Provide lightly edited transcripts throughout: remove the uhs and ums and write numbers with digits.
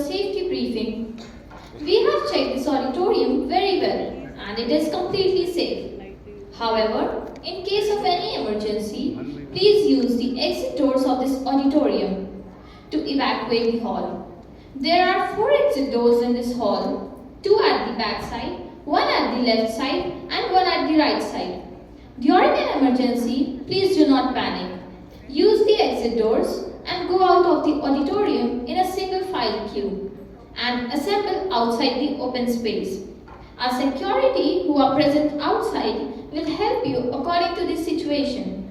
safety briefing. We have checked this auditorium very well and it is completely safe. However, in case of any emergency, please use the exit doors of this auditorium to evacuate the hall. There are 4 exit doors in this hall, 2 at the back side, 1 at the left side and 1 at the right side. During an emergency, please do not panic. Use the exit doors and go out of the auditorium in a single file queue and assemble outside the open space. Our security who are present outside will help you according to the situation.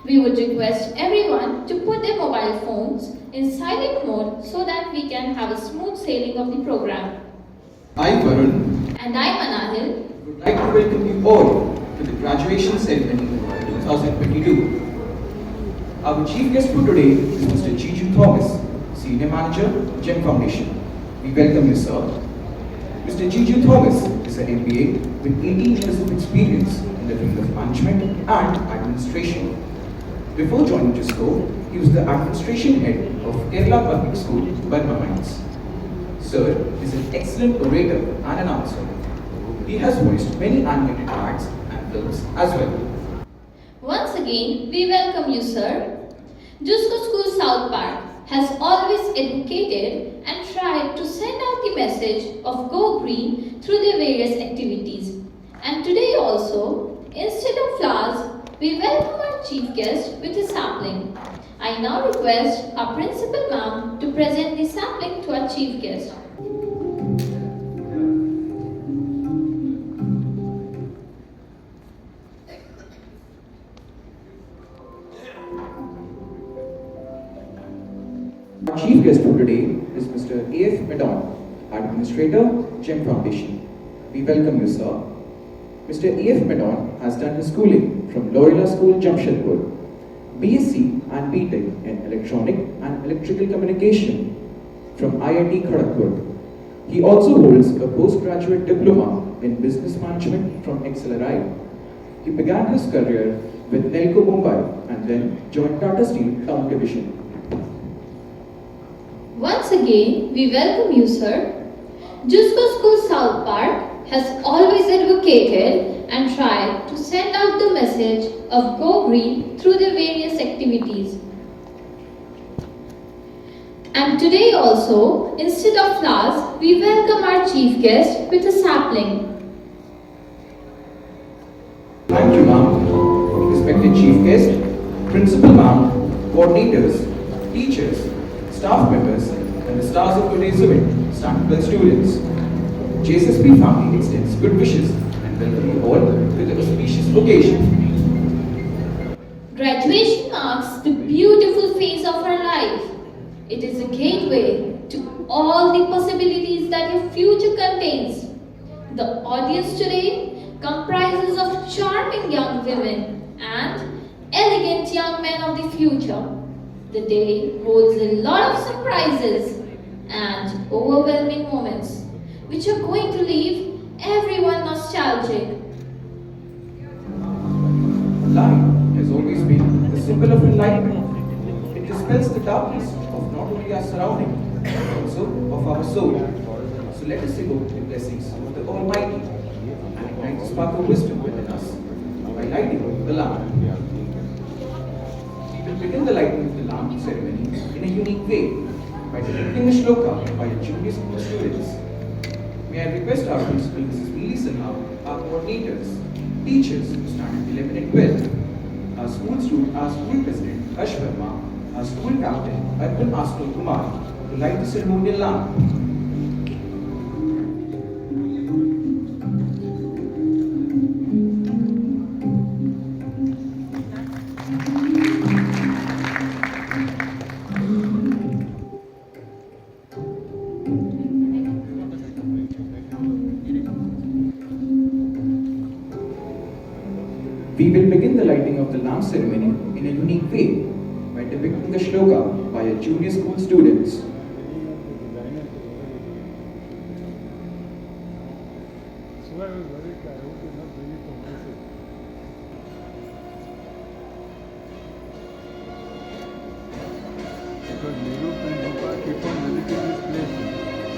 We would request everyone to put their mobile phones in silent mode so that we can have a smooth sailing of the program. I, Varun, And I, Manahil, would like to welcome you all to the graduation ceremony 2022. Our chief guest for today is Mr. Jiju Thomas, Senior Manager, GEM Foundation. We welcome you, sir. Mr. Jiju Thomas is an MBA with 18 years of experience in the field of management and administration. Before joining JUSCO, he was the administration head of Kerala Public School, Burma Mines. Sir is an excellent orator and announcer. He has voiced many animated ads and films as well. once again we welcome you, sir. JUSCO School South Park has always educated and tried to send out the message of Go Green through their various activities. And today also, instead of flowers, we welcome our chief guest with a sapling. I now request our principal ma'am to present the sapling to our chief guest. Our chief guest for today is Mr. A.F. Medon, Administrator, GEM Foundation. We welcome you, sir. Mr. A.F. Medon has done his schooling from Loyola School, Jamshedpur, BSc and BTech in Electronic and Electrical Communication from IIT Kharagpur. He also holds a postgraduate diploma in Business Management from XLRI. He began his career with Nelco Mumbai and then joined Tata Steel Town Division. Once again, we welcome you, sir. JUSCO School South Park has always advocated and tried to send out the message of Go Green through the various activities. And today also, instead of flowers, we welcome our chief guest with a sapling. Thank you, ma'am. Respected chief guest, principal ma'am, coordinators, teachers, staff members, and the stars of today's event, Stanford students. JSSP family extends good wishes and welcome you all to the auspicious occasion. Graduation marks the beautiful phase of our life. It is a gateway to all the possibilities that your future contains. The audience today comprises of charming young women and elegant young men of the future. The day holds a lot of surprises and overwhelming moments which are going to leave everyone nostalgic. Light has always been the symbol of enlightenment. It dispels the darkness of not only our surrounding, but also of our soul. So let us evoke the blessings of the Almighty and ignite the spark of wisdom within us by lighting the lamp. We will begin the lighting of the lamp ceremony in a unique way by depicting a shloka by a junior school students. May I request our principal, Mrs. Meeli Sinha, our coordinators, teachers to stand at 11 and 12, our school president, Ash Verma, our school captain, Arpan Astro Kumar, to light the ceremonial lamp. We will begin the lighting of the lamp ceremony in a unique way by depicting the shloka by a junior school students. Because Nirup and Rupa keep on visiting this place.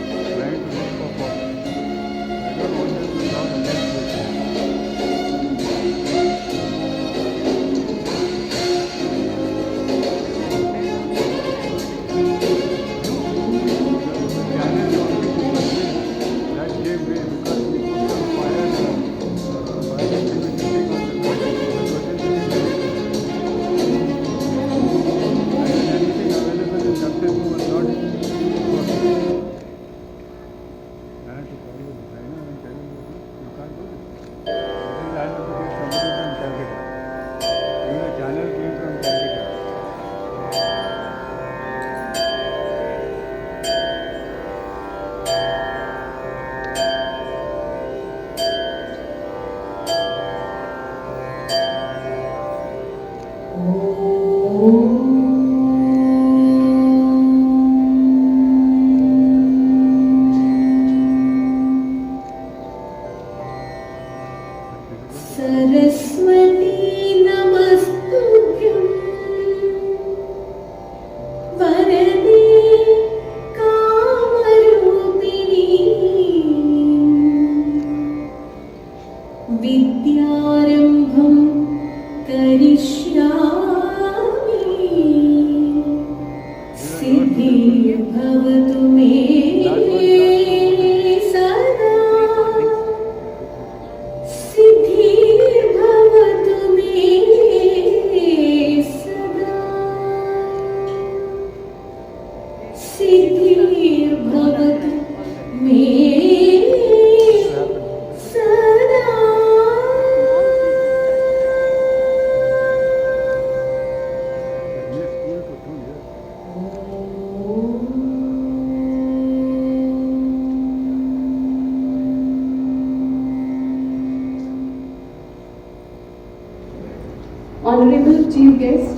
Honorable Chief Guest,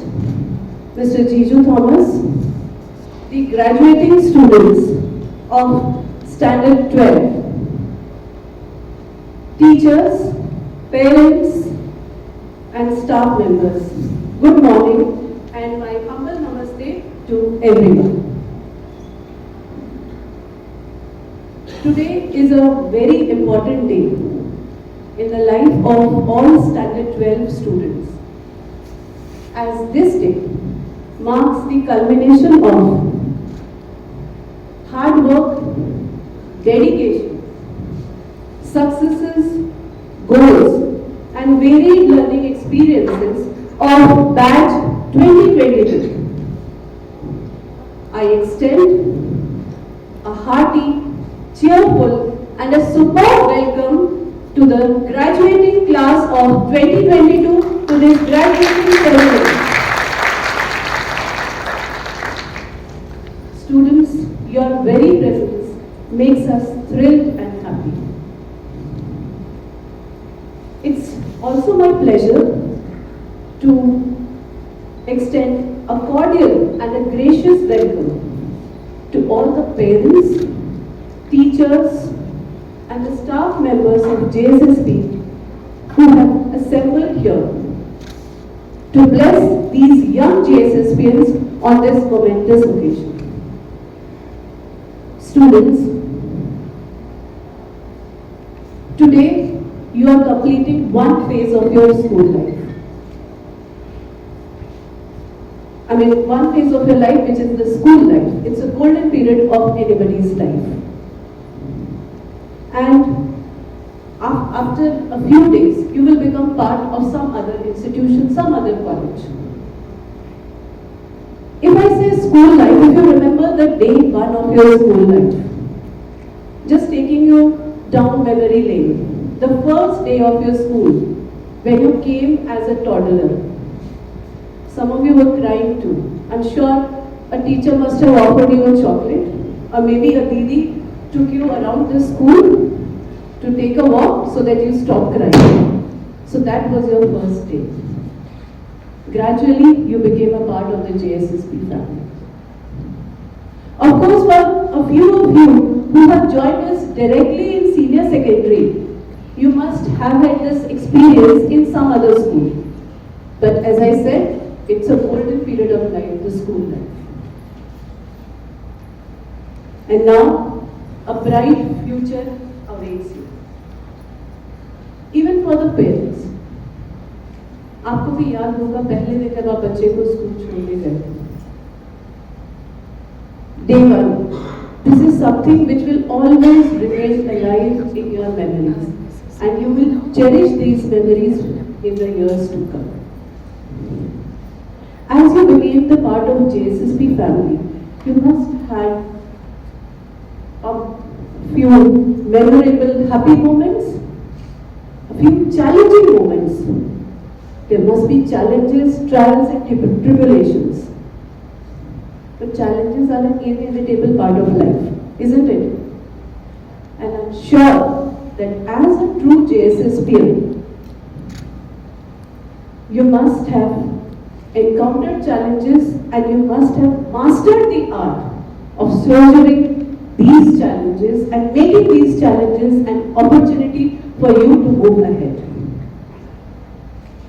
Mr. Jiju Thomas, the graduating students of Standard 12, teachers, parents, and staff members, good morning and my humble namaste to everyone. Today is a very important day in the life of all Standard 12 students, as this day marks the culmination of hard work, dedication, successes, goals, and varied learning experiences of batch 2022. I extend a hearty, cheerful, and a superb welcome to the graduating class of 2022 to this graduating ceremony. Students, your very presence makes us thrilled and happy. It's also my pleasure to extend a cordial and a gracious welcome to all the parents, teachers, and the staff members of JSSP who have assembled here to bless these young JSSPians on this momentous occasion. Students, today you are completing one phase of your school life. One phase of your life, which is the school life. It's a golden period of anybody's life. And after a few days, you will become part of some other institution, some other college. If I say school life, if you remember the day one of your school life, just taking you down memory lane, the first day of your school, when you came as a toddler, some of you were crying too. I'm sure a teacher must have offered you a chocolate, or maybe a didi took you around the school to take a walk so that you stop crying. So that was your first day. Gradually, you became a part of the JSSP family. Of course, for a few of you who have joined us directly in senior secondary, you must have had this experience in some other school. But as I said, it's a golden period of life, the school life. And now, a bright future awaits you. Even for the parents. आपको भी याद होगा पहले दिन जब आप बच्चे को स्कूल छोड़ने गए थे. Day one. This is something which will always remain alive in your memories. And you will cherish these memories in the years to come. As you became the part of JSSP family, you must have a few memorable happy moments, a few challenging moments. There must be challenges, trials and tribulations. But challenges are an inevitable part of life, isn't it? And I'm sure that as a true JSSPian, you must have encountered challenges and you must have mastered the art of soldiering these challenges and making these challenges an opportunity for you to move ahead.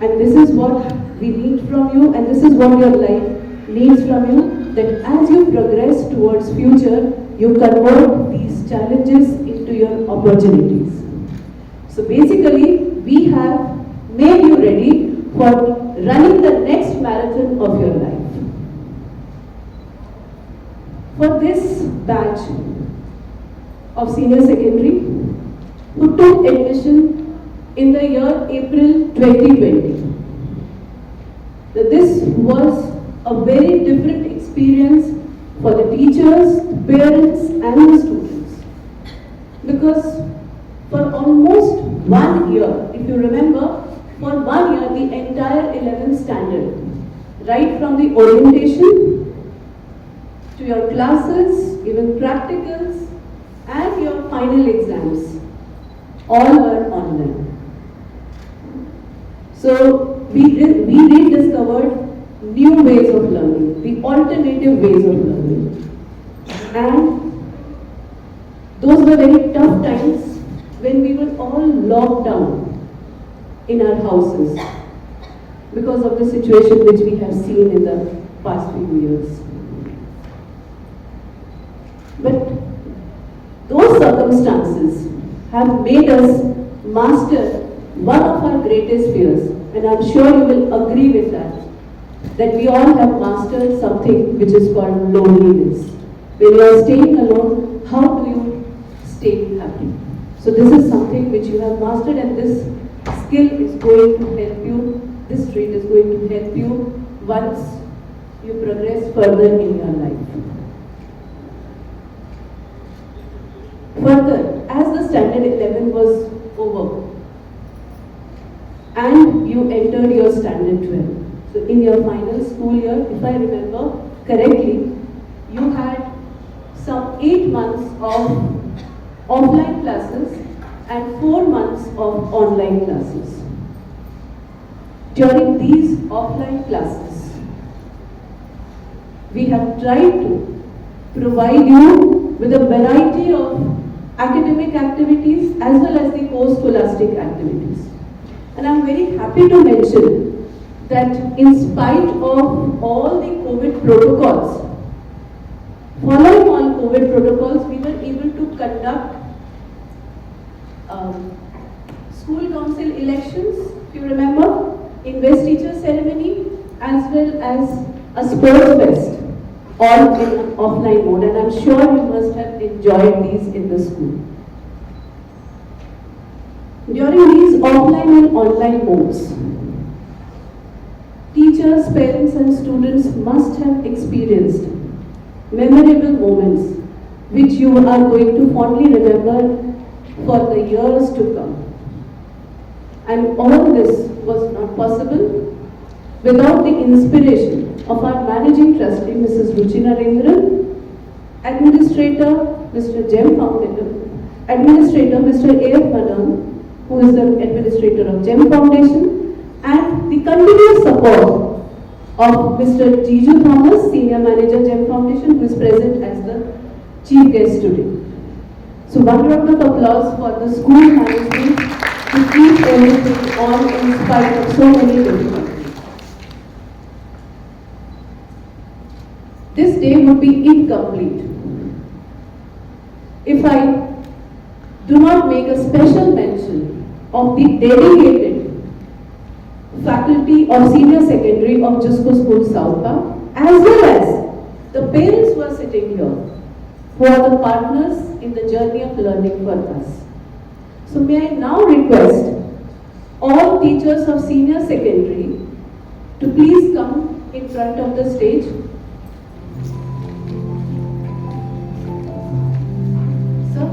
And this is what we need from you, and this is what your life needs from you, that as you progress towards future, you convert these challenges into your opportunities. So basically, we have made you ready for running the next marathon of your life. For this batch of senior secondary who took admission in the year April 2020, this was a very different experience for the teachers, parents and the students. Because for almost 1 year, if you remember, for 1 year, the entire 11th standard, right from the orientation to your classes, even practicals, and your final exams, all were online. So we we rediscovered new ways of learning, the alternative ways of learning. And those were very tough times when we were all locked down in our houses because of the situation which we have seen in the past few years. But those circumstances have made us master one of our greatest fears, and I'm sure you will agree with that we all have mastered something which is called loneliness. When you are staying alone, how do you stay happy? So this is something which you have mastered, and this skill is going to help you, this trait is going to help you once you progress further in your life. Further, as the standard 11 was over and you entered your standard 12, so in your final school year, if I remember correctly, you had some 8 months of offline classes and 4 months of online classes. During these offline classes, we have tried to provide you with a variety of academic activities as well as the post-scholastic activities. And I'm very happy to mention that in spite of all the COVID protocols, following all COVID protocols, we were able to conduct school council elections, if you remember, investiture ceremony, as well as a sports fest, all in an offline mode, and I'm sure you must have enjoyed these in the school. During these offline and online modes, teachers, parents and students must have experienced memorable moments which you are going to fondly remember for the years to come. And all this was not possible without the inspiration of our managing trustee, Mrs. Ruchi Narendran, administrator, Mr. Gem Foundation, administrator, Mr. A.F. Madan, who is the administrator of Gem Foundation, and the continuous support of Mr. Jiju Thomas, Senior Manager, Gem Foundation, who is present as the chief guest today. So one round of applause for the school management to keep everything on in spite of so many difficulties. This day would be incomplete if I do not make a special mention of the dedicated faculty of senior secondary of JUSCO School South Park, as well as the parents who are sitting here, who are the partners in the journey of learning for us. So may I now request all teachers of senior secondary to please come in front of the stage. Sir,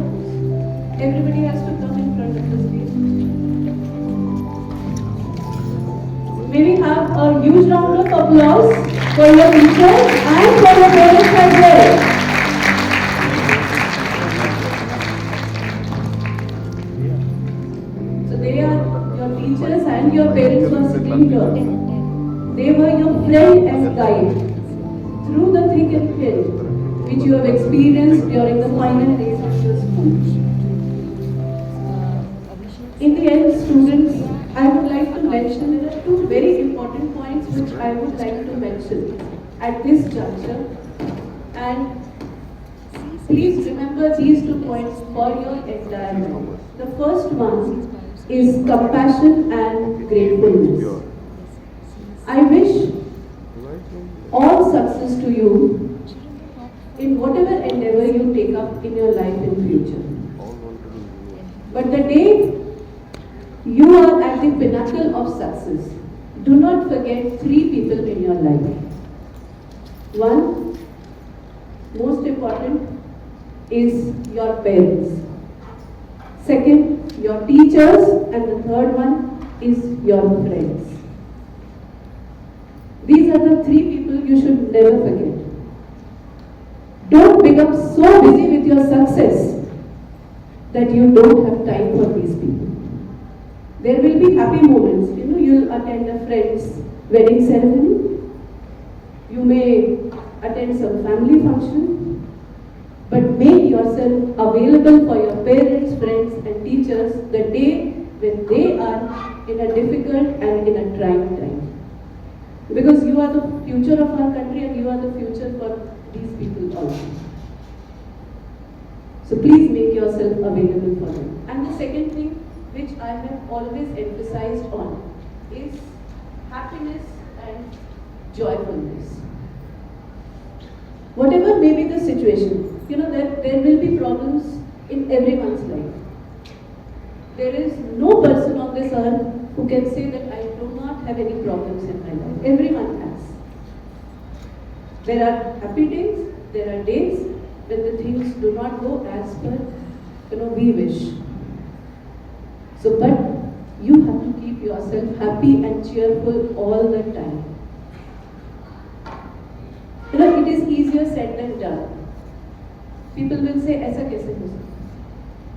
everybody has to come in front of the stage. May we have a huge round of applause for your teachers and for your parents as well. So they are your teachers and your parents who are sitting here. They were your friend and guide through the thick and thin which you have experienced during the final days of your school. In the end, students, I would like to mention there are two very important points which I would like to mention at this juncture, and please remember these 2 points for your entire life. The first one is compassion and gratefulness. I wish all success to you in whatever endeavor you take up in your life in future. But the day you are at the pinnacle of success, do not forget 3 people in your life. One, most important, is your parents. Second, your teachers, and the third one is your friends. These are the 3 people you should never forget. Don't become so busy with your success that you don't have time for these people. There will be happy moments. You know, you'll attend a friend's wedding ceremony. You may attend some family function. But make yourself available for your parents, friends and teachers the day when they are in a difficult and in a trying time. Because you are the future of our country and you are the future for these people also. So please make yourself available for them. And the second thing which I have always emphasized on is happiness and joyfulness. Whatever may be the situation, you know that there will be problems in everyone's life. There is no person on this earth who can say that I do not have any problems in my life. Everyone has. There are happy days, there are days when the things do not go as per we wish. So, but you have to keep yourself happy and cheerful all the time. You know, it is easier said than done. People will say, "Aisa kaise ho sakta?"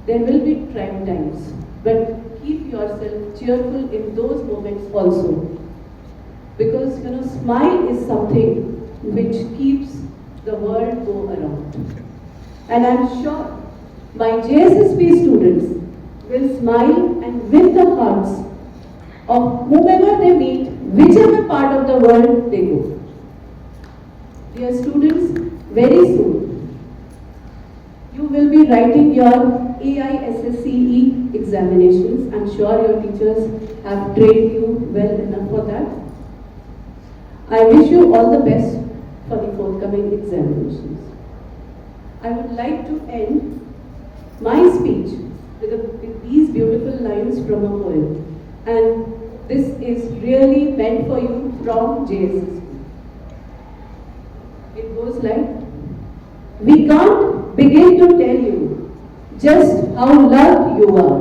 There will be trying times, but keep yourself cheerful in those moments also. Because smile is something which keeps the world go around. And I'm sure my JSSP students will smile and win the hearts of whomever they meet, whichever part of the world they go. Dear students, very soon you will be writing your AISSCE examinations. I'm sure your teachers have trained you well enough for that. I wish you all the best for the forthcoming examinations. I would like to end my speech with these beautiful lines from a poem. And this is really meant for you from JSSP. It goes like, we can't begin to tell you just how loved you are.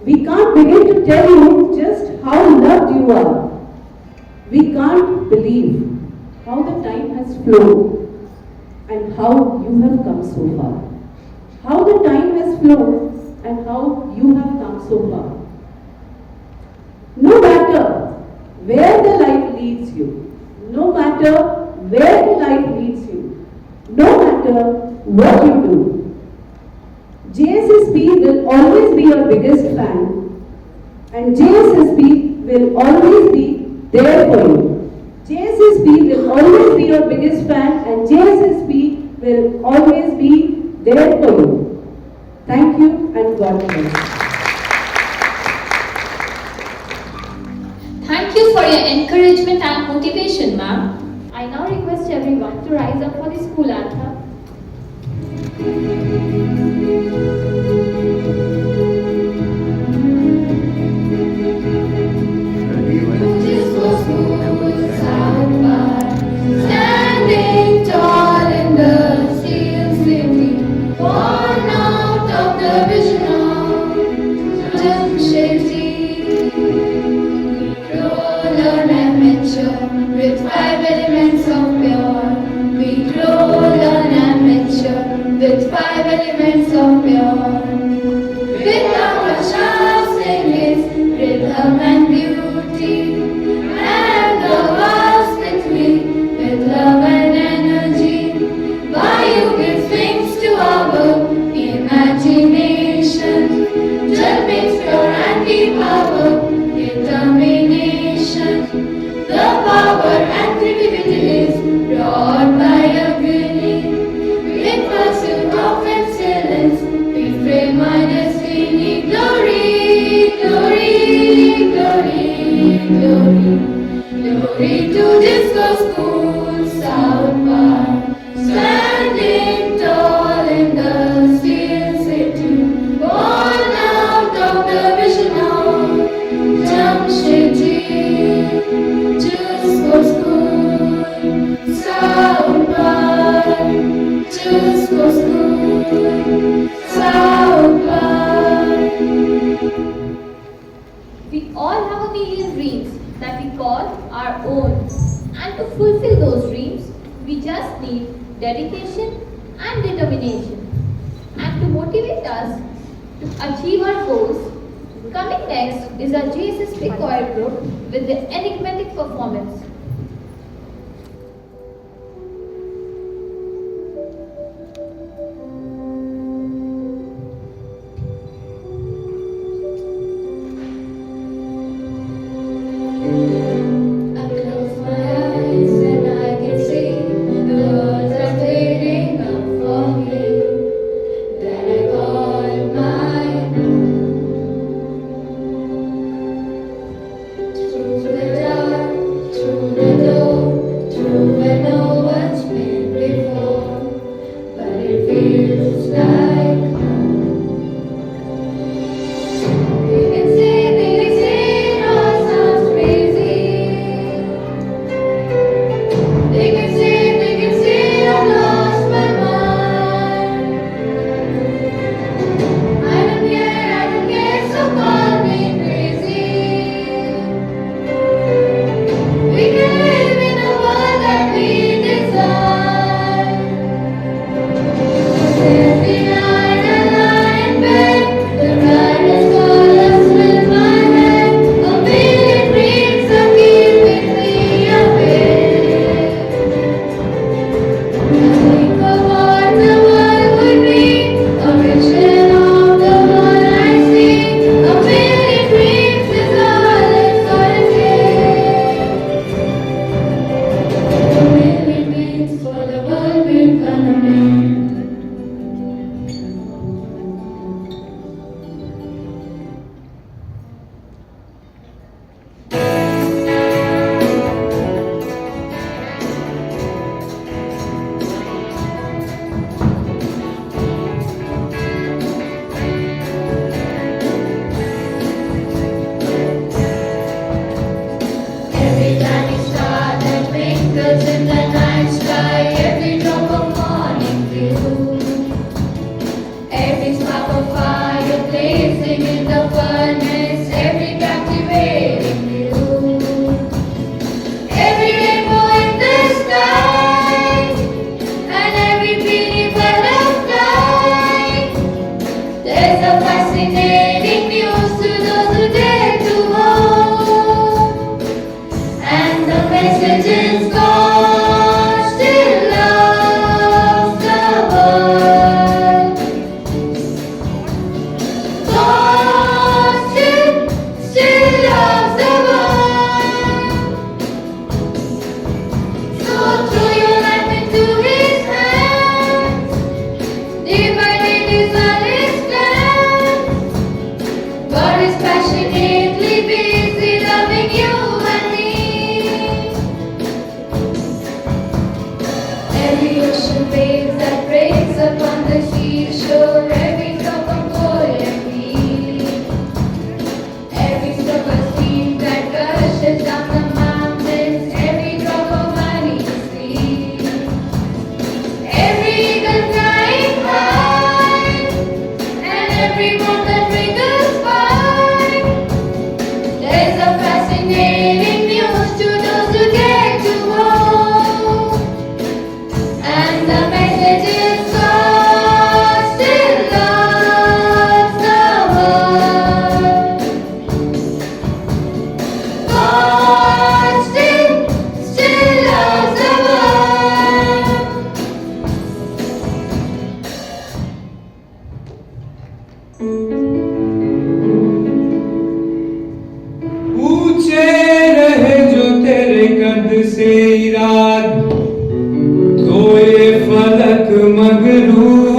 We can't begin to tell you just how loved you are. We can't believe how the time has flown and how you have come so far. How the time has flown and how you have come so far. No matter where the life leads you, no matter where the life leads you, no matter what you do, JSSP will always be your biggest fan and JSSP will always be there for you. JSSP will always be your biggest fan and JSSP will always be there for you. Thank you and God bless. Thank you for your encouragement and motivation, ma'am. I now request everyone to rise up for the school anthem. Standing tall in the steel city, born out of the vision of Jamshedji. We grow, learn and mature with 5 elements of pure. We grow, learn and mature with 5 elements of pure. With our sharp singing, rhythm and beauty, and the vast between with love and energy. Vayu gives wings to our imagination. Jal makes pure and deep power, determination. The power and creativity is brought by a agony. With pursuit of excellence, we frame my destiny. Glory, glory, glory, glory. Glory to JUSCO School, South Park, standing tall in the steel city, born out of the vision of Jamshedji. JUSCO School, South Park, JUSCO School, South Park. We all have a million dreams that we call our own. And to fulfill those dreams, we just need dedication and determination. And to motivate us to achieve our goals, Coming next is our JSSP choir group with the enigmatic performance. I close my eyes and I can see the words are fading up for me. Then I call my through the dark, through the door, through where no one's been before, but it feels like they can say it all sounds crazy. They can say I've lost my mind. I don't care, so call me crazy. We can live in a world that we design. Every night I lie in bed, the brightest colors fill my head. A million dreams are keeping me awake. I think of what the world would be, a vision of the one I see. A million dreams is all it's gonna take. A million dreams for the world we're gonna make. Every tiny star that twinkles in the night sky, every drop of morning dew, every spark of fire blazing in the furnace, every captivating view, every rainbow in the sky, and every pretty butterfly. There's a fascinating news to those who dare to hope. And the message is God still loves the world. God still loves the world. So throw your life into His hands. Divided is all His plans. God is passionately busy loving you and me. Every ocean waves that breaks upon the seashore, every drop of gold and green, every stroke of steam that gushes down the mountains, every drop of honey is sweet, every eagle flying high, and every moth that wriggles by. There's a fascinating news to those who dare to hope. And the message is God still loves the world. God still loves the ऊंचे रहे जो तेरे कद से इराद, तो ये फलक मगरूर।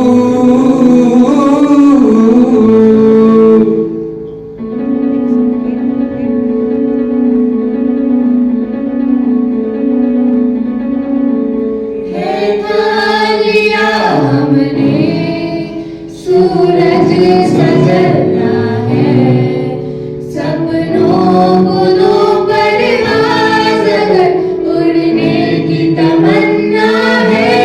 है लिया हमने, सूरज सजना है, सपनों को दो परवाज़ अगर उड़ने की तमन्ना है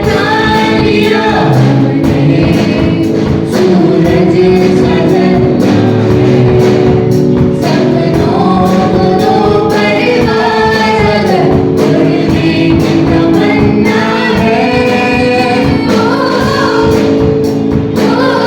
ठान लिया हमने, सूरज सजना है, सपनों को दो परवाज़ अगर उड़ने की तमन्ना है। ओ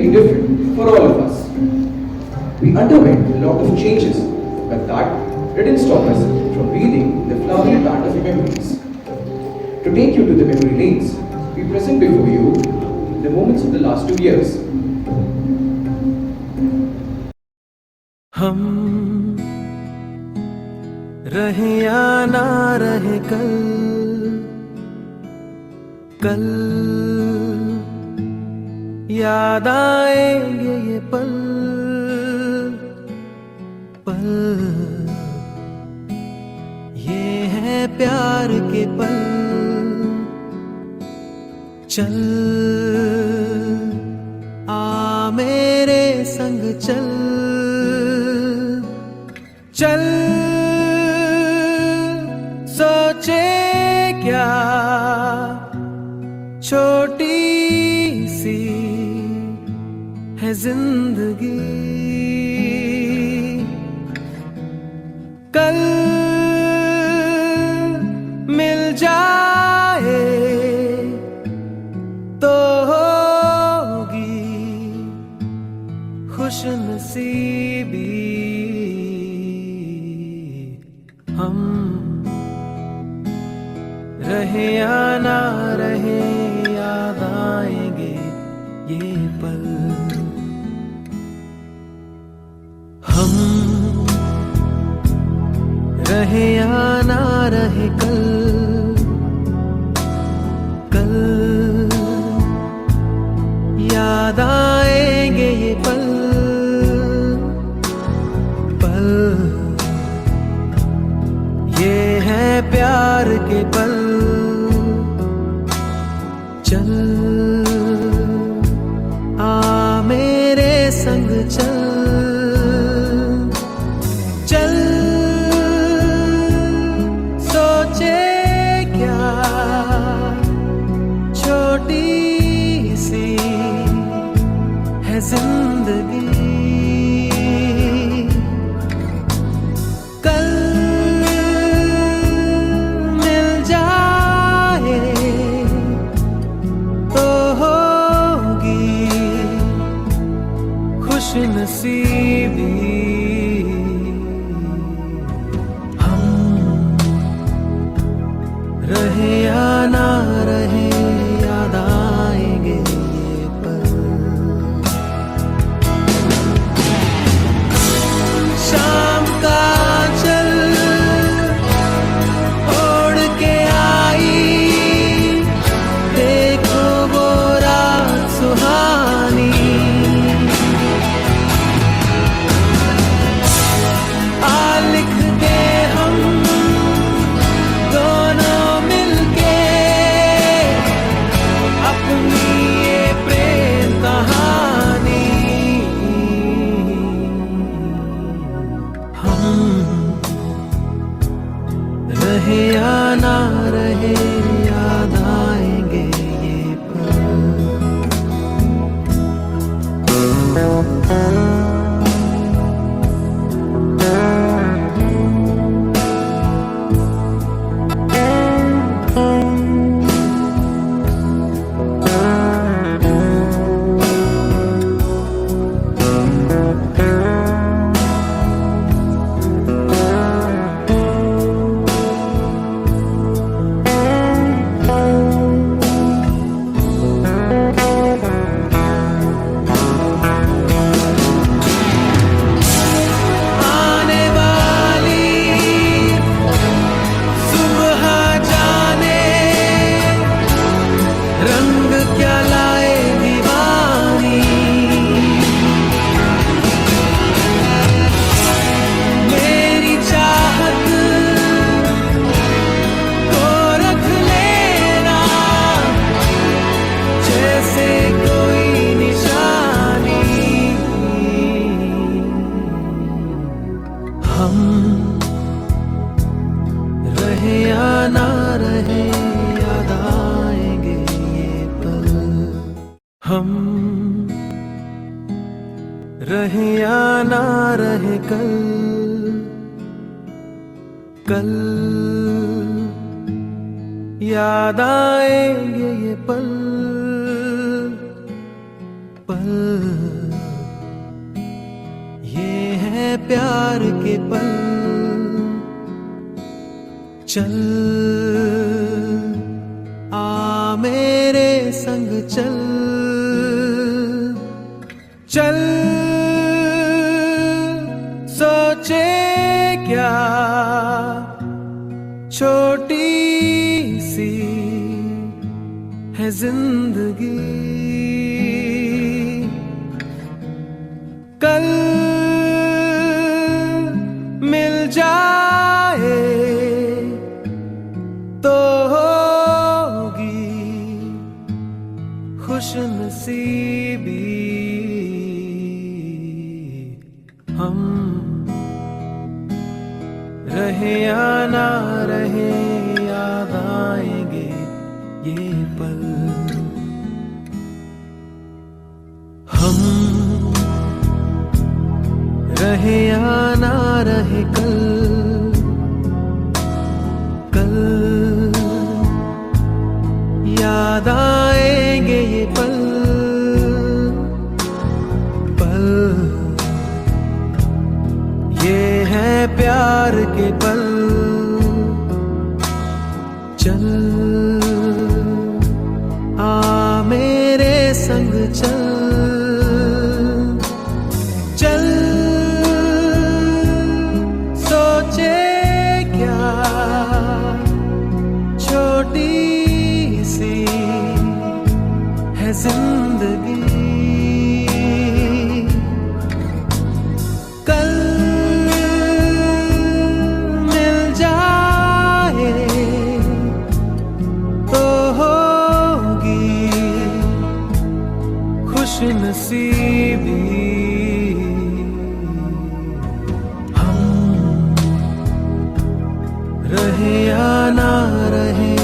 very different for all of us. We underwent a lot of changes, but that didn't stop us from breathing the flowery band of memories. To take you to the memory lanes, we present before you the moments of the last 2 years. हम रहे या ना रहे कल कल याद आएंगे ये पल पल ये है प्यार के पल चल आ मेरे संग चल चल सोचे क्या छोटी सी है जिंदगी कल मिल जाए तो होगी खुशनसीबी हम रहे या ना रहे याद आएंगे ये पल हम रहे या ना रहे कल कल याद आएंगे ये पल पल ये है प्यार के पल चल आ मेरे संग चल चल सोचे क्या छोटी सी है जिंदगी कल मिल जाए तो होगी खुशनसीबी हम रहे या ना रहे याद आएंगे ये पल शाम का चल ओढ़ के आई देखो वो रात सुहानी आ लिख दे हम दोनों मिलके अपनी ये प्रेम कहानी हम रहे या ना रहे याद आएंगे ये आने वाली सुबह जाने रंग क्या लाए दीवानी मेरी चाहत को रख लेना जैसे कोई निशानी हम रहे या ना रहे याद आएंगे ये पल हम रहे या ना रहे कल कल याद आएंगे ये पल पल ये है प्यार के पल। चल आ मेरे संग चल, चल सोचे क्या छोटी सी है जिंदगी। कल मिल जाए तो होगी खुशनसीबी। हम रहे या ना रहे याद आएंगे ये पल। हम रहे या ना रहे कल, कल याद आएंगे ये पल, पल ये है प्यार के पल। चल आ मेरे संग चल, चल सोचे क्या छोटी सी है जिंदगी। कल मिल जाए तो होगी खुशनसीबी। रहे या ना रहे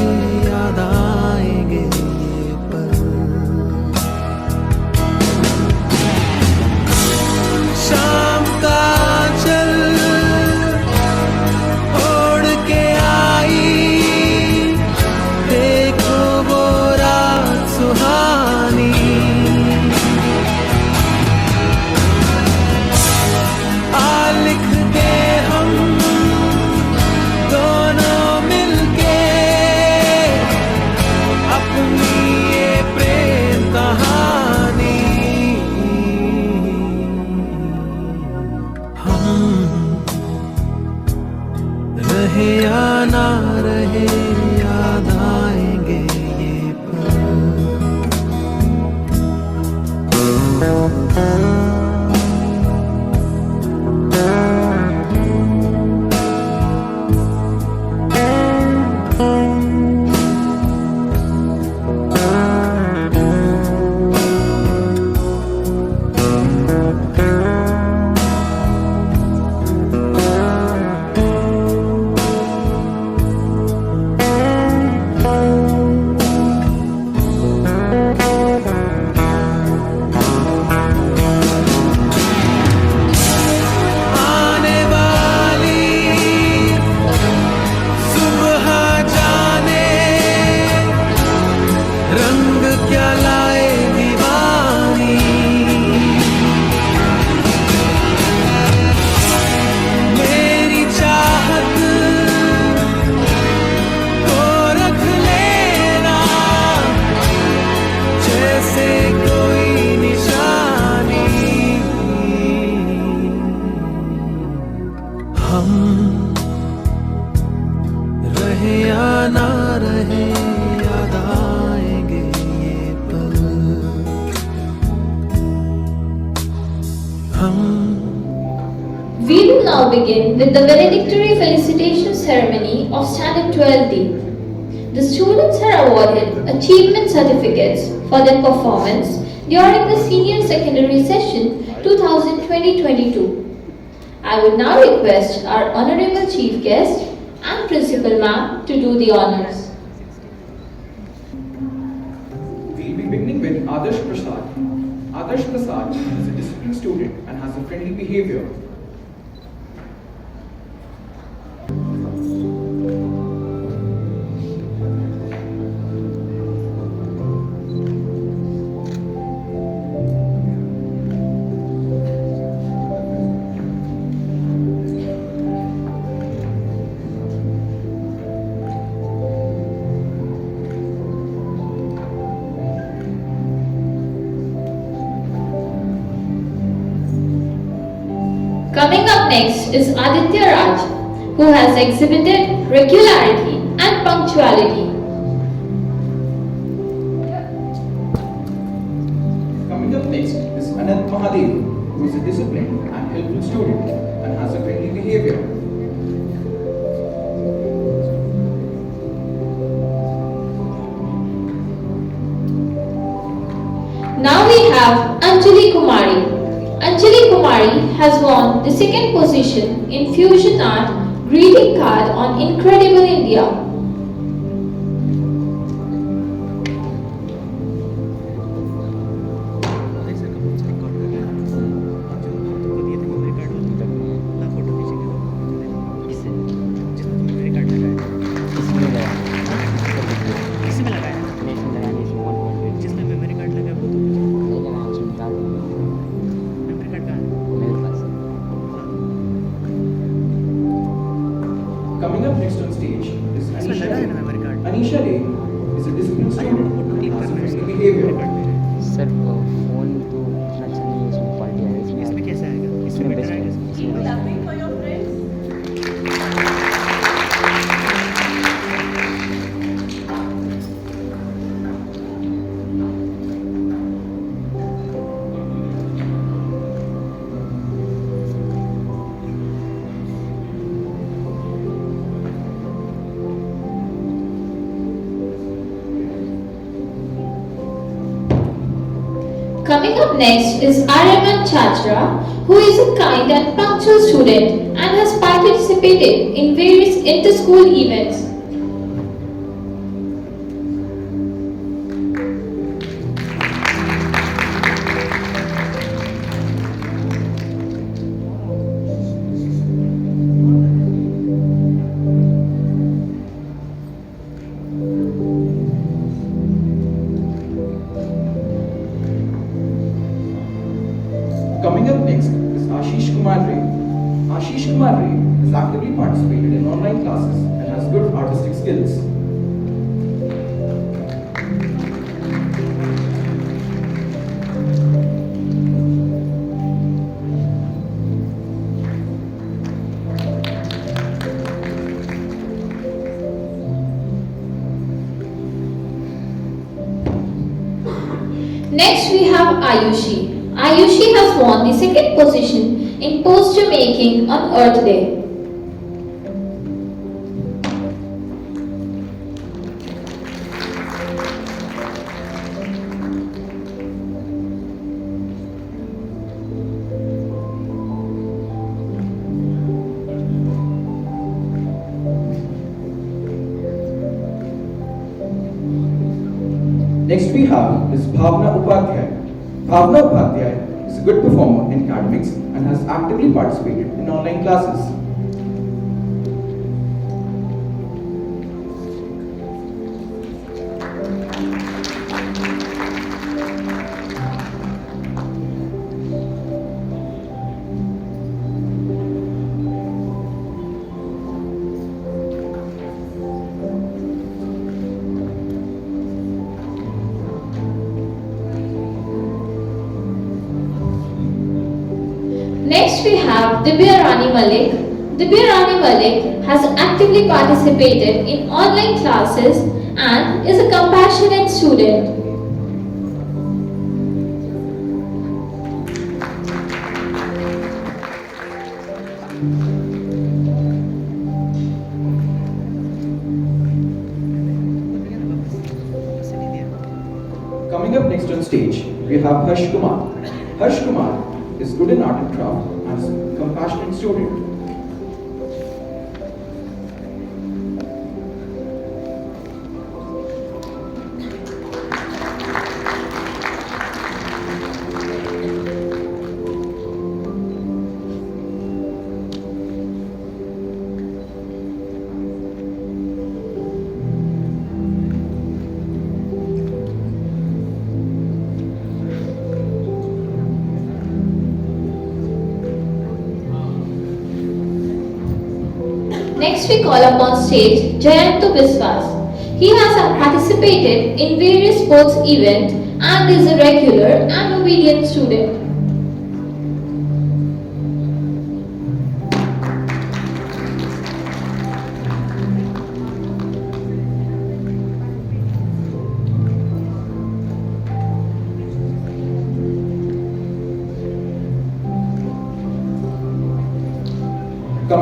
याद आएंगे ये पल। शाम का चल ओढ़ के आई, देखो वो रात सुहानी। आ लिख दे हम दोनों मिलके अपनी ये प्रेम कहानी। हम रहे या ना रहे याद आएंगे ये पल। आने वाली सुबह जाने रंग क्या लाए दीवानी। मेरी चाहत को रख लेना जैसे कोई निशानी। हम रहे या ना रहे याद आएंगे ये पल। हम We will now begin with the valedictory felicitation ceremony of Standard 12D. The students are awarded achievement certificates for their performance during the Senior Secondary Session 2020-22. I would now request our Honorable Chief Guest and Principal Ma'am to do the honors. We'll be beginning with Adarsh Prasad. Adarsh Prasad is a disciplined student and has a friendly behavior. Coming up next is Aditya Raj, who has exhibited regularity and punctuality. Coming up next is Anant Mahadev, who is a disciplined and helpful student and has a friendly behavior. Now we have Anjali Kumari. Anjali Kumari has won the second position in Fusion Art Greeting Card on Incredible India. Coming up next on stage is Anisha Ray. Anisha Ray is a disciplined student and has a friendly behavior. Sir phone तो अच्छा नहीं है, इसमें quality है, इसमें कैसा आएगा? इसमें बेस्ट है, इसमें बेस्ट है। Clapping for your friends. Coming up next is Aryaman Chachra, who is a kind and punctual student and has participated in various inter-school events. Coming up next is Ashish Kumar Ray. Ashish Kumar Ray has actively participated in online classes and has good artistic skills. Next we have Ayushi. Ayushi has won the second position in poster making on Earth Day. Next we have is Bhavna Upadhyay. Bhavna Upadhyay is a good performer in academics and has actively participated in online classes. Next we have Divya Rani Malik. Divya Rani Malik has actively participated in online classes and is a compassionate student. Coming up next on stage, we have Harsh Kumar. Harsh Kumar is good in art and craft and is a compassionate student. Next we call upon stage Jayantu Biswas. He has participated in various sports events and is a regular and obedient student.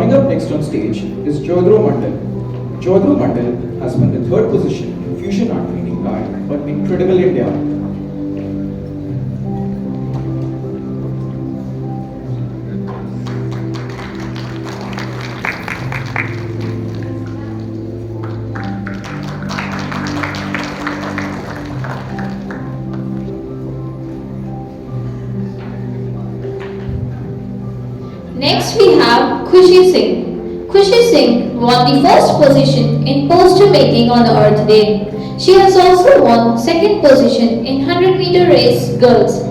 Coming up next on stage is Jodhro Mandal. Jodhro Mandal has won the third position in Fusion Art Greeting Card for Incredible India. Next we have Khushi Singh. Khushi Singh won the first position in poster making on Earth Day. She has also won second position in 100-meter race girls.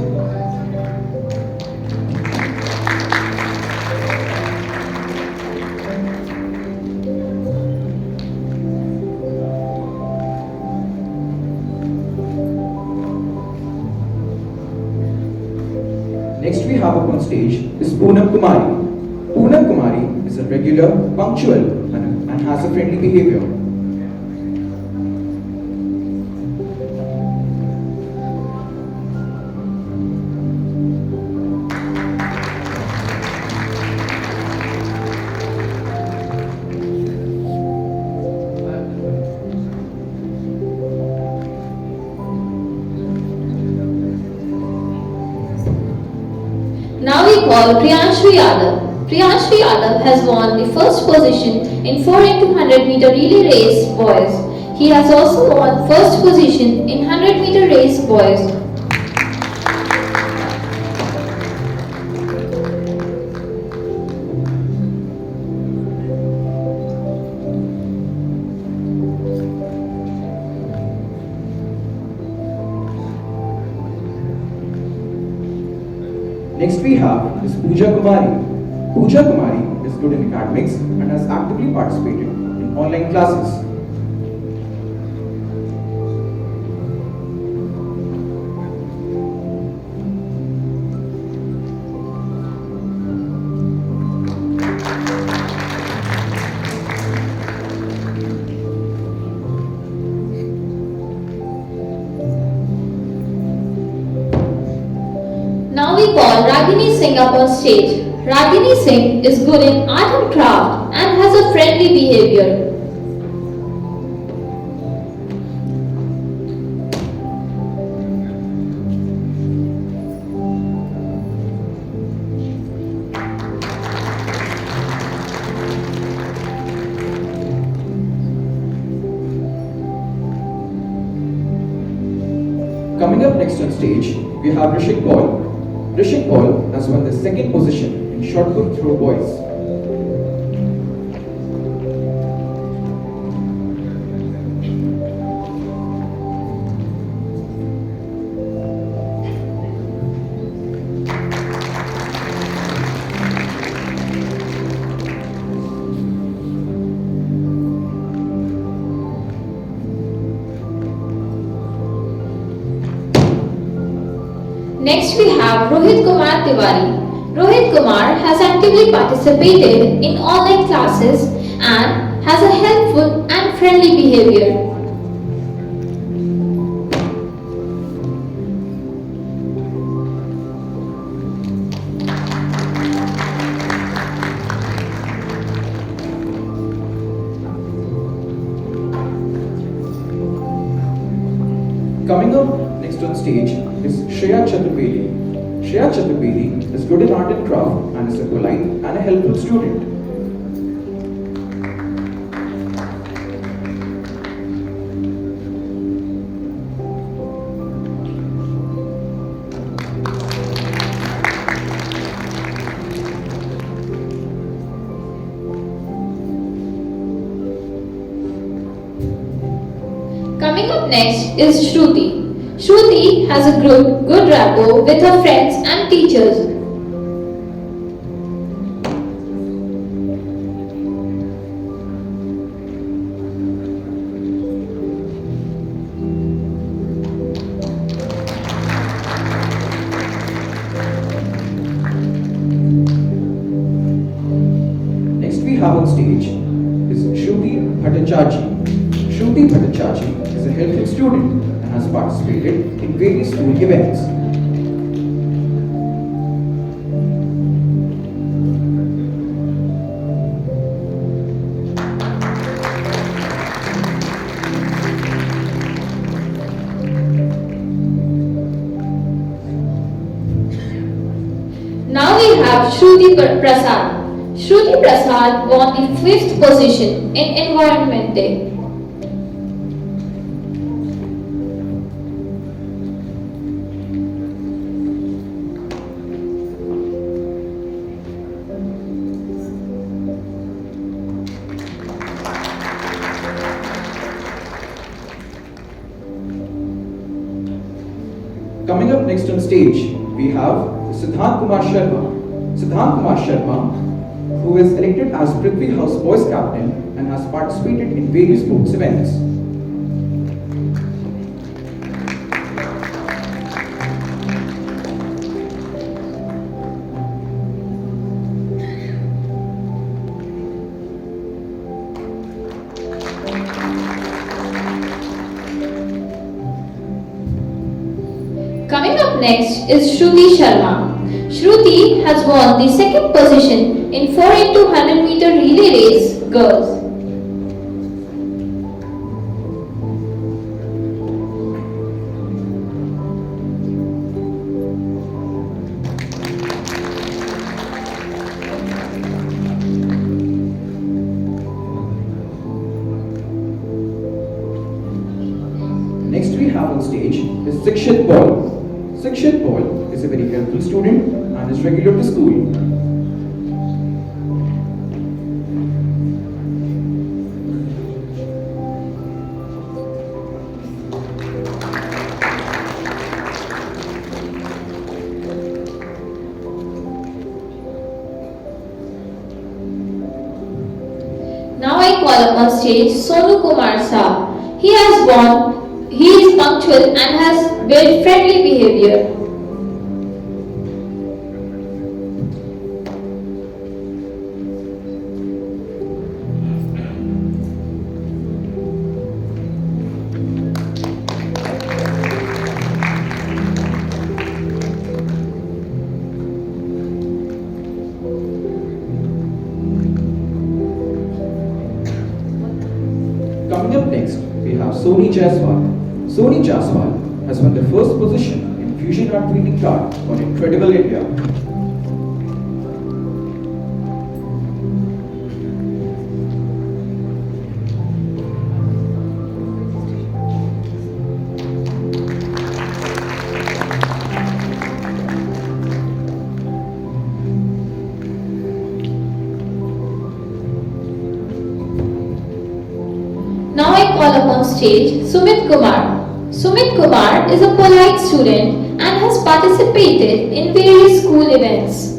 Next we have up on stage is Poonam Kumari. Poonam Kumari is a regular, punctual and has a friendly behavior. Now we call Priyanshu Yadav. Priyanshu Yadav has won the first position in 4 into 100-meter relay race boys. He has also won first position in 100-meter race boys. Next we have is Pooja Kumari. Pooja Kumari is good in academics and has actively participated in online classes. Now we call Ragini Singh up on stage. Ragini Singh is good in art and craft and has a friendly behavior. Coming up next on stage, we have Rishik Paul. Rishik Paul has won the second position in shot put throw boys. Next we have Rohit Kumar Tiwari. Rohit Kumar has actively participated in online classes and has a helpful and friendly behavior. Coming up next on stage is Shreya Chaturvedi. Shreya Chaturvedi is good in art and craft and is a polite and a helpful student. Coming up next is Shruti. Shruti has a good rapport with her friends and teachers. Next we have on stage is Shruti Bhattacharjee. Shruti Bhattacharjee is a helpful student and has participated in various school events. have Prasad. Shruti Prasad won the 5th position in Environment Day. Coming up next on stage, we have Siddhant Kumar Sharma. Siddhant Kumar Sharma, who is elected as Prithvi House Boys Captain and has participated in various sports events. Coming up next is Shruti Sharma. Shruti has won the 2nd position in 4 into 100 meter relay race girls. Next we have on stage is Sikshit Paul. Sikshit Paul is a very helpful student and is regular to school. Now I call up on stage Sonu Kumar Saab. He is punctual and has very friendly behavior. Coming up next, we have Soni Jaiswal. Soni Jaiswal has won the 1st position in Fusion Art Greeting Card on Incredible India. Now I call upon stage Sumit Kumar. Sumit Kumar is a polite student and has participated in various school events.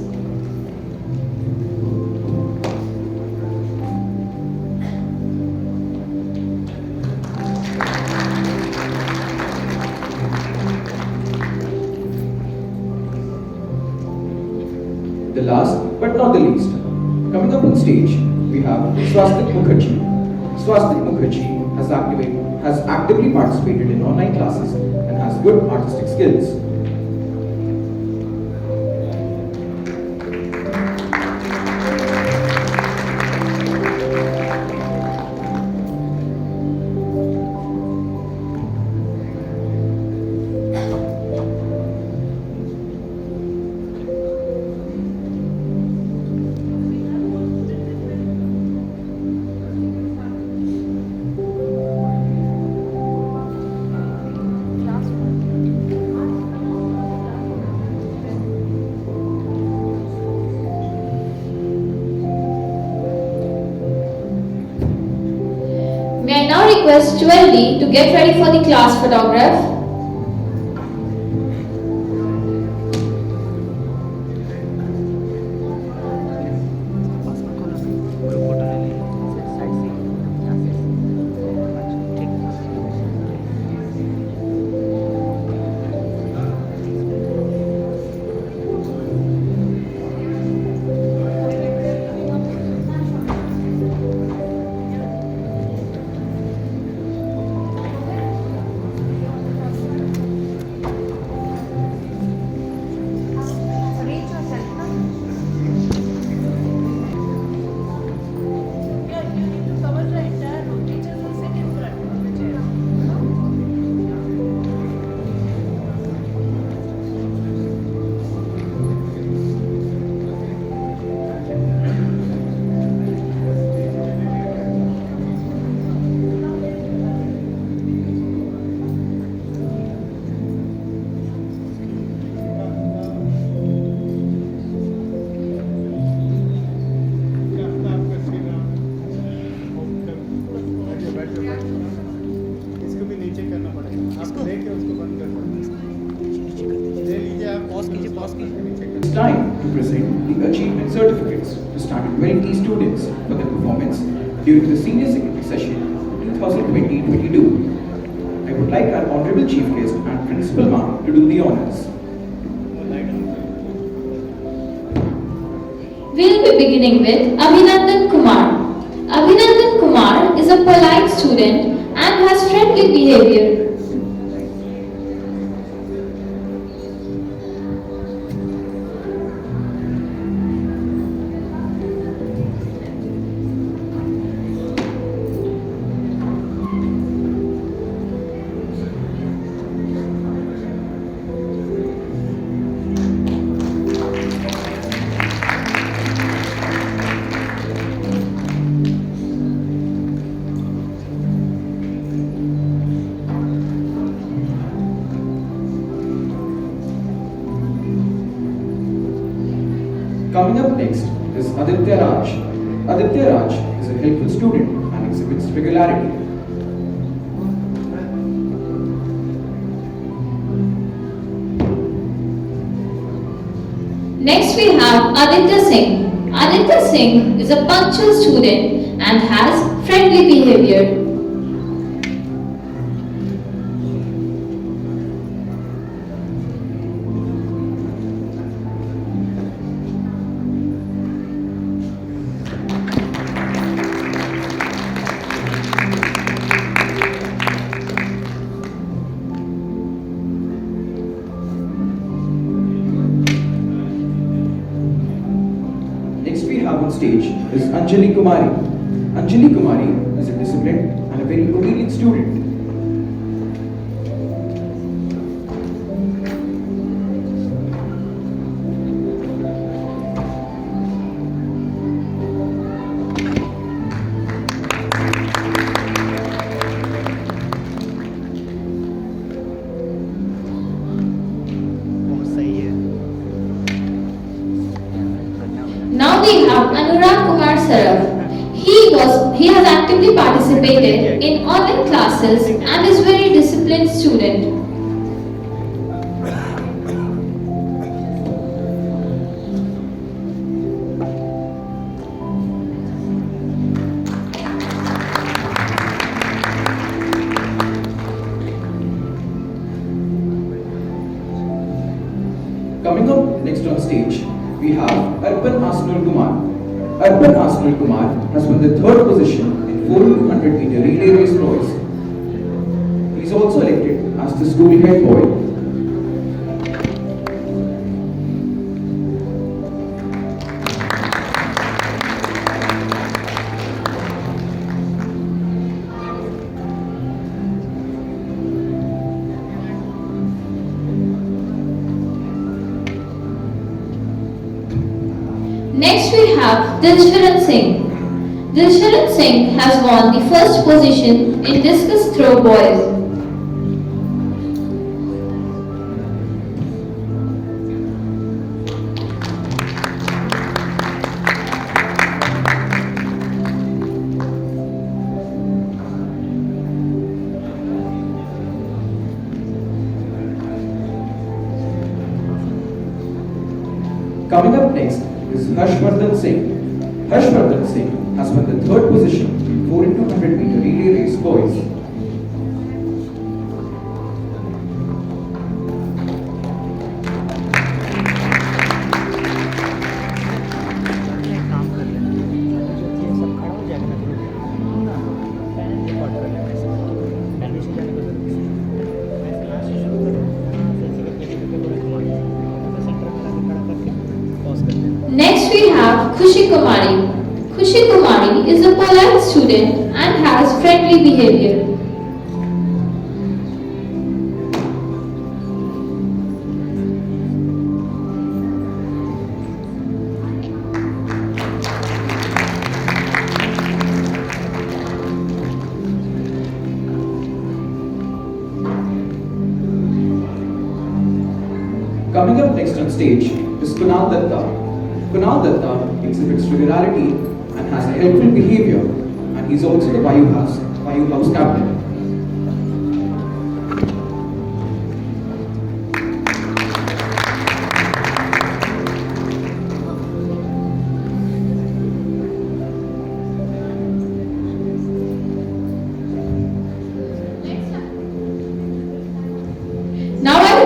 The last but not the least, coming up on stage, we have Swastik Mukherjee. Swastik Mukherjee has actively participated in online classes and has good artistic skills. May I now request 12D to get ready for the class photograph? It's time to present the achievement certificates to standard 20 students for their performance during the senior secondary session 2020-22. I would like our honorable chief guest and principal ma'am to do the honors. We'll be beginning with Abhinandan Kumar. Abhinandan Kumar is a polite student and has friendly behavior. Coming up next is Aditya Raj. Aditya Raj is a helpful student and exhibits regularity. Next we have Aditya Singh. Aditya Singh is a punctual student and has friendly behavior. Next we have on stage is Anjali Kumari. Anjali Kumari is a disciplined and a very obedient student. Now we have Anurag Kumar Saraf. He has actively participated in online classes and is very disciplined student. Coming up next on stage, we have Arpan Asnur Kumar. Arpan Asnur Kumar has won the third position in 400 meter relay race boys. He is also elected as the school head boy. Next we have Dilsharan Singh. Dilsharan Singh has won the first position in discus throw boys. Coming up next is Harshvardhan Singh. Harshvardhan Singh has won the third position in 4 into 100 meter relay race boys. Next we have Khushi Kumari. Khushi Kumari is a polite student and has friendly behavior. Coming up next on stage is Kunal Datta. Kunal Datta exhibits regularity and has a helpful behavior, and he's also the Vayu House captain.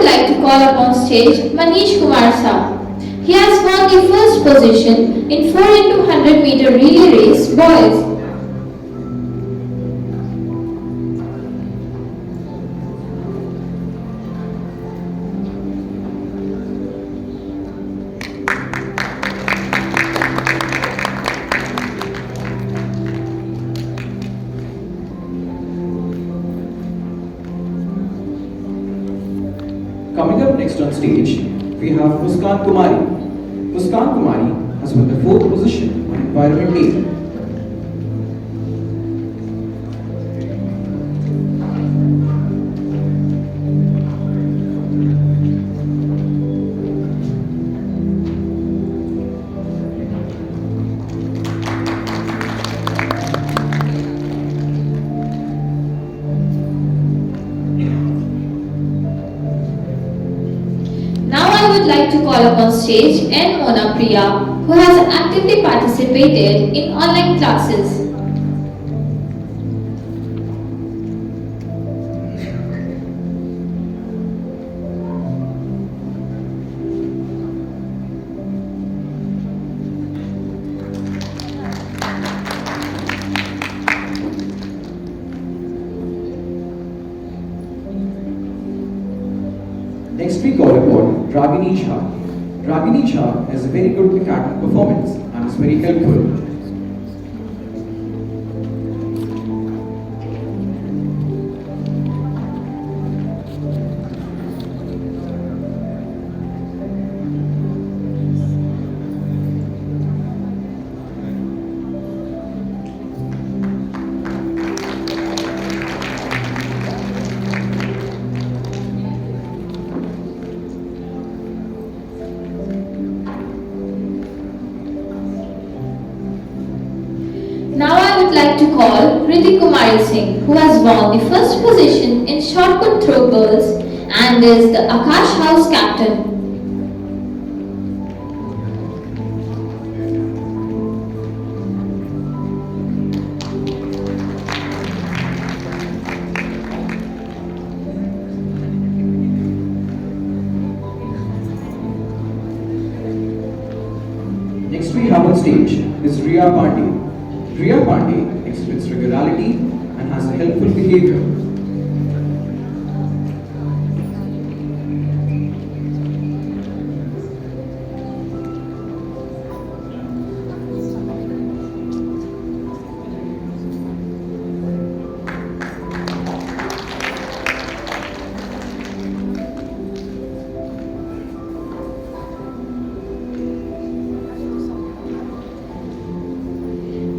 would like to call upon stage Manish Kumar Saab. He has won the first position in 4 into 100 meter relay race boys. Coming up next on stage, we have Muskan Kumari. Muskan Kumari has won the 4th position on Environment Day. Now I would like to call upon stage N. Mona Priya, who has actively participated in online classes. Next we call upon Ragini Jha. Ragini Jha has a very good academic performance and is very helpful. Now I would like to call Riddhi Kumari Singh, who has won the first position in shot put throw girls and is the Akash House captain. Next we have on stage is Riya Pandey. Riya Pandey exhibits regularity and has a helpful behavior.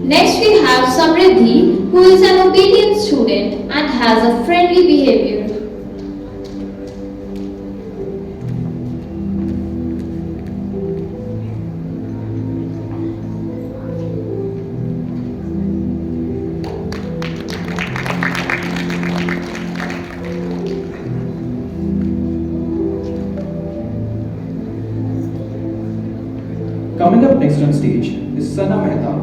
Next we have Samriddhi, who is an obedient student and has a friendly behavior. Coming up next on stage is Sana Mehta.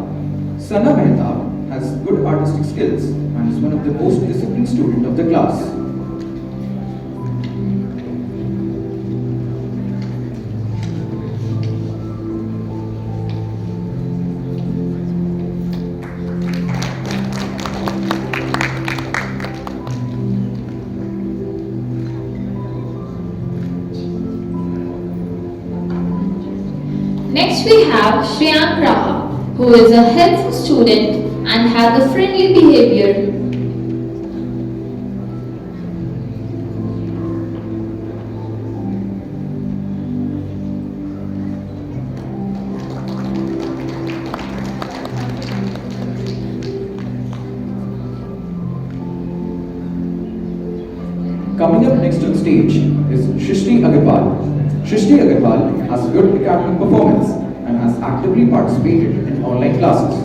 Sana Mehta has good artistic skills and is one of the most disciplined students of the class. Next we have Shreyank Raha, who is a helpful student and has a friendly behavior. Coming up next on stage is Shrishti Agarwal. Shrishti Agarwal has good academic performance and has actively participated in online classes.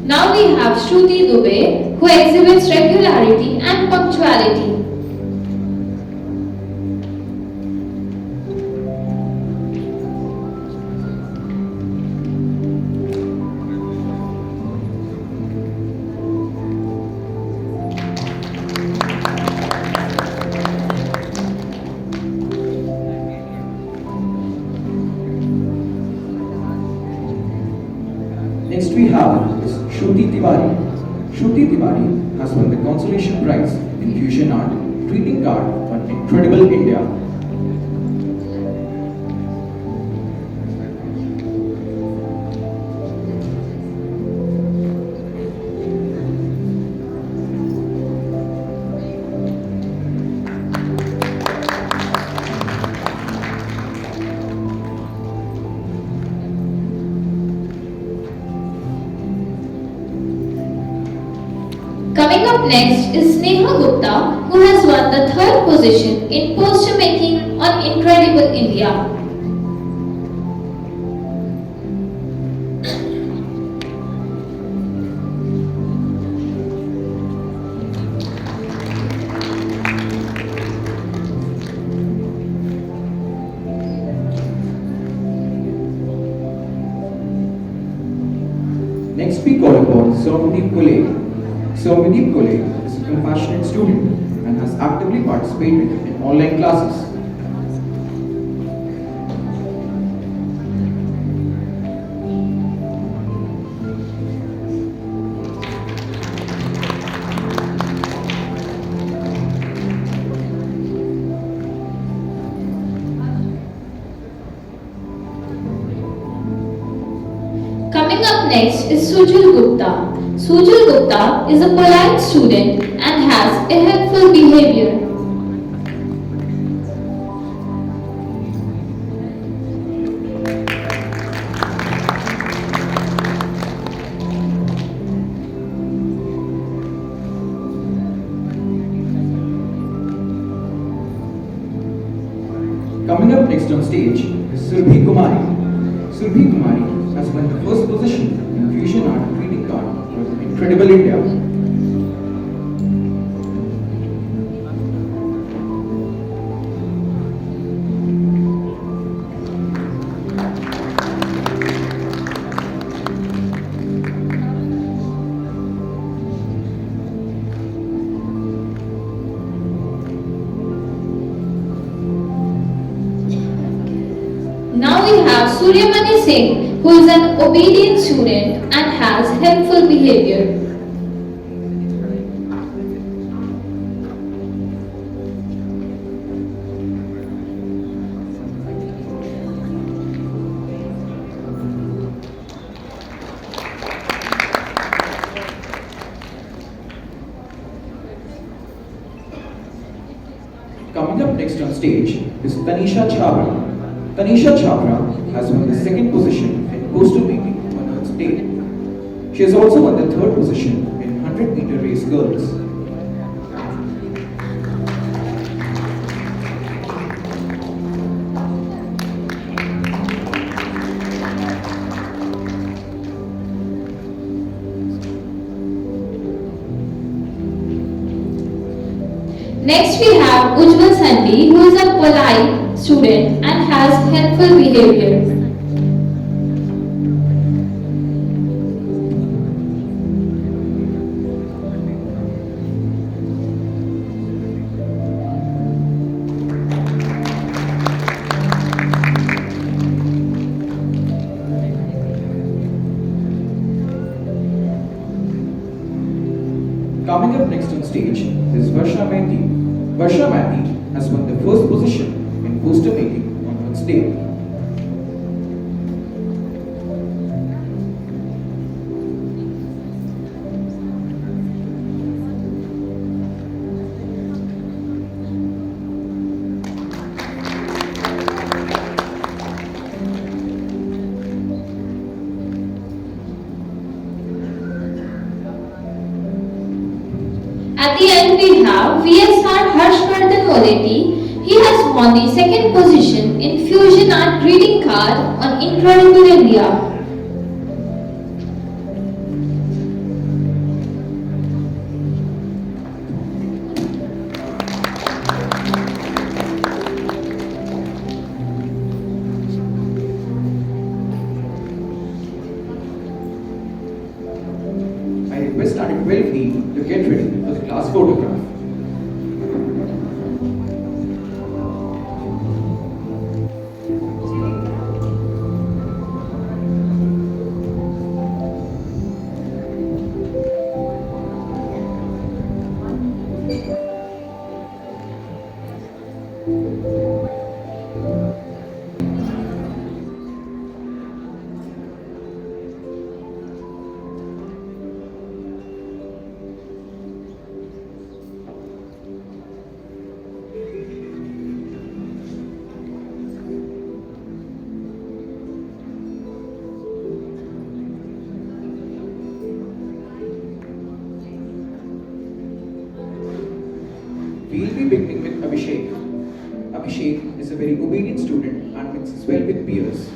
Now we have Shruti Dubey, who exhibits regularity and punctuality. Tiwari. Shruti Tiwari has won the Consolation Prize in Fusion Art Greeting Card on Incredible India. Coming up next is Sneha Gupta, who has won the third position in poster making on Incredible India. Next we call upon Cerenmony Kole. Cerenmony Kole is a compassionate student and has actively participated in online classes. Coming up next is Sujal Gupta. Sujal Gupta is a polite student and has a helpful behavior. Coming up next on stage is Surbhi Kumari. Surbhi Kumari has won the first position in Fusion Art Greeting Card for Incredible India. Now we have Cerenmony Singh, who is an obedient student and has helpful behavior. Coming up next on stage is Tanisha Chhabra. Tanisha Chhabra has won the second position in poster making on Earth's Day. She has also won the third position in 100-meter race girls. Next we have Ujjwal Sandhi, who is a polite student and has helpful behavior. Coming up next on stage is Varsha Mehti. Varsha Mehti has won the first position in poster making on Earth's Day. At the end we have VSR Harshvardhan Moletti. He has won the second position in Fusion Art Greeting Card on Incredible India. I request at 12 to get ready for the class photograph. We'll be beginning with Abhishek. Abhishek is a very obedient student and mixes well with peers.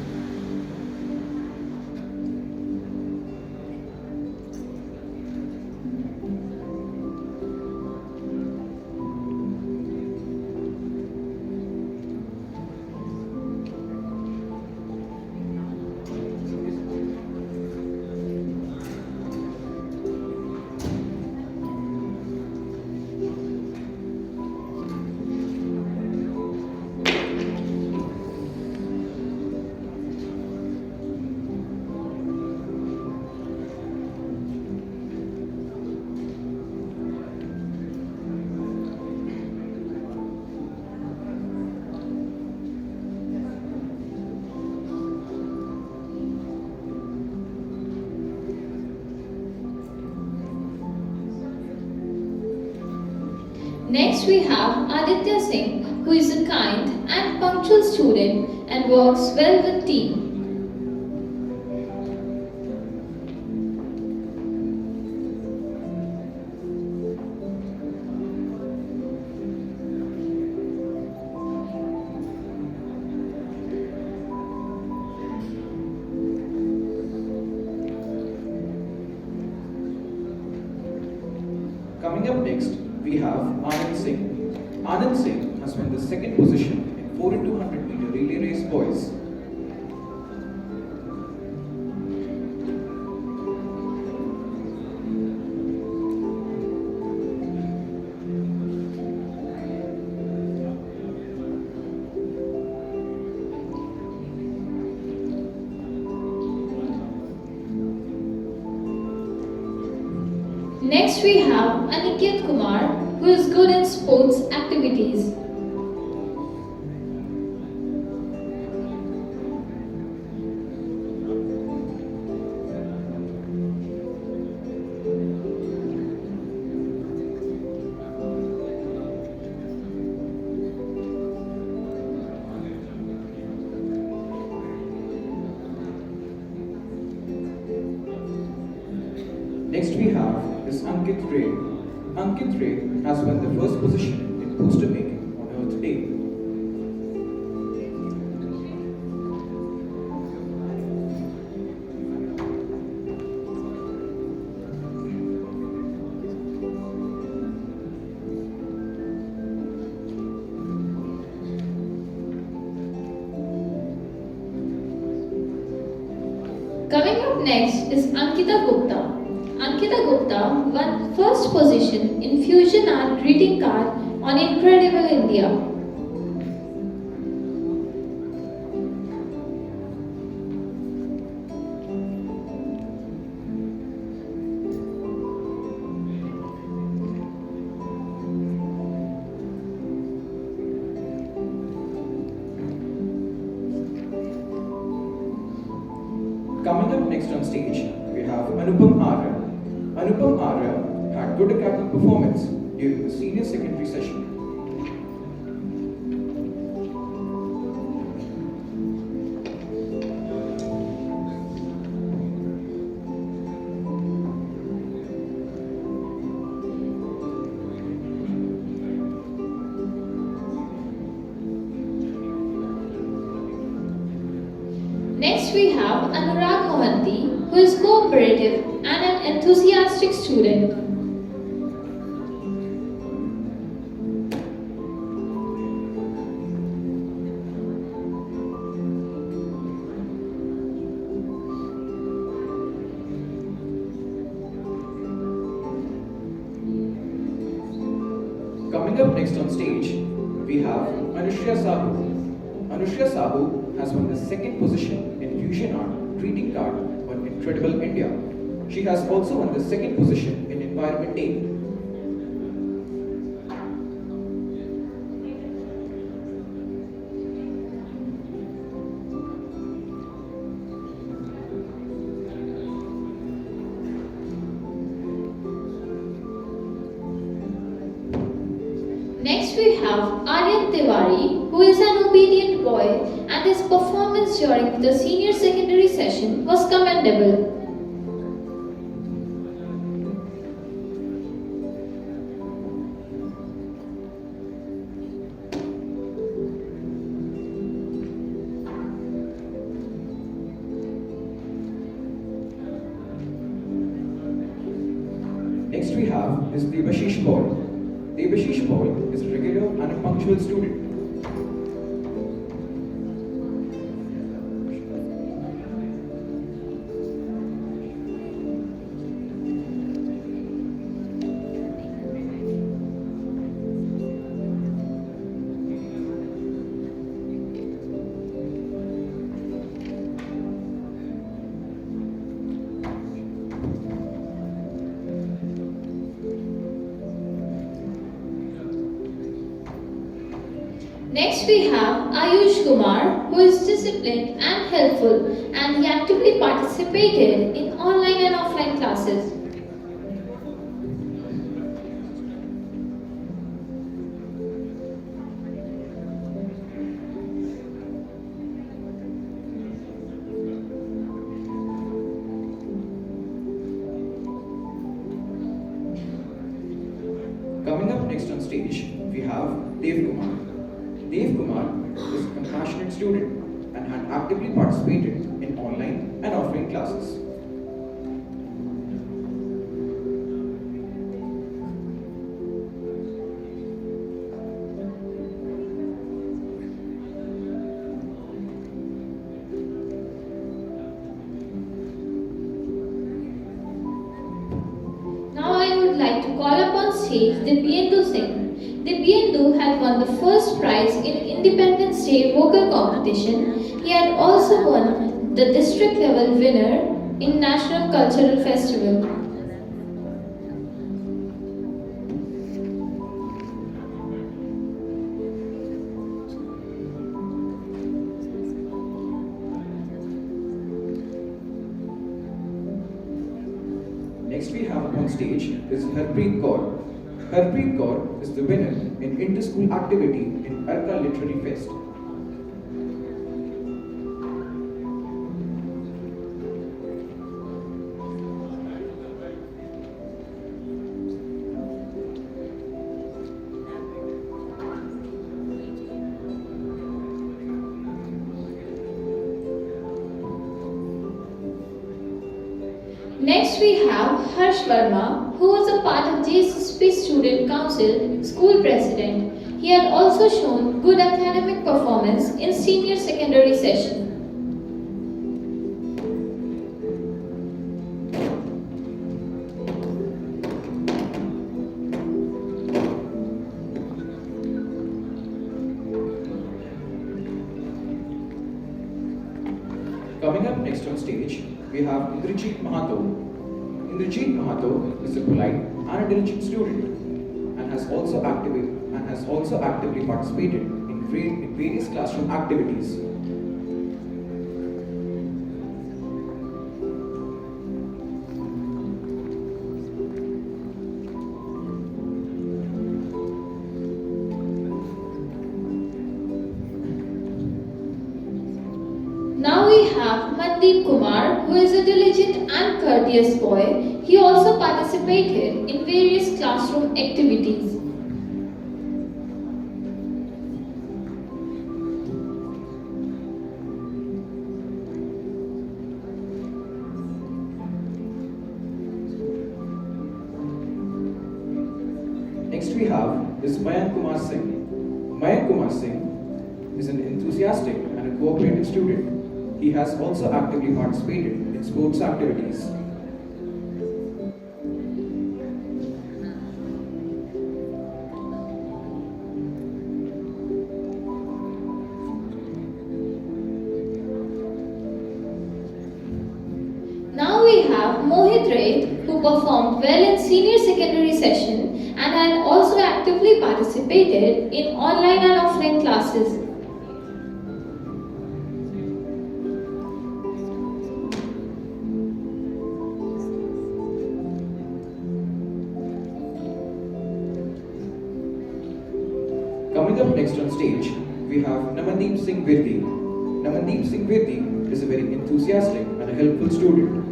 Next we have Aditya Singh, who is a kind and punctual student and works well with team. Coming up next, we have Anand Singh. Anand Singh has won the second position in 4 into 100 meter relay race boys. Next we have Aniket Kumar, who is good in sports activities. Next we have is Ankit Ray. Ankit Ray has won the first position in poster making on Earth Day. Coming up next is Ankita Gupta. Ankita Gupta won first position in Fusion Art greeting card on Incredible India. Coming up next on stage, we have Anupam Arya. Anupam Arya had good academic performance during the senior secondary session. Next we have Anurag Mohanty, who is cooperative and an enthusiastic student. Coming up next on stage, we have Anushya Sahu. Anushya Sahu has won the second position in Fusion Art greeting card on Incredible India. She has also won the second position in Environment Day. we have Aryan Tiwari, who is an obedient boy, and his performance during the senior secondary session was commendable. Next we have is Debashish Paul. Debashish Paul is a regular and a punctual student. Next we have Ayush Kumar, who is disciplined and helpful, and he actively participated in online and offline classes. Coming up next on stage, we have Dev Kumar. Dev Kumar is a compassionate student and had actively participated in online and offline classes. Now I would like to call upon stage Dibyendu Singh. Dibyendu had won the first prize in Independence Day vocal competition. He had also won the district level winner in National Cultural Festival. Next we have on stage is Harpreet Kaur. Harpreet Kaur is the winner in inter-school activity in Arka Literary Fest. Next we have Harsh Verma, who was a part of JSSP Student Council School President. He had also shown good academic performance in senior secondary session. Coming up next on stage, we have Indrajit Mahato. Indrajit Mahato is a polite and a diligent student and has also actively participated in various classroom activities. Now we have Mandeep Kumar, who is a diligent and courteous boy. He also participated in various classroom activities. Next we have is Mayank Kumar Singh. Mayank Kumar Singh is an enthusiastic and a cooperative student. He has also actively participated in sports activities. Now we have Mohit Ray, who performed well in senior secondary session and had also actively participated in online and offline classes. Coming up next on stage, we have Namandeep Singh Virdi. Namandeep Singh Virdi is a very enthusiastic and a helpful student.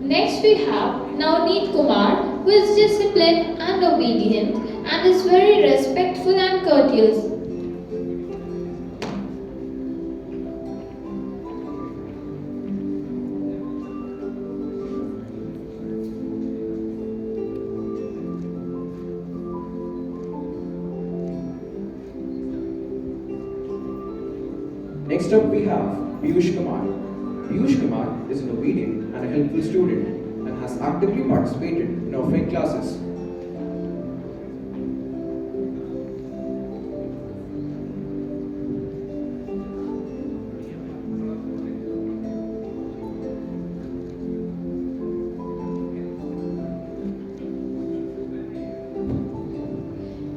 Next we have Navneet Kumar, who is disciplined and obedient and is very respectful and courteous. Next up we have Piyush Kumar. Piyush Kumar is an obedient and a helpful student and has actively participated in offering classes.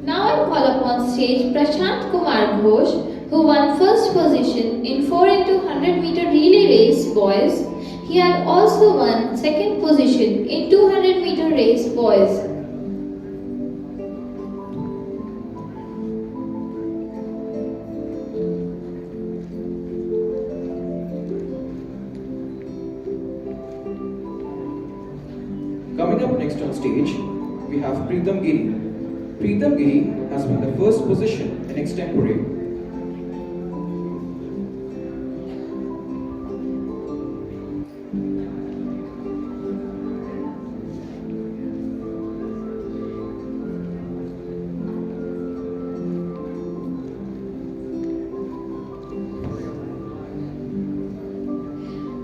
Now I call upon stage Prashant Kumar Ghosh, who won first position in 4 into 100 meter relay race boys. He had also won second position in 200 meter race boys. Coming up next on stage, we have Preetham Giri. Preetham Giri has won the first position in extempore.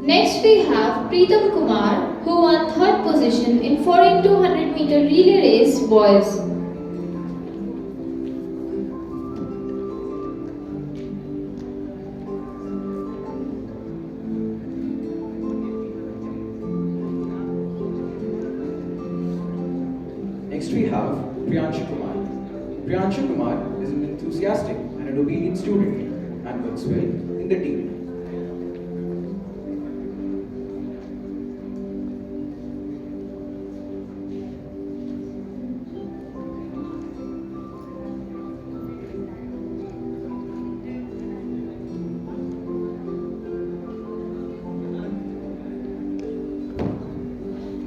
Next we have Preetham Kumar, who won third position in 4 into 100 meter relay race boys. Next we have Priyanshu Kumar. Priyanshu Kumar is an enthusiastic and an obedient student and works well in the team.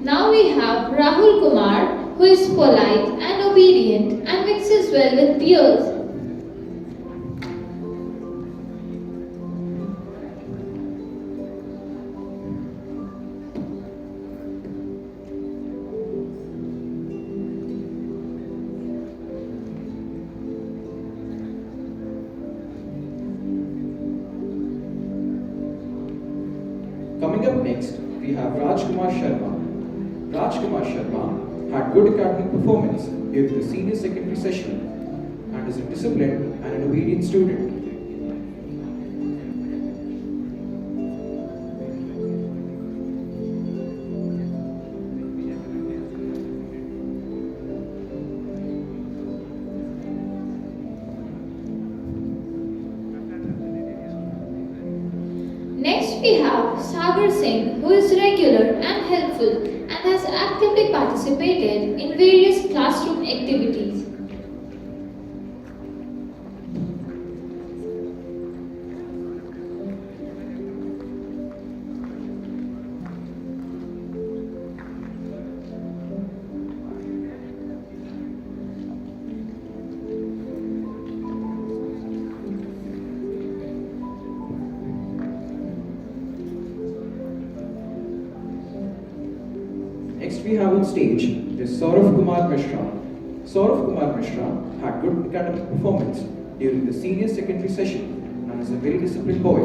Now we have Rahul Kumar, who is polite and obedient and mixes well with peers. Coming up next, we have Rajkumar Sharma. Rajkumar Sharma had good academic performance during the senior secondary session and is a disciplined and an obedient student. Next we have Sagar Singh, who is regular and helpful and has actively participated in various classroom activities. Next we have on stage is Saurav Kumar Mishra. Saurav Kumar Mishra had good academic performance during the senior secondary session and is a very disciplined boy.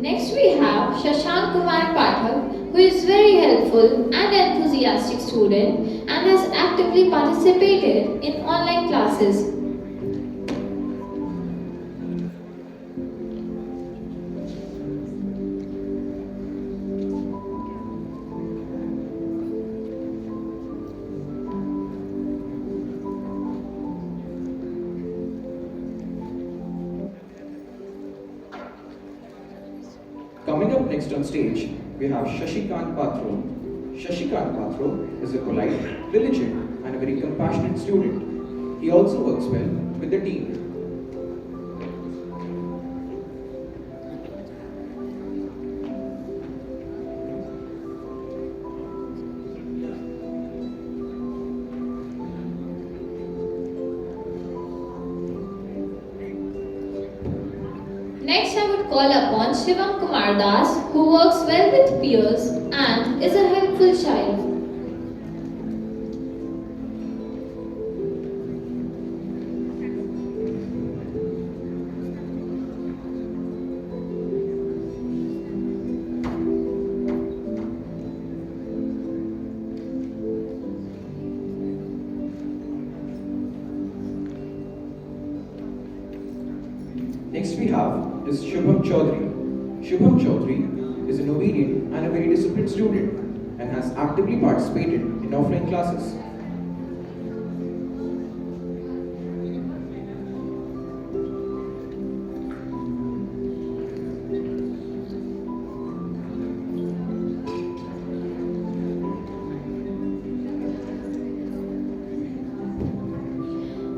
Next we have Shashank Kumar Pathak, who is very helpful and enthusiastic student and has actively participated in online classes. Coming up next on stage, we have Shashikant Patro. Shashikant Patro is a polite, diligent, and a very compassionate student. He also works well with the team. Next, I would call upon Shivam Kumar Das, who works well with peers and is a helpful child. Next we have is Shubham Chaudhary. Shubham Chaudhary is an obedient and a very disciplined student and has actively participated in offline classes.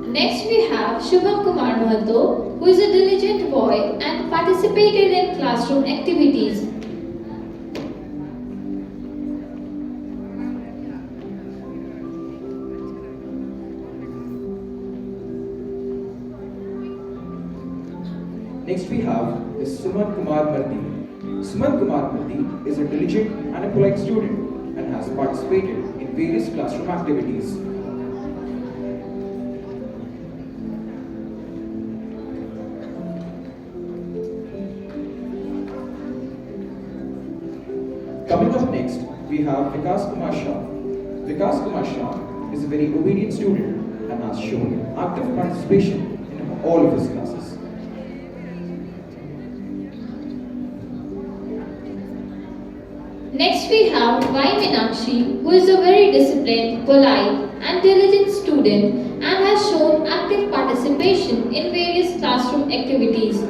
Next, we have Shubham Kumar Mahato, who is a diligent boy and participated in classroom activities. Next we have is Sumant Kumar Mardi. Sumant Kumar Mardi is a diligent and a polite student and has participated in various classroom activities. Coming up next, we have Vikas Kumar Shah. Vikas Kumar Shah is a very obedient student and has shown active participation in all of his classes. Next, we have Y. Meenakshi, who is a very disciplined, polite, and diligent student and has shown active participation in various classroom activities.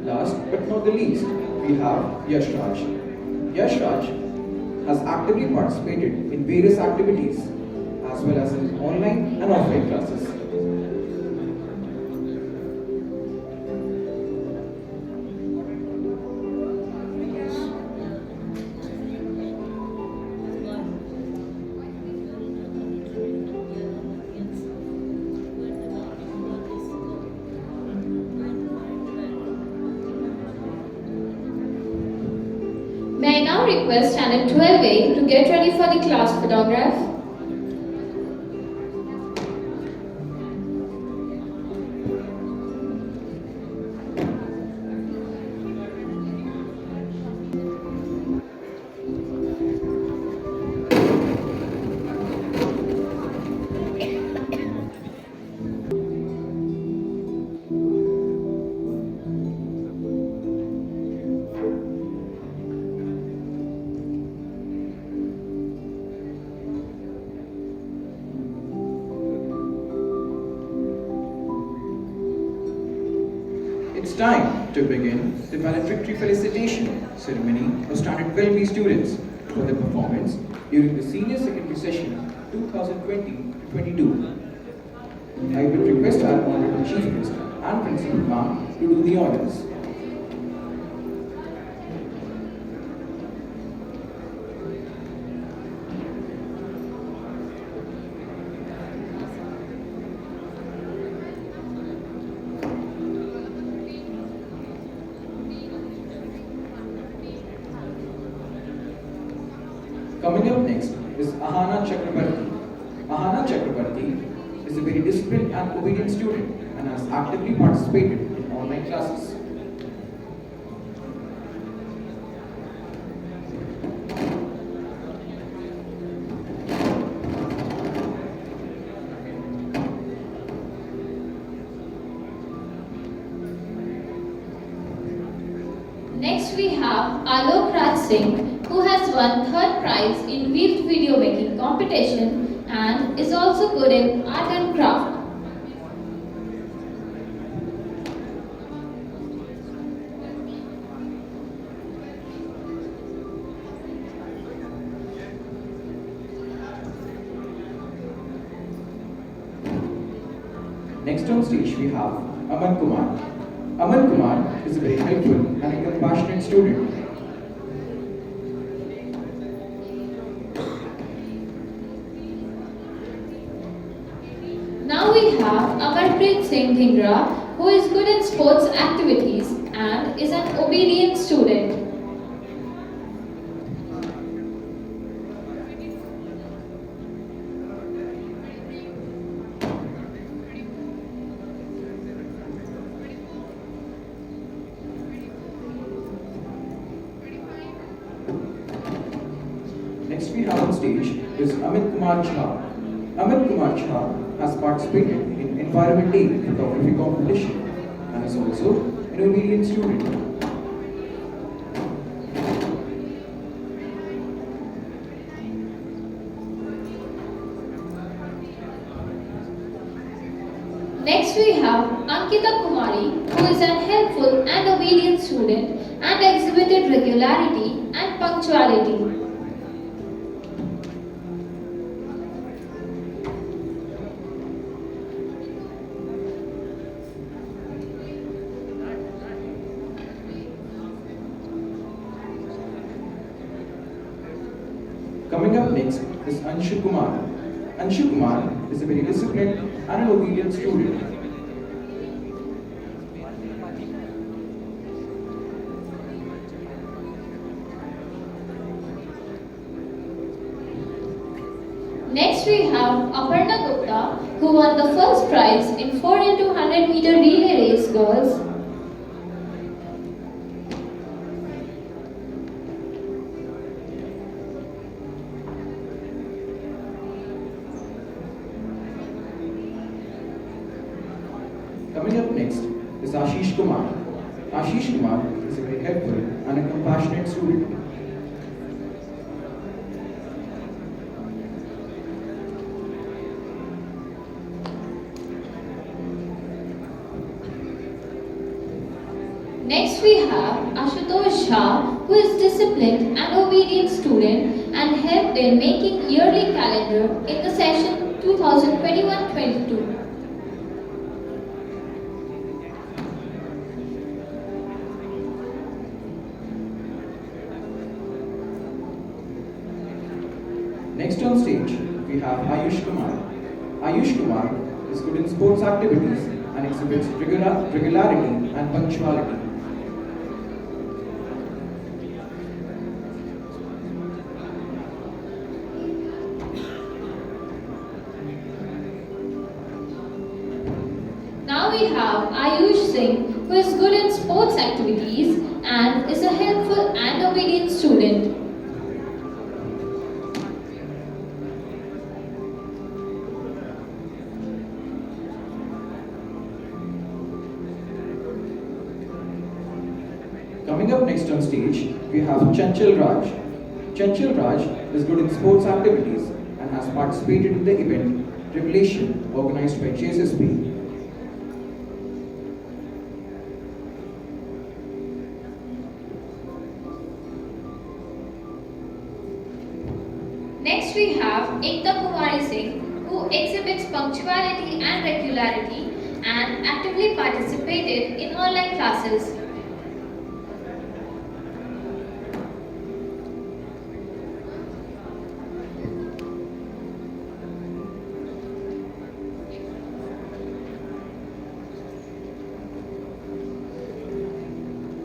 Last but not the least, we have Yash Raj. Yash Raj has actively participated in various activities as well as in online and offline classes. May I now request standard 12A to get ready for the class photograph? It's time to begin the valedictory felicitation ceremony of Standard 12B students for their performance during the Senior Secondary Session 2020-22. I would request our Honorable Chief Guest and Principal Ma'am to do the honors. Coming up next is Ahana Chakrabarti. Ahana Chakrabarti is a very disciplined and obedient student and has actively participated in online classes. Next we have Alok Raj Singh, who has won third prize in weaved video making competition and is also good in art and craft. Next on stage we have Aman Kumar. Aman Kumar is a very helpful and a compassionate student. Now we have Amarpreet Singh Dhingra, who is good in sports activities and is an obedient student. Next we have on stage is Amit Kumar Jha. Amit Kumar Jha has participated in Environment Day photography competition and is also an obedient student. Next we have Ankita Kumari, who is an helpful and obedient student and exhibited regularity and punctuality. Coming up next is Anshu Kumar. Anshu Kumar is a very disciplined and an obedient student. Next we have Aparna Gupta, who won the first prize in 4 into 100 meter relay race girls. Coming up next is Ashish Kumar. Ashish Kumar is a very helpful and a compassionate student. Next we have Ashutosh Shah, who is disciplined and obedient student and helped in making yearly calendar in the session 2021-22. Next on stage, we have Ayush Kumar. Ayush Kumar is good in sports activities and exhibits regularity and punctuality. Now we have Ayush Singh, who is good in sports activities and is a helpful and obedient student. Coming up next on stage, we have Chanchal Raj. Chanchal Raj is good in sports activities and has participated in the event Revelation organized by JSSP. Next we have Ekta Kumari Singh, who exhibits punctuality and regularity and actively participated in online classes.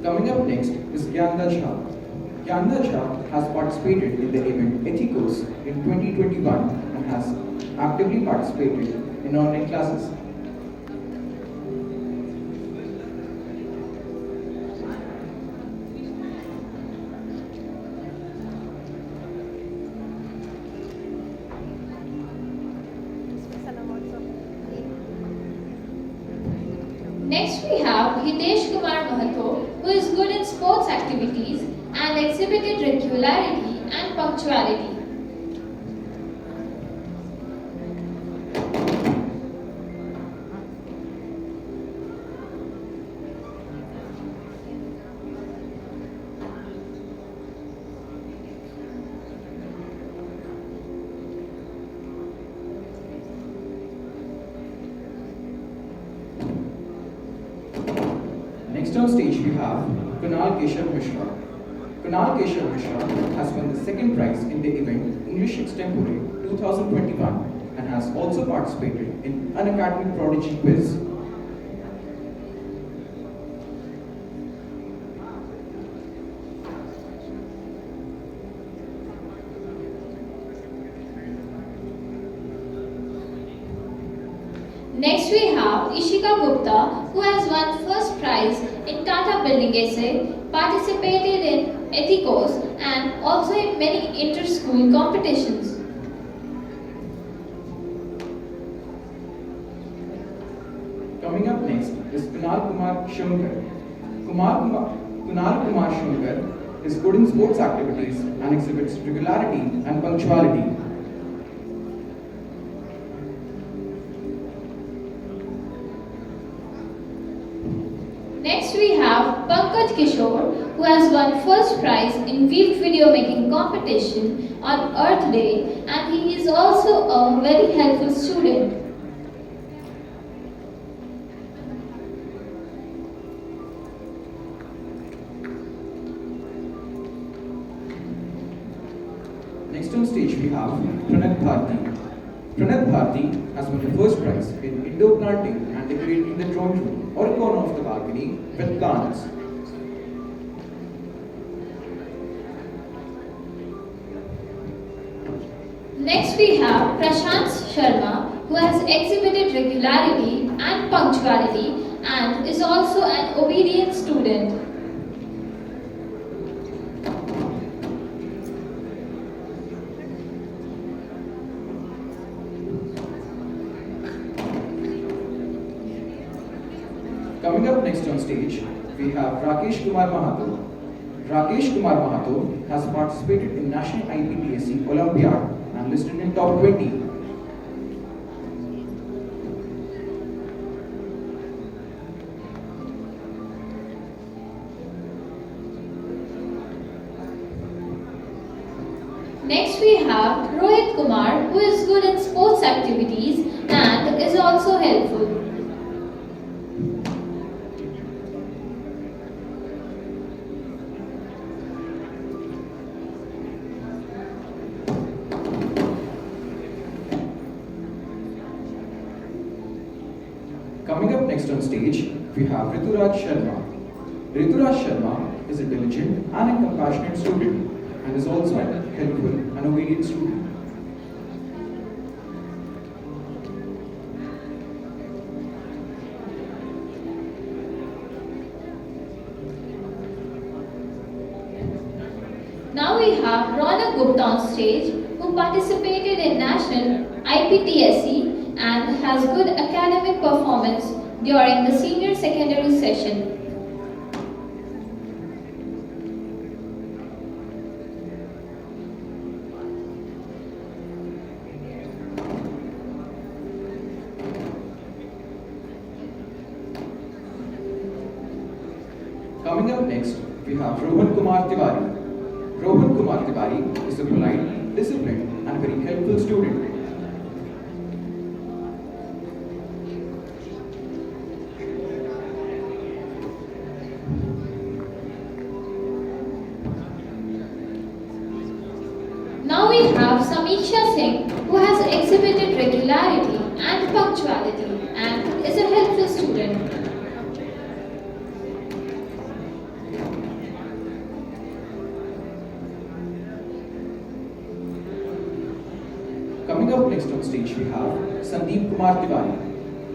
Coming up next is Gyanda Jha. Gyanda Jha has participated in the event Ethicos in 2021 and has actively participated in online classes. Next we have Hitesh Kumar Mahato, who is good in sports activities and exhibited regularity and punctuality. Next on stage we have Kunal Keshav Mishra. Kunal Keshav Mishra has won the second prize in the event English Extempore 2021 and has also participated in an academic prodigy quiz. Next we have Ishika Gupta, who has won first prize in Tata Building Essay, participated in Ethicos and also in many inter-school competitions. Coming up next is Kunal Kumar Shankar. Kunal Kumar Shankar is good in sports activities and exhibits regularity and punctuality. Next we have Pankaj Kishore, who has won first prize in Weave video making competition on Earth Day, and he is also a very helpful student. Next on stage we have Pranat Bharti. Pranat Bharti has won the first prize in indoor planting and decorating the drawing room or a corner of the balcony with plants. Next we have Prashant Sharma, who has exhibited regularity and punctuality and is also an obedient student. Coming up next on stage, we have Rakesh Kumar Mahato. Rakesh Kumar Mahato has participated in National IPTSC Olympiad and listed in top 20. Next we have Rohit Kumar, who is good in sports activities and is also helpful. Coming up next on stage, we have Rituraj Sharma. Rituraj Sharma is a diligent and a compassionate student and is also a helpful and obedient student. Now we have Ronak Gupta on stage, who participated in National IPTSC and has good academic performance during the senior secondary session. Coming up next, we have Rohan Kumar Tiwari. Rohan Kumar Tiwari is a polite, disciplined and very helpful student. Now we have Samiksha Singh, who has exhibited regularity and punctuality and is a helpful student. up next on stage we have Sandeep Kumar Tiwari.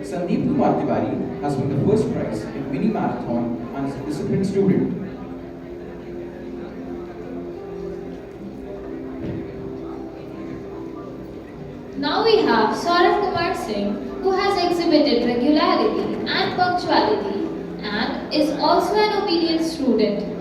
Sandeep Kumar Tiwari has won the first prize in mini marathon and is a disciplined student. Now we have Saurav Kumar Singh, who has exhibited regularity and punctuality and is also an obedient student.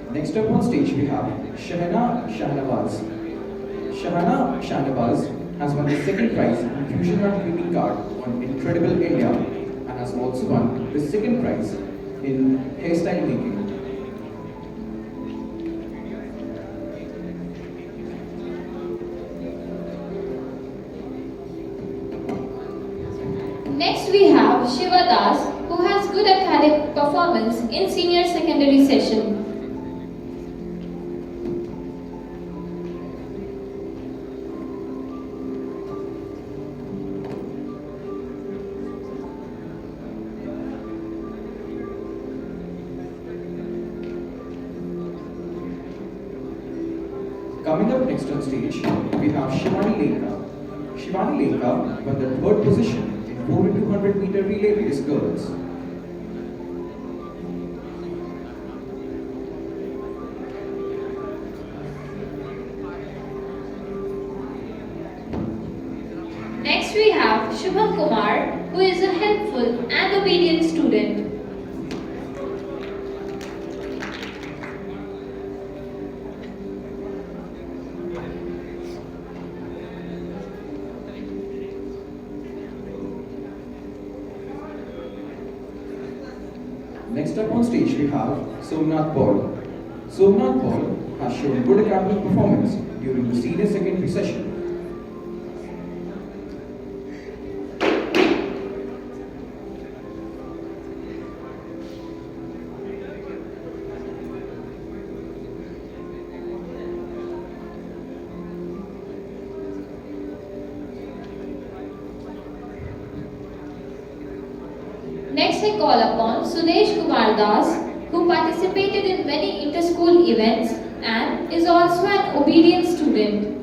Next up on stage we have Shahana Shahnawaz. Shahana Shahnawaz has won the second prize in Fusion Art greeting card on Incredible India and has also won the second prize in hairstyle making. Next we have Shiva Das, who has good academic performance in senior secondary session. Coming up next on stage, we have Shivani Lekha. Shivani Lekha won the third position in 4 into 100 meter relay race girls. Next we have Shubham Kumar, who is a helpful and obedient student. Next up on stage we have Somnath Paul. Somnath Paul has shown good academic performance during the senior secondary session. Next I call upon Sudesh Kumar Das, who participated in many inter-school events and is also an obedient student.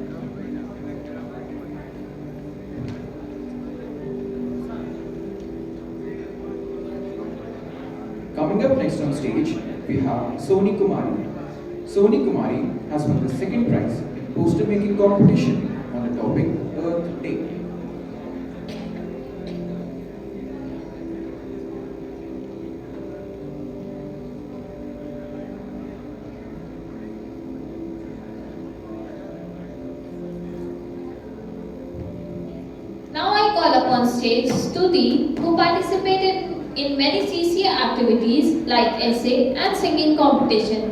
Coming up next on stage, we have Soni Kumari. Soni Kumari has won the second prize in poster making competition on the topic Earth Day. Now I call upon stage Stuti, who participated in many CCA activities like essay and singing competition.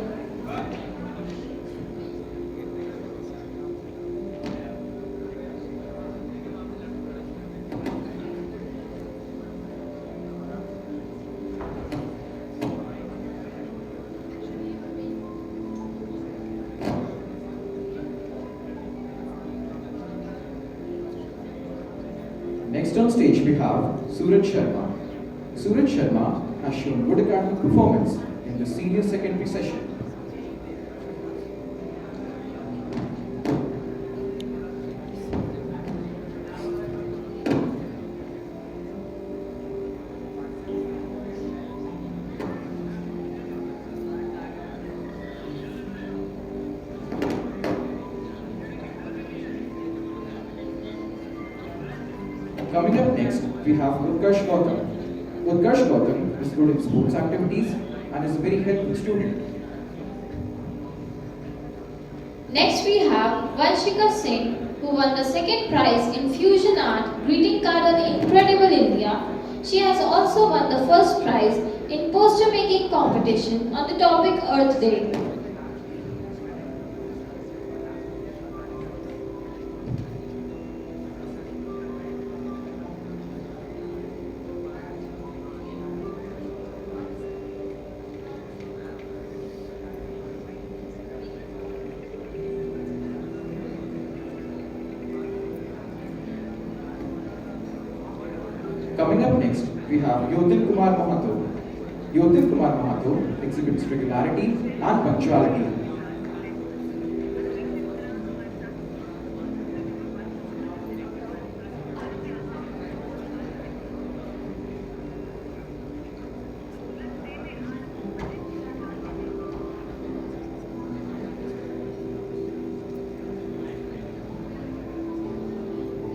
Next on stage we have Suraj Sharma. Suraj Sharma has shown good academic performance in the senior secondary session. Coming up next, we have Utkarsh Gautam. Utkarsh Gautam is good in sports activities and is a very helpful student. Next we have Vanshika Singh, who won the second prize in Fusion Art greeting card on Incredible India. She has also won the first prize in poster making competition on the topic Earth Day. Coming up next, we have Yotin Kumar Mahato. Yotin Kumar Mahato exhibits regularity and punctuality.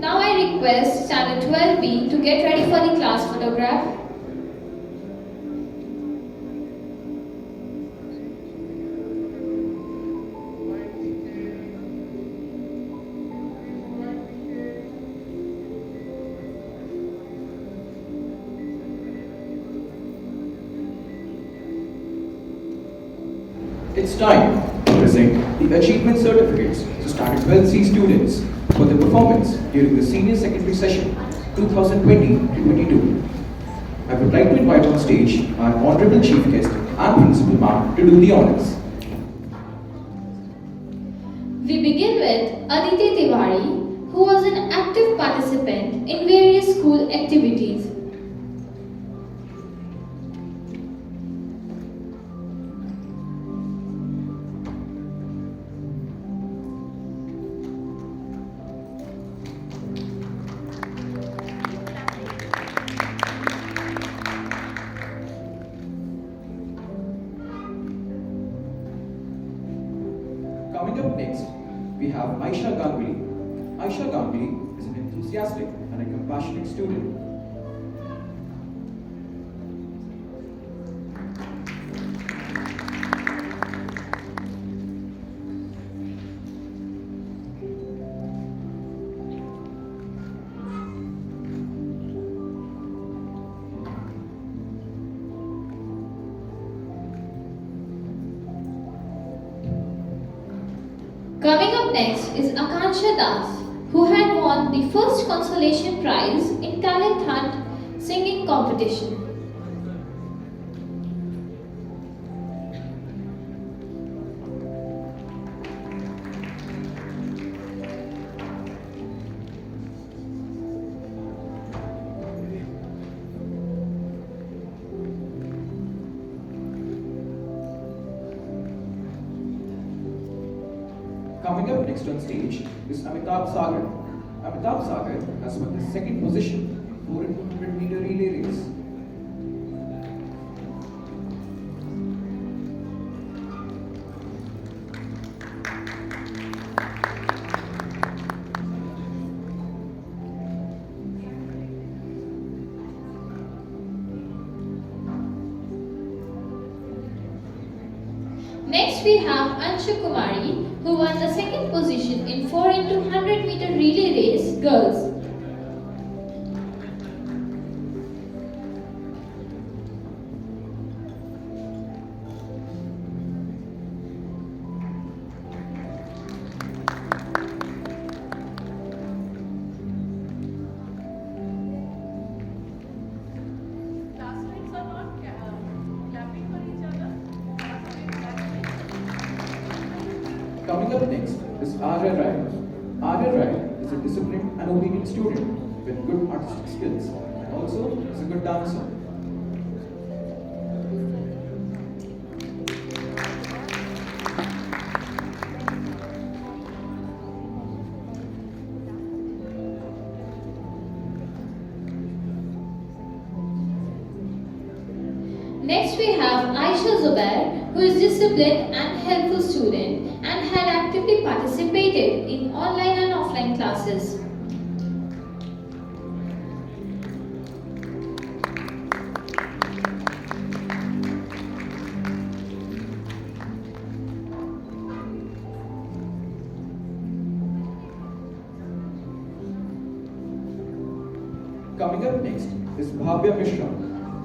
Now I request Standard 12B to get ready for the class photograph. It's time to present the achievement certificates to Standard 12C students for their performance during the senior secondary session 2020-22. I would like to invite on stage our honorable chief guest and principal ma'am to do the honors. We begin with Aditi Tiwari, who was an active participant in various school activities. Coming up next, we have Aisha Ganguly. Aisha Ganguly is an enthusiastic and a compassionate student. Coming up next is Akansha Das, who had won the first consolation prize in Talent Hunt singing competition. Coming up next on stage is Amitabh Sagar. Amitabh Sagar has won the second position in 400-meter relay race. Next we have Anshu Kumari, who won the second position in 4 into 100-meter relay race girls. Classmates are not clapping for each other. Coming up next is Arya Rai. Arya Rai is a disciplined and obedient student with good artistic skills and also is a good dancer. Next we have Aisha Zubair, who is disciplined and helpful student and had actively participated in online and offline classes. Coming up next is Bhavya Mishra.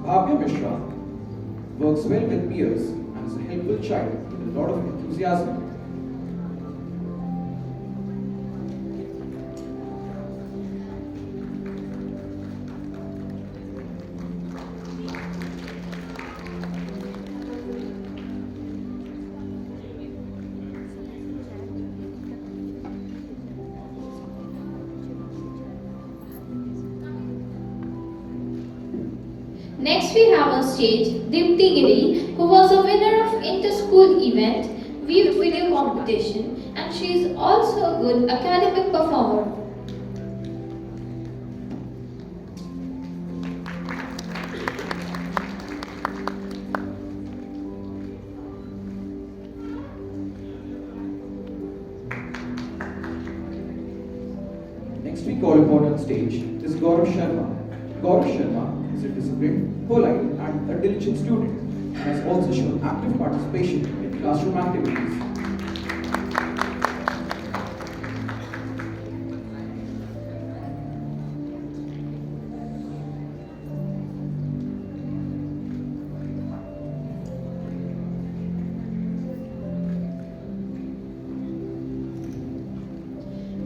Bhavya Mishra works well with peers and is a helpful child with a lot of enthusiasm. Next we have on stage Dipti Giri, who was a winner of inter-school event video competition, and she is also a good academic performer. Next we call upon on stage is Gaurav Sharma. Gaurav Sharma is a disciplined, polite and a diligent student and has also shown active participation in classroom activities.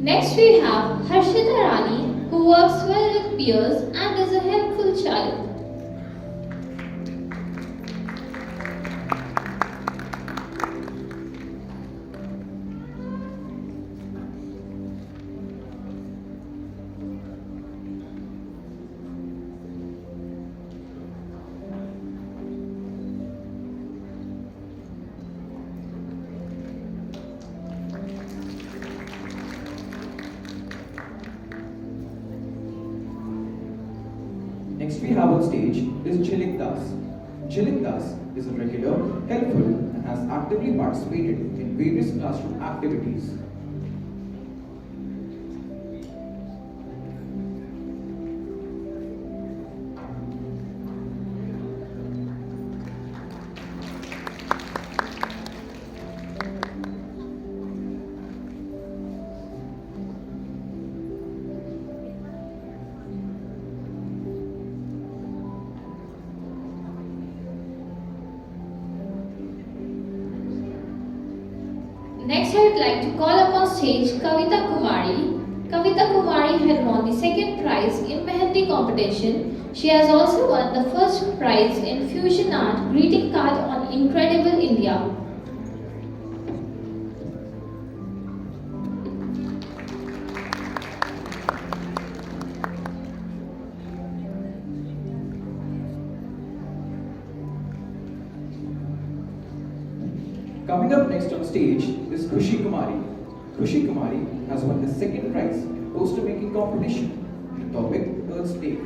Next we have Harshita Rani, who works well with peers and is a helpful child. Next we have on stage is Jhilik Das. Jhilik Das is a regular, helpful and has actively participated in various classroom activities. Next, I would like to call upon stage Kavita Kumari. Kavita Kumari had won the second prize in Mehendi competition. She has also won the first prize in Fusion Art greeting card on Incredible India. Coming up next on stage is Khushi Kumari. Khushi Kumari has won the second prize in poster making competition. The topic Earth's Day.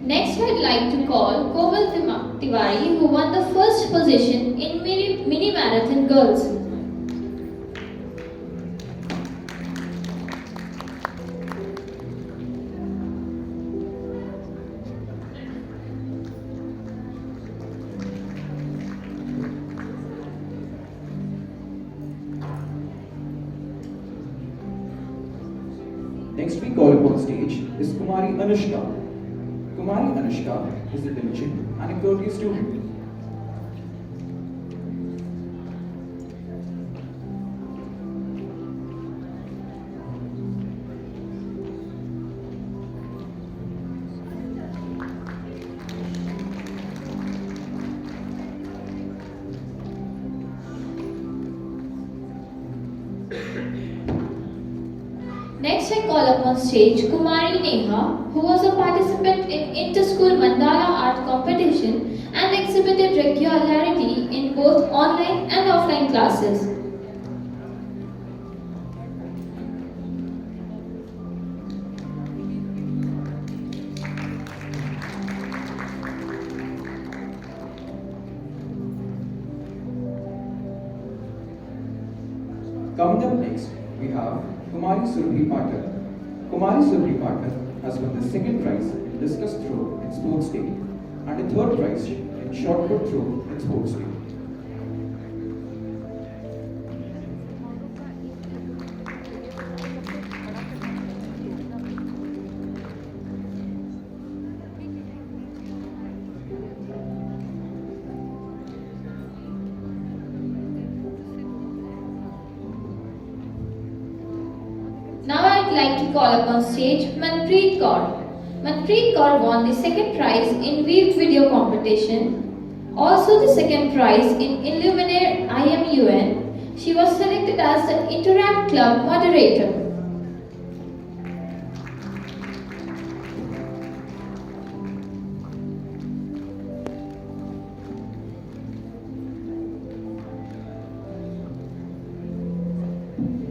Next, I'd like to call Komal Tiwari, who won the first position in mini marathon girls. Next we call upon stage is Kumari Anushka. Kumari Anushka is a diligent and a courteous student. Next, I call upon stage Kumari Neha, who was a participant in inter-school mandala art competition and exhibited regularity in both online and offline classes. Coming up next, we have Kumari Surabhi Pathak. Kumari Surabhi Pathak has won the second prize in discus throw in sports day and a third prize in shot put throw in sports day. Now I'd like to call upon stage Manpreet Kaur. Manpreet Kaur won the second prize in Weaved Video competition, also the second prize in Illuminaire IMUN. She was selected as the Interact Club moderator.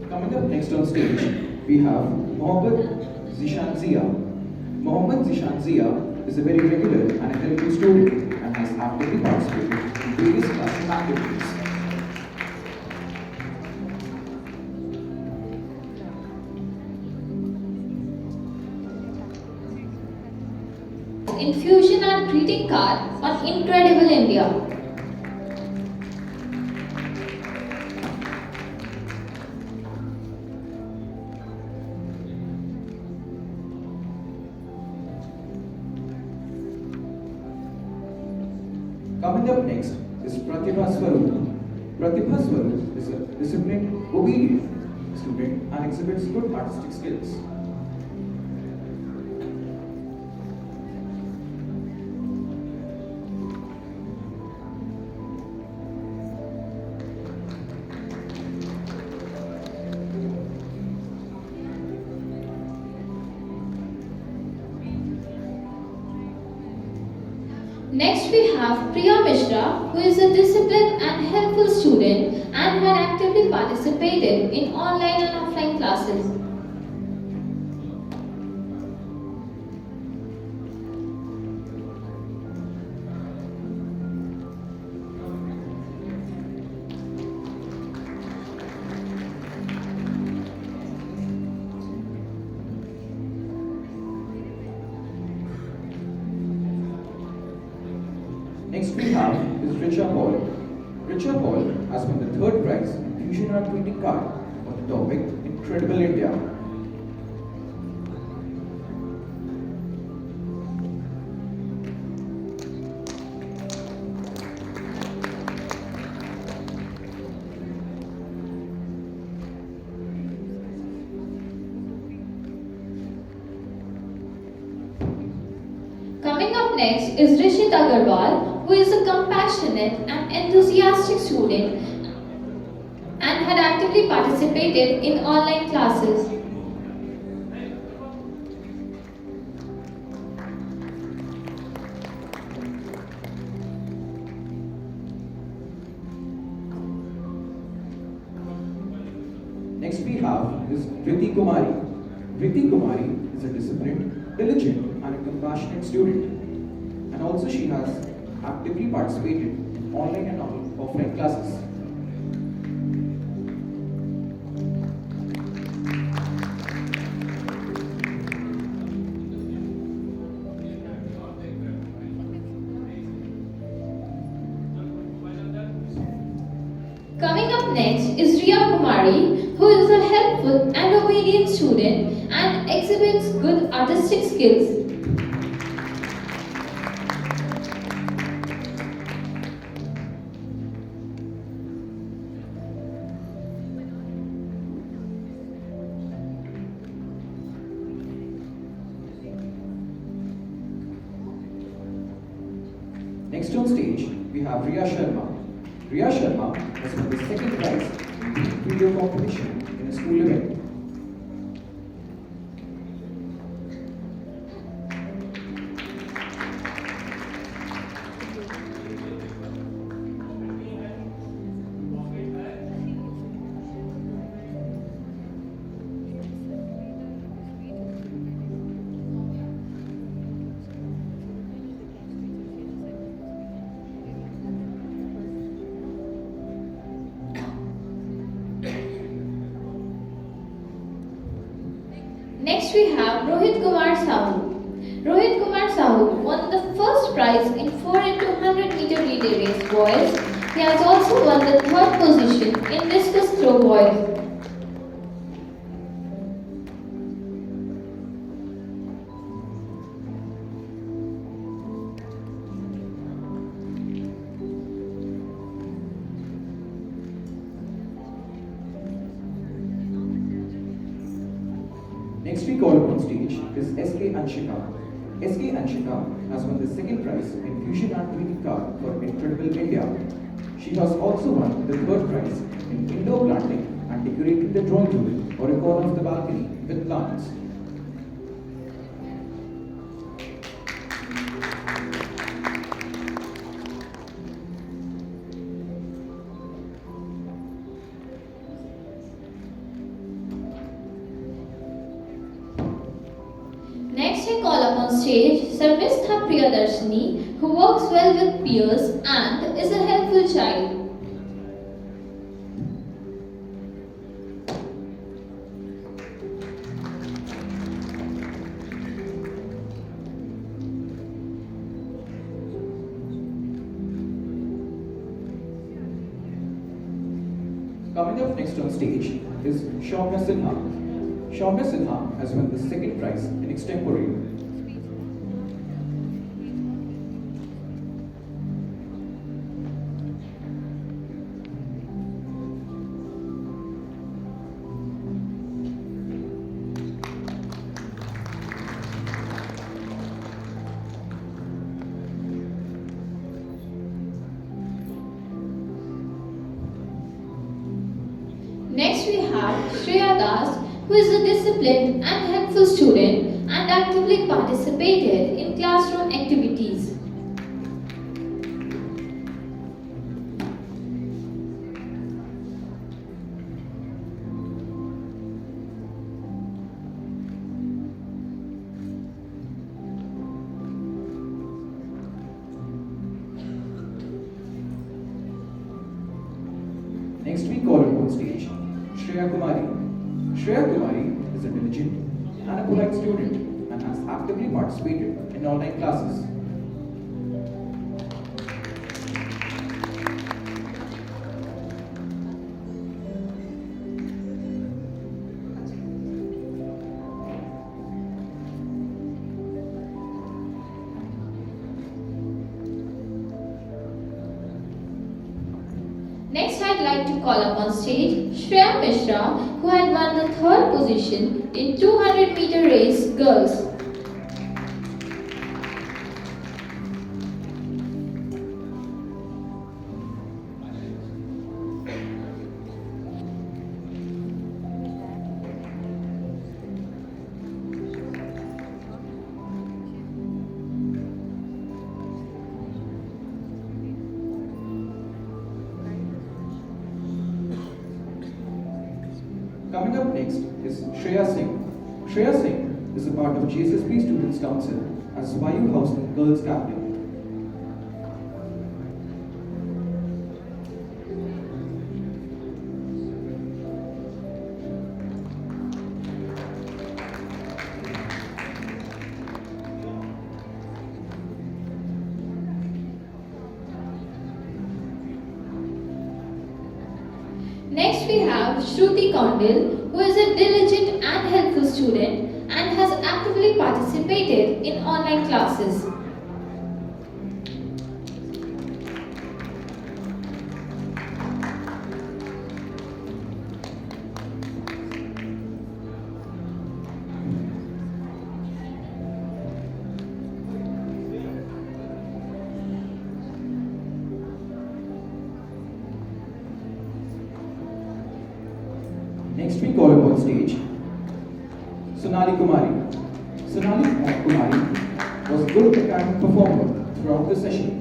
Coming up next on stage, we have Mohammed Zishan Zia. Mohammed Zishan Zia is a very regular and a helpful student and has actively participated in various classroom activities. Infusion and greeting card on Incredible India. Coming up next is Pratibha Swarup. Pratibha Swarup is a disciplined, obedient student and exhibits good artistic skills. Next we have Priya Mishra, who is a disciplined and helpful student and had actively participated in online and offline classes. Next we have is Richa Paul. Richa Paul has won the third prize in Fusion Art Greeting Card on the topic Incredible India. Coming up next is Rishit Agarwal, who is a compassionate and enthusiastic student and had actively participated in online classes. Next we have is Vriti Kumari. Vriti Kumari is a disciplined, diligent and a compassionate student, and also she has actively participated in online and offline classes. Coming up next is Riya Kumari, who is a helpful and obedient student and exhibits good artistic skills. Next on stage, we have Riya Sharma. Riya Sharma has won the second prize in the video competition in a school event. Next we have Rohit Kumar Sahu. Rohit Kumar Sahu won the first prize in 4 into 100 meter relay race boys. He has also won the third position in discus throw boys. Next we call upon stage is SK Anshika. SK Anshika has won the second prize in Fusion Art Greeting Card for Incredible India. She has also won the third prize in indoor planting and decorating the drawing room or a corner of the balcony with plants. Next, I call upon stage Sarvistha Priyadarshini, who works well with peers and is a helpful child. Coming up next on stage is Shaumya Sinha. Shaumya Sinha has won the second prize in extempore. Next, we have Shreya Das, who is a disciplined and helpful student and actively participated in classroom activities. Next we call upon stage Shreya Kumari. Shreya Kumari is a diligent and a polite student and has actively participated in online classes. Next, I'd like to call upon stage Shreya Mishra, who had won the third position in 200-meter race girls. Coming up next is Shreya Singh. Shreya Singh is a part of JSSB Students' Council as Vayu House Girls Captain. Next, we have Shruti Kondil, who is a diligent and helpful student and has actively participated in online classes. Next we call upon stage Sonali Kumari. Sonali Kumari was a good academic performer throughout the session.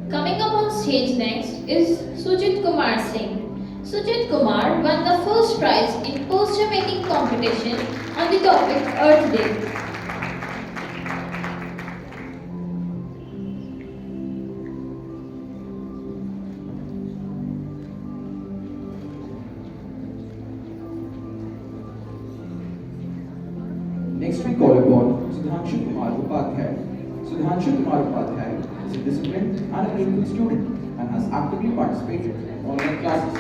Coming up on stage next is Sujit Kumar Singh. Sujit Kumar won the first prize in poster making competition on the topic Earth Day. Next we call upon Sudhanshu Kumar Upadhyay. Sudhanshu Kumar Upadhyay is a disciplined and a helpful student and has actively participated in online classes.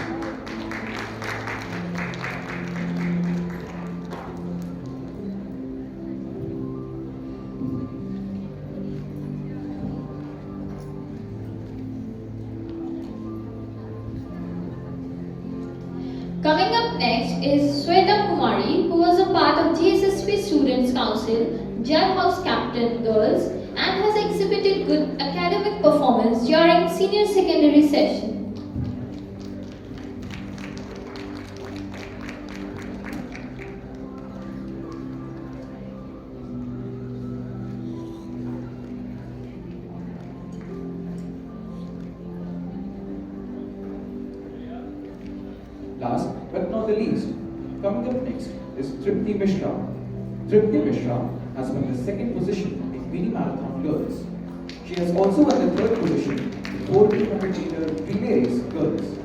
Coming up next is Sweta Kumari, who was a part of GSSP Students Council, Jar House Captain Girls, and has exhibited good academic performance during senior secondary session. Last but not the least, coming up next is Tripti Mishra. Tripti Mishra has won the second position in mini marathon girls. She has also won the third position in 400 meter relay race girls.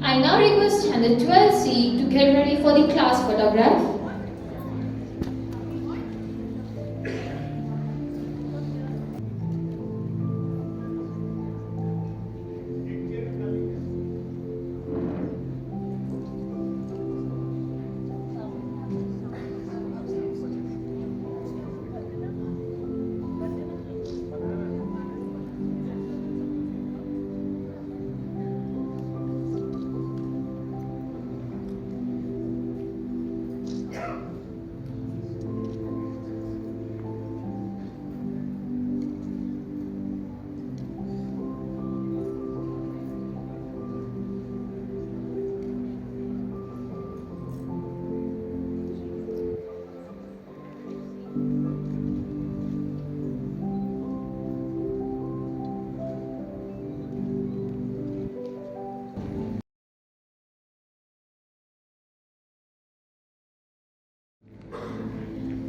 I now request standard 12C to get ready for the class photograph.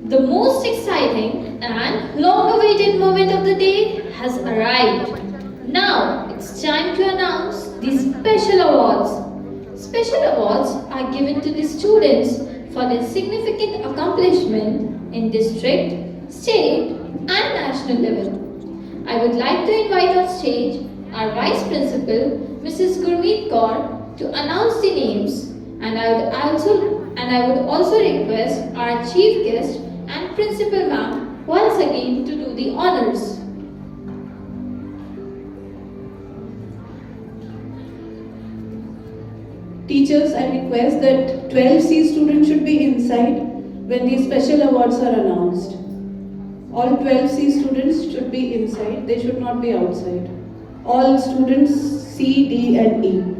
The most exciting and long-awaited moment of the day has arrived. Now it's time to announce the special awards. Special awards are given to the students for their significant accomplishment in district, state and national level. I would like to invite on stage our Vice Principal, Mrs. Gurmeet Kaur, to announce the names, and I would also request our Chief Guest and Principal Ma'am once again to do the honors. Teachers, I request that 12C students should be inside when these special awards are announced. All 12C students should be inside, they should not be outside. All students C, D and E.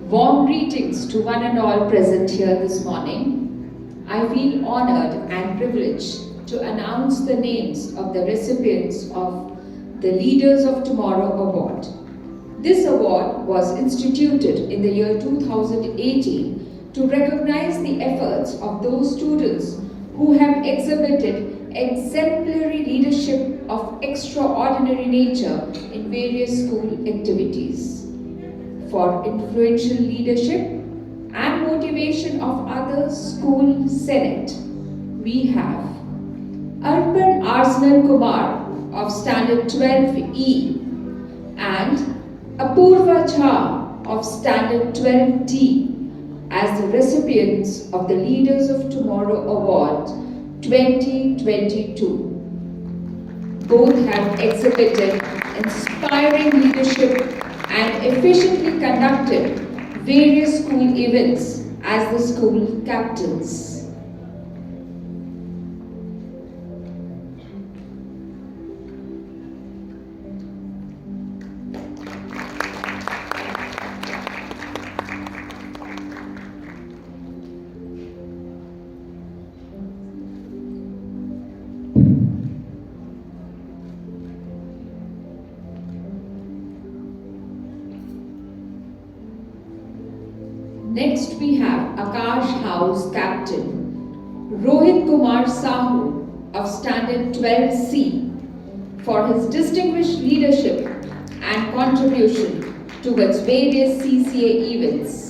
Warm greetings to one and all present here this morning. I feel honored and privileged to announce the names of the recipients of the Leaders of Tomorrow Award. This award was instituted in the year 2018 to recognize the efforts of those students who have exhibited exemplary leadership of extraordinary nature in various school activities. For influential leadership and motivation of other school senate, we have Arpan Arsenal Kumar of Standard 12E and Apurva Jha of Standard 12D as the recipients of the Leaders of Tomorrow Award 2022. Both have exhibited inspiring leadership and efficiently conducted various school events as the school captains. Next we have Akash House Captain Rohit Kumar Sahu of Standard 12C for his distinguished leadership and contribution towards various CCA events.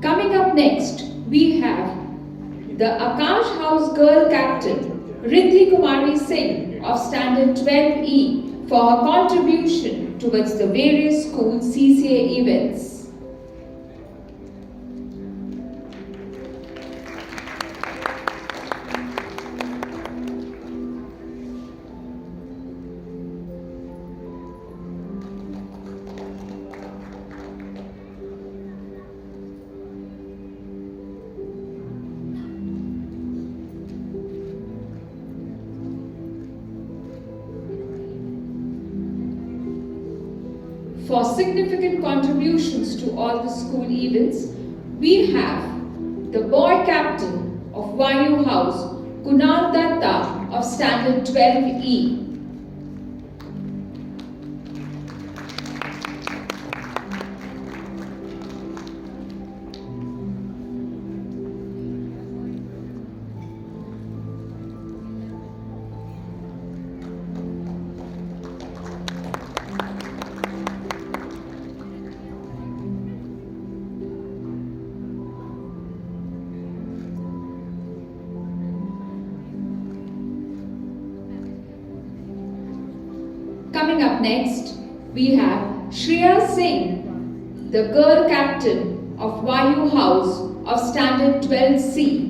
Coming up next, we have the Akash House Girl Captain Riddhi Kumari Singh of Standard 12E for her contribution towards the various school CCA events. For significant contributions to all the school events, we have the boy captain of YU House, Kunal Datta of Standard 12E. Coming up next, we have Shreya Singh, the girl captain of YU House of Standard 12C.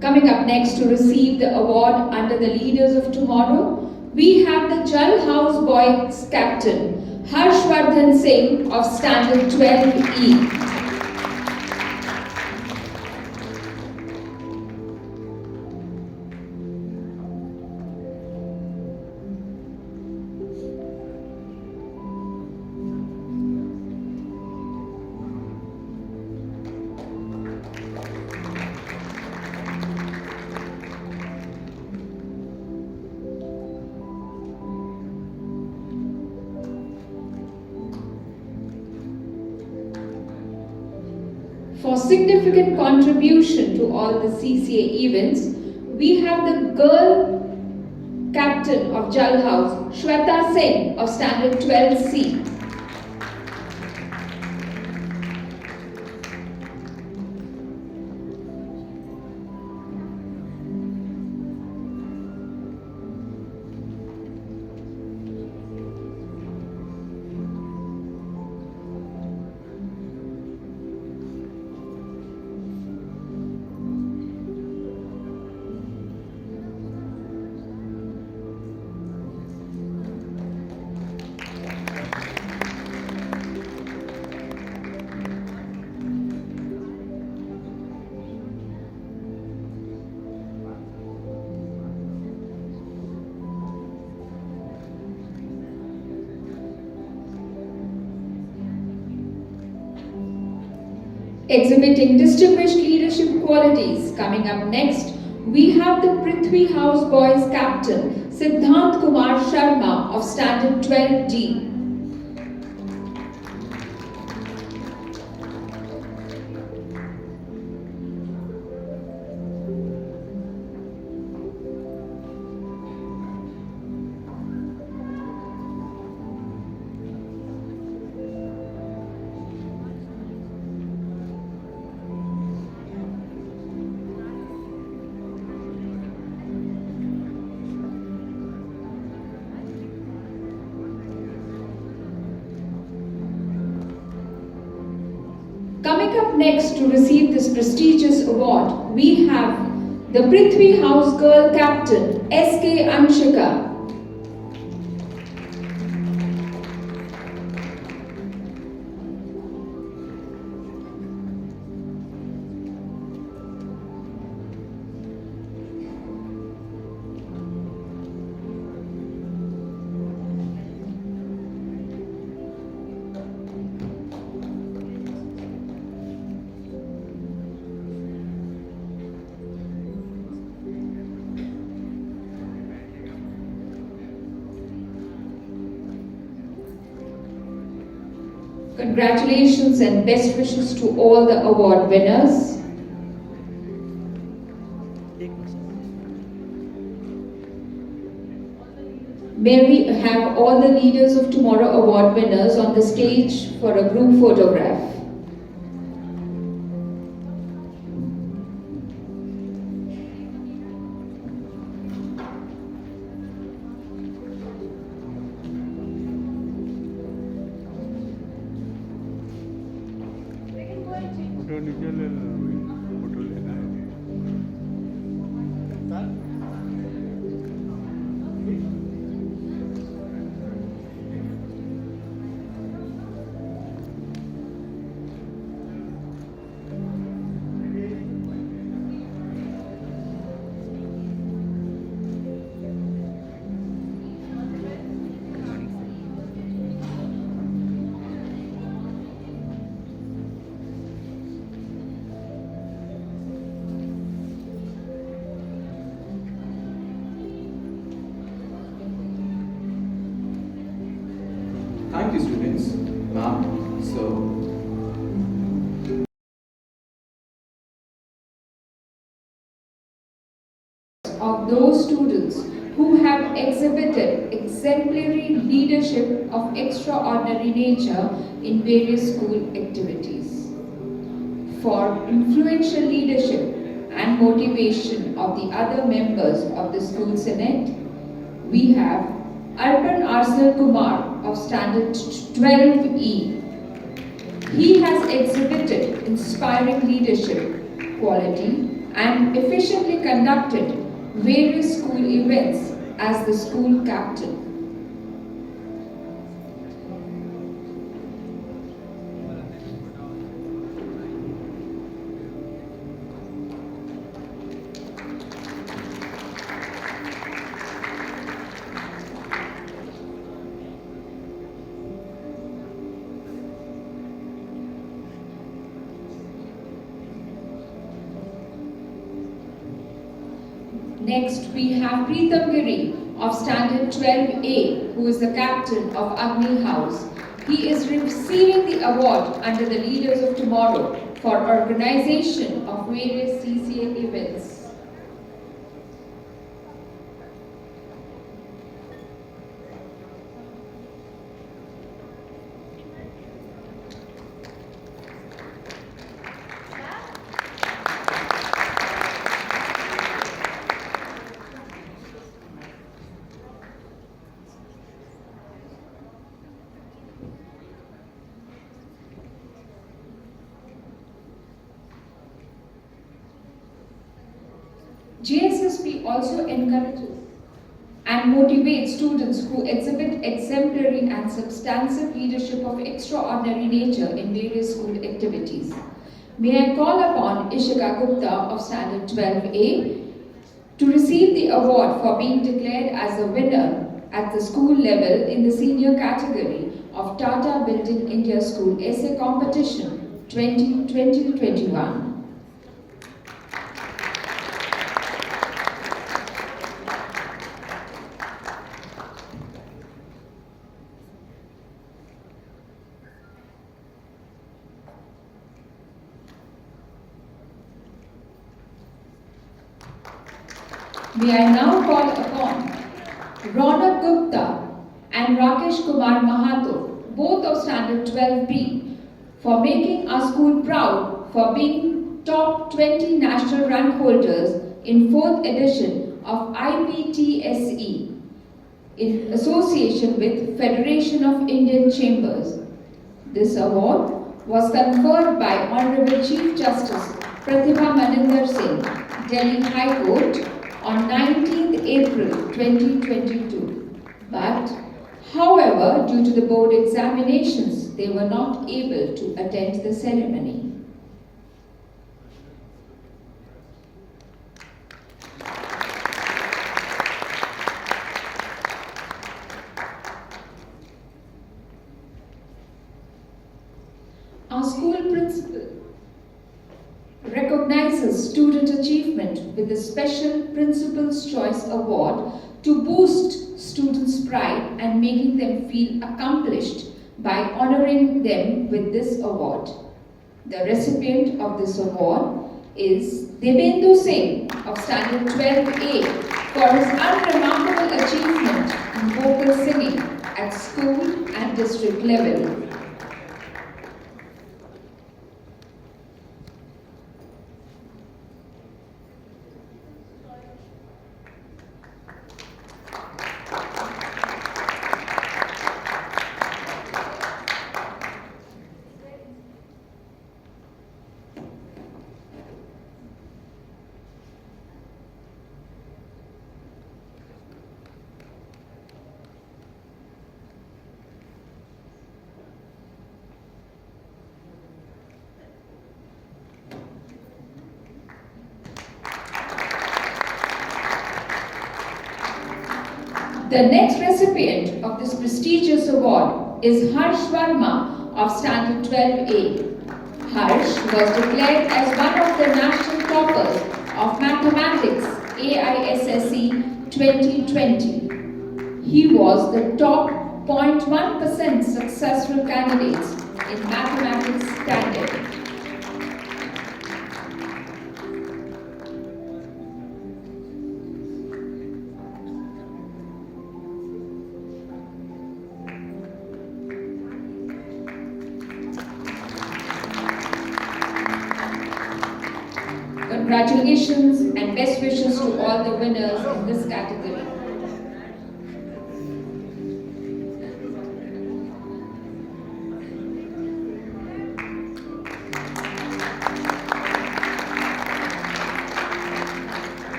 Coming up next to receive the award under the Leaders of Tomorrow, we have the Jal House Boys Captain Harshvardhan Singh of Standard 12E. For significant contribution to all the CCA events, we have the girl captain of Jal House, Shweta Singh of Standard 12C. Exhibiting distinguished leadership qualities. Coming up next, we have the Prithvi House Boys Captain, Siddhant Kumar Sharma of Standard 12D. Coming up next to receive this prestigious award, we have the Prithvi House Girl Captain, S.K. Anshika. Congratulations and best wishes to all the award winners. May we have all the Leaders of Tomorrow award winners on the stage for a group photograph. Photo नीचे ले लो photo लेना है Thank you, students. Ma'am, of those students who have exhibited exemplary leadership of extraordinary nature in various school activities. For influential leadership and motivation of the other members of the school senate, we have Arpan Arsenal Kumar of Standard 12E. He has exhibited inspiring leadership quality and efficiently conducted various school events as the school captain. Next, we have Preetham Giri of Standard 12A, who is the captain of Agni House. He is receiving the award under the Leaders of Tomorrow for organization of various CCA events. JSSP also encourages and motivates students who exhibit exemplary and substantive leadership of extraordinary nature in various school activities. May I call upon Ishika Gupta of Standard 12A to receive the award for being declared as the winner at the school level in the senior category of Tata Built in India School Essay Competition 2020-21. May I now call upon Ronak Gupta and Rakesh Kumar Mahato, both of Standard 12B, for making our school proud for being top 20 national rank holders in 4th edition of IPTSE in association with Federation of Indian Chambers. This award was conferred by Honorable Chief Justice Pratibha Maninder Singh, Delhi High Court, on 19th April 2022. But, however, due to the board examinations, they were not able to attend the ceremony. Our school principal recognizes student achievement with the Special Principal's Choice Award to boost students' pride and making them feel accomplished by honoring them with this award. The recipient of this award is Devendu Singh of Standard 12A for his unremarkable achievement in vocal singing at school and district level. The next recipient of this prestigious award is Harsh Verma of Standard 12A. Harsh was declared as one of the national toppers of Mathematics AISSE 2020. He was the top 0.1% successful candidates in Mathematics Standard. Congratulations and best wishes to all the winners in this category.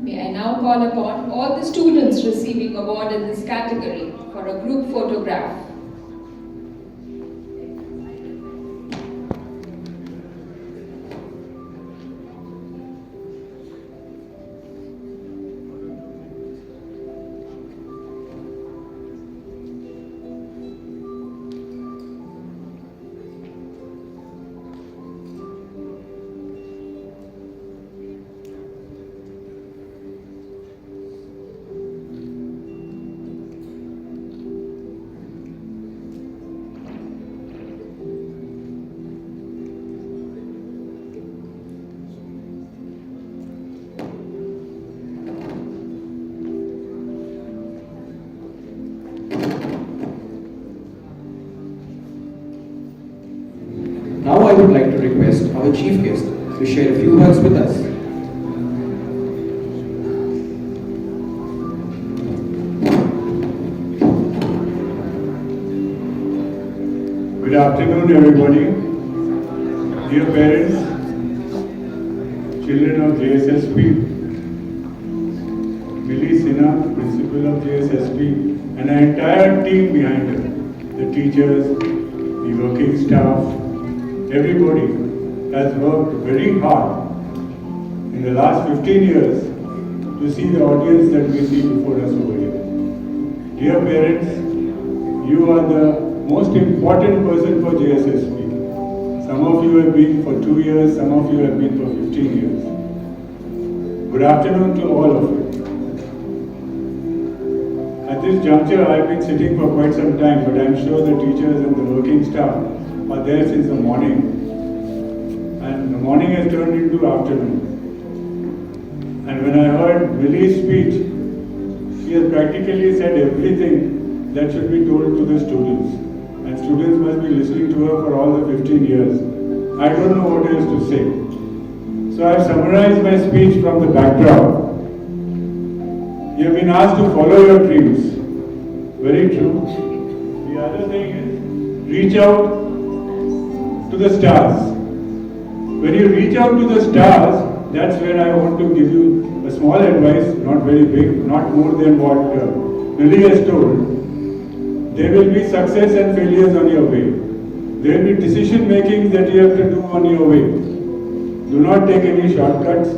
May I now call upon all the students receiving award in this category for a group photograph. chief guest to share a few words with us. Good afternoon, everybody. Dear parents, children of JSSP, Millie Sinha, principal of JSSP, and our entire team behind her, the teachers, the working staff, everybody has worked very hard in the last 15 years to see the audience that we see before us over here. Dear parents, you are the most important person for JSSP. Some of you have been for 2 years, some of you have been for 15 years. Good afternoon to all of you. At this juncture, I have been sitting for quite some time, but I am sure the teachers and the working staff are there since the morning. And the morning has turned into afternoon. And when I heard Millie's speech, she has practically said everything that should be told to the students. And students must be listening to her for all the 15 years. I don't know what else to say. So I have summarized my speech from the backdrop. You have been asked to follow your dreams. Very true. The other thing is, reach out to the stars. When you reach out to the stars, that's where I want to give you a small advice, not very big, not more than what Lily has told. There will be success and failures on your way. There will be decision making that you have to do on your way. Do not take any shortcuts.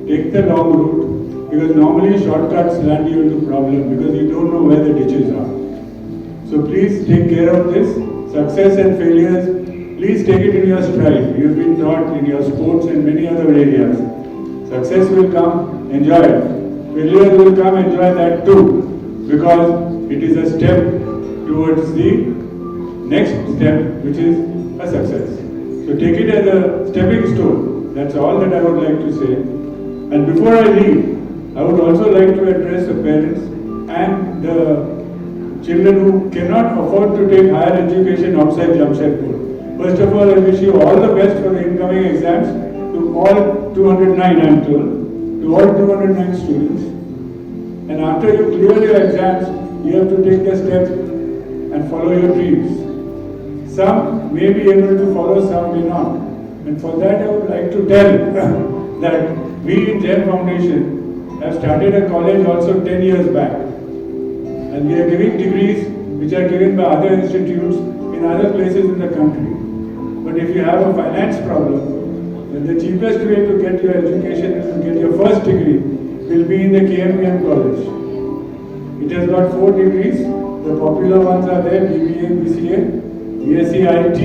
Take the long route, because normally shortcuts land you into problem because you don't know where the ditches are. So please take care of this. Success and failures, please take it in your stride. You have been taught in your sports and many other areas. Success will come, enjoy it. Failures will come, enjoy that too, because it is a step towards the next step, which is a success. So take it as a stepping stone. That's all that I would like to say. And before I leave, I would also like to address the parents and the children who cannot afford to take higher education outside Jamshedpur. First of all, I wish you all the best for the incoming exams to all 209, I am told, to all 209 students. And after you clear your exams, you have to take the steps and follow your dreams. Some may be able to follow, some may not. And for that I would like to tell that we in Zen Foundation have started a college also 10 years back. And we are giving degrees which are given by other institutes in other places in the country. But if you have a finance problem, then the cheapest way to get your education is to get your first degree will be in the KMBM college. It has got 4 degrees. The popular ones are there, BBA, BCA, BSc IT,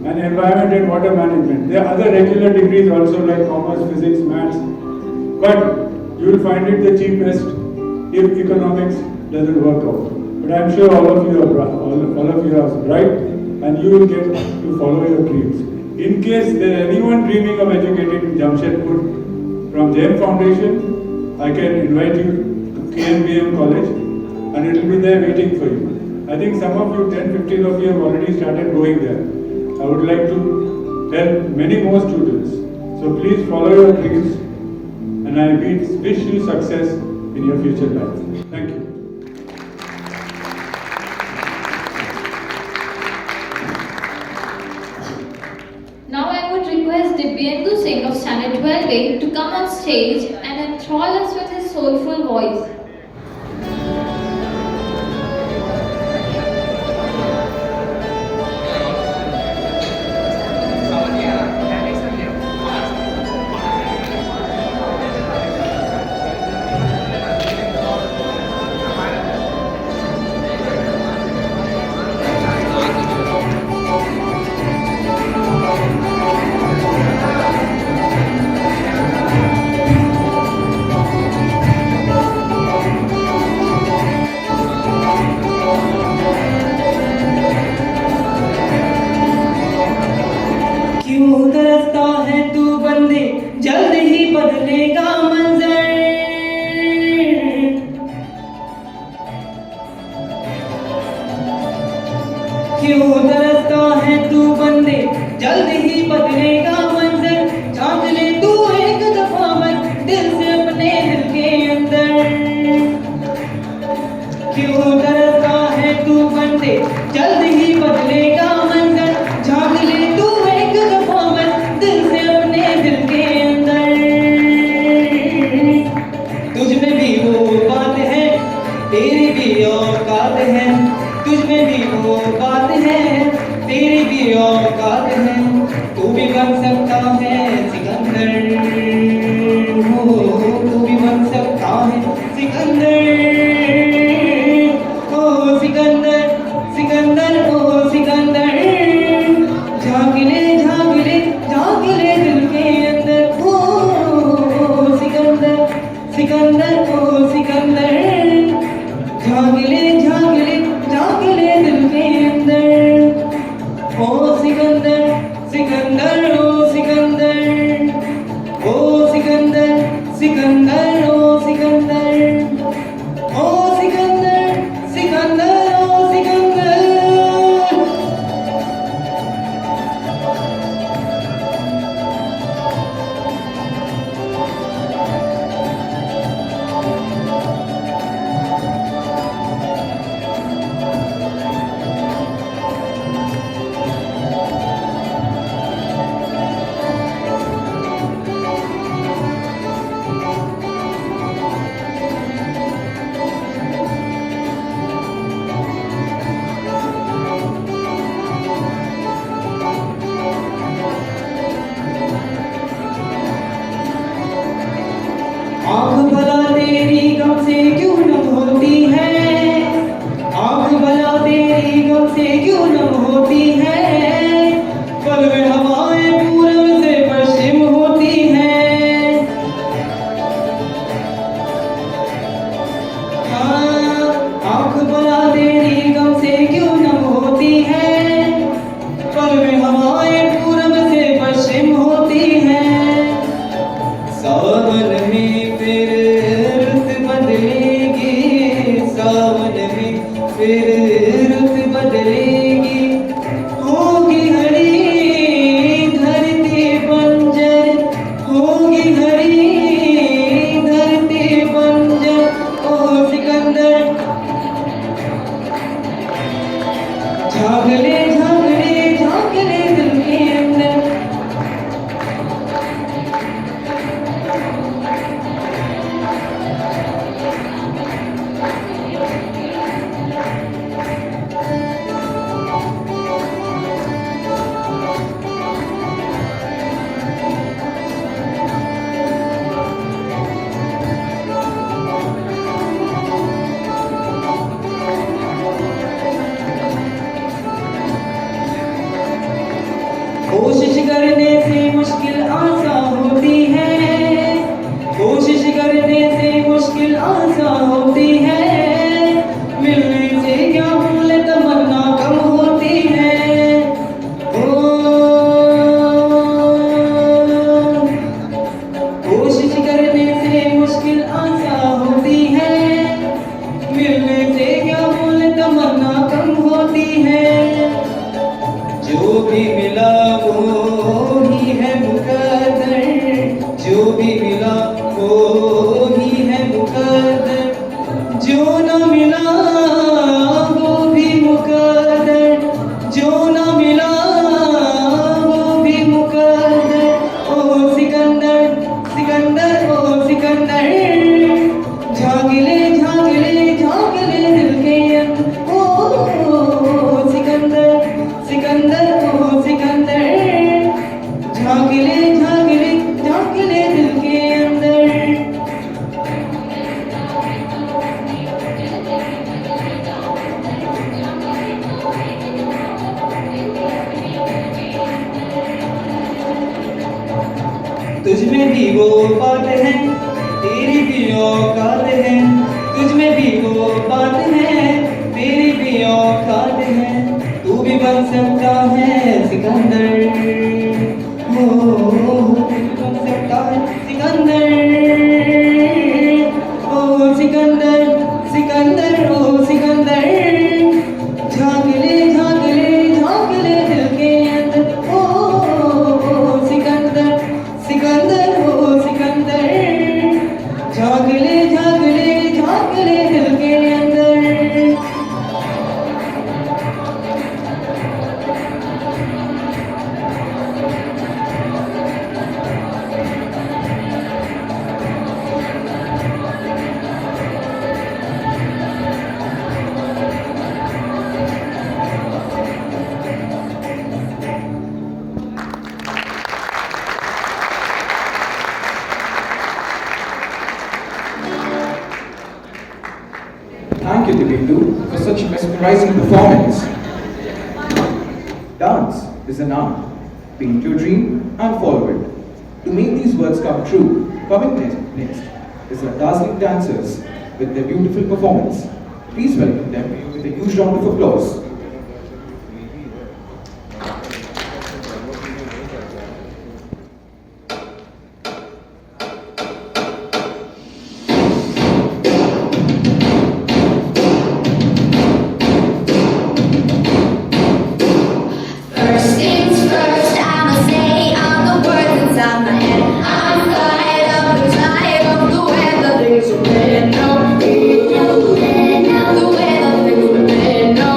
and Environment and Water Management. There are other regular degrees also like Commerce, Physics, Maths, but you will find it the cheapest if economics doesn't work out. But I am sure all of you are bright and you will get to follow your dreams. In case there is anyone dreaming of educating in Jamshedpur from Zen Foundation, I can invite you to KMBM College and it will be there waiting for you. I think some of you, 10-15 of you have already started going there. I would like to tell many more students. So please follow your dreams and I wish you success in your future life. Thank you. Now I would request Dibyendu Singh of Standard 12A to come on stage and enthrall us with his soulful voice. क्यों तरसता है तू बंदे जल्द ही बदलेगा मंजर क्यों तरसता है तू बंदे जल्द ही बदलेगा मंजर क्यों तरसता है तू बंदे, जल्द ही बदलेगा मंजर। झांक ले तू एक दफा बस दिल से अपने दिल के अंदर। तुझ में भी वो बात है, तेरी भी औकात है। तुझ में भी वो बात है, तेरी भी औकात है। तू भी बन सकता है सिकंदर, हो तू भी बन सकता है सिकंदर। ओ सिकंदर, सिकंदर, ओ सिकंदर। झांक ले झांक ले झांक ले दिल के अंदर। ओ सिकंदर, सिकंदर, ओ सिकंदर। झांक ले झांक ले झांक ले दिल के अंदर। ओ सिकंदर, सिकंदर, ओ सिकंदर। ओ सिकंदर, सिकंदर, ओ सिकंदर। ओ सिकंदर, सिकंदर, ओ सिकंदर। आँख भला तेरी गम से क्यों नम होती है, आँख भला तेरी गम से क्यों नम होती है। पल में हवाएं पूरब से पश्चिम होती हैं। हाँ, आँख भला तेरी गम से क्यों नम होती है। पल में हवाएं पूरब से पश्चिम होती हैं। सावन में फिर रुत बदलेगी, सावन में फिर रुत बदलेगी। होगी हरी धरती बंजर, होगी हरी धरती बंजर। ओ सिकंदर, झांक ले झांक ले झांक ले दिल के अंदर। कोशिश करने से मुश्किल आसान होती है, कोशिश करने से मुश्किल आसान होती है। मिलने से क्या भूल तमन्ना कम होती है। ओ कोशिश करने से मुश्किल आसान होती है। मिलने से क्या भूल तमन्ना कम होती है। जो भी मिला वो ही है मुकद्दर, जो भी मिला वो ही है मुकद्दर। जो न मिला वो भी मुकद्दर, जो न मिला वो भी मुकद्दर। ओ सिकंदर, सिकंदर, ओ सिकंदर। झांक ले झांक ले झांक ले दिल के अंदर। ओ सिकंदर, सिकंदर, ओ सिकंदर। झांक ले झांक ले झांक ले दिल के अंदर। तुझ में भी वो बात है, तेरी भी औकात है। तुझ में भी वो बात है, तेरी भी औकात है। तू भी बन सकता है सिकंदर, हो तू भी बन सकता है सिकंदर। ओ सिकंदर, सिकंदर, ओ सिकंदर। झांक ले झांक ले झांक ले दिल के अंदर। ओ सिकंदर, सिकंदर, ओ सिकंदर। झांक ले झांक ले झांक ले दिल के अंदर। Thank you, Dipendu, for such mesmerizing performance. Dance is an art. Paint your dream and follow it. To make these words come true, coming next is our dazzling dancers with their beautiful performance. Please welcome them with a huge round of applause. First things first, I'ma say all the words inside my head. I'm fired up and tired of the way that things are been. No, the way that things have been. No,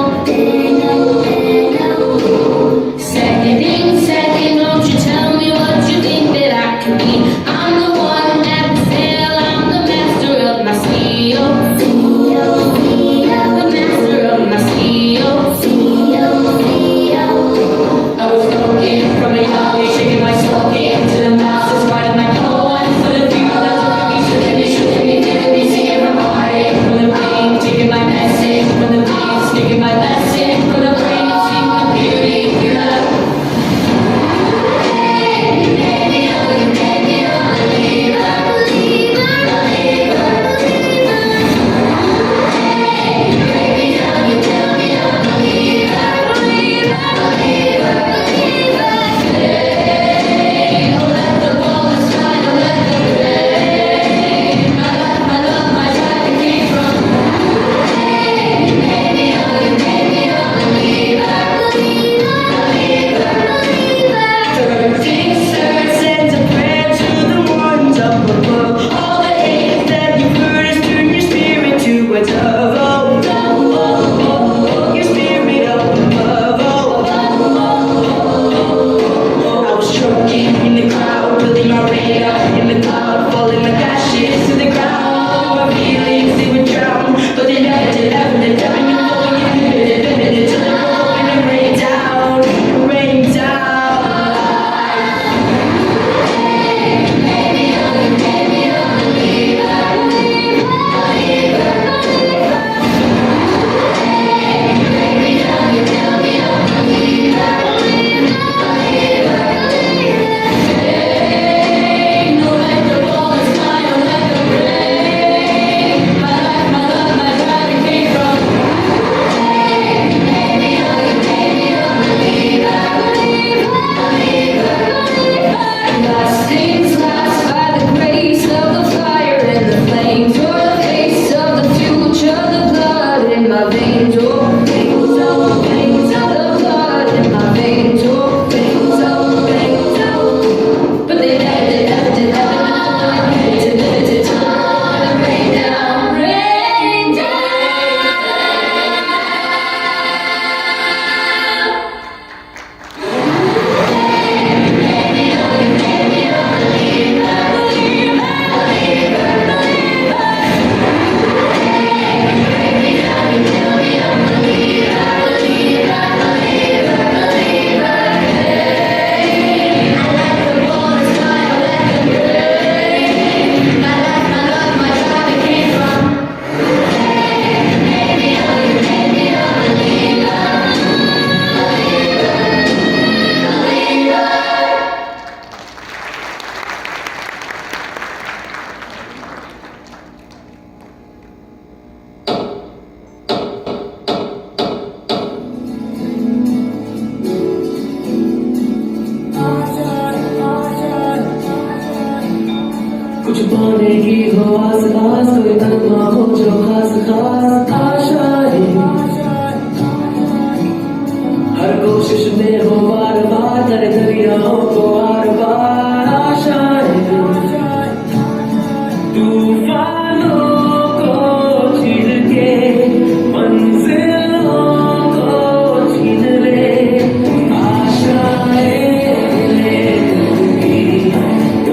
second, won't you tell me what you think that I can be? I'm the one at the sail, I'm the master of my steel. The master of my steel. I was broken from a young age, shaking my soul into the mouth, part of my poem. For the few that took me, shook me, giving me, singing from my heart. From the pain, taking my message. From the pain, taking my lesson. From the brain, seeing my beauty. You love. कुछ पाने की हो आस आस, कोई तन्हा हो जो खास खास आशाएं। हर कोशिश में हो बार बार, तेरे दरियाओं को आर पार आशाएं। तूफानों को छीन के मंजिलों को छीन ले आशाएं।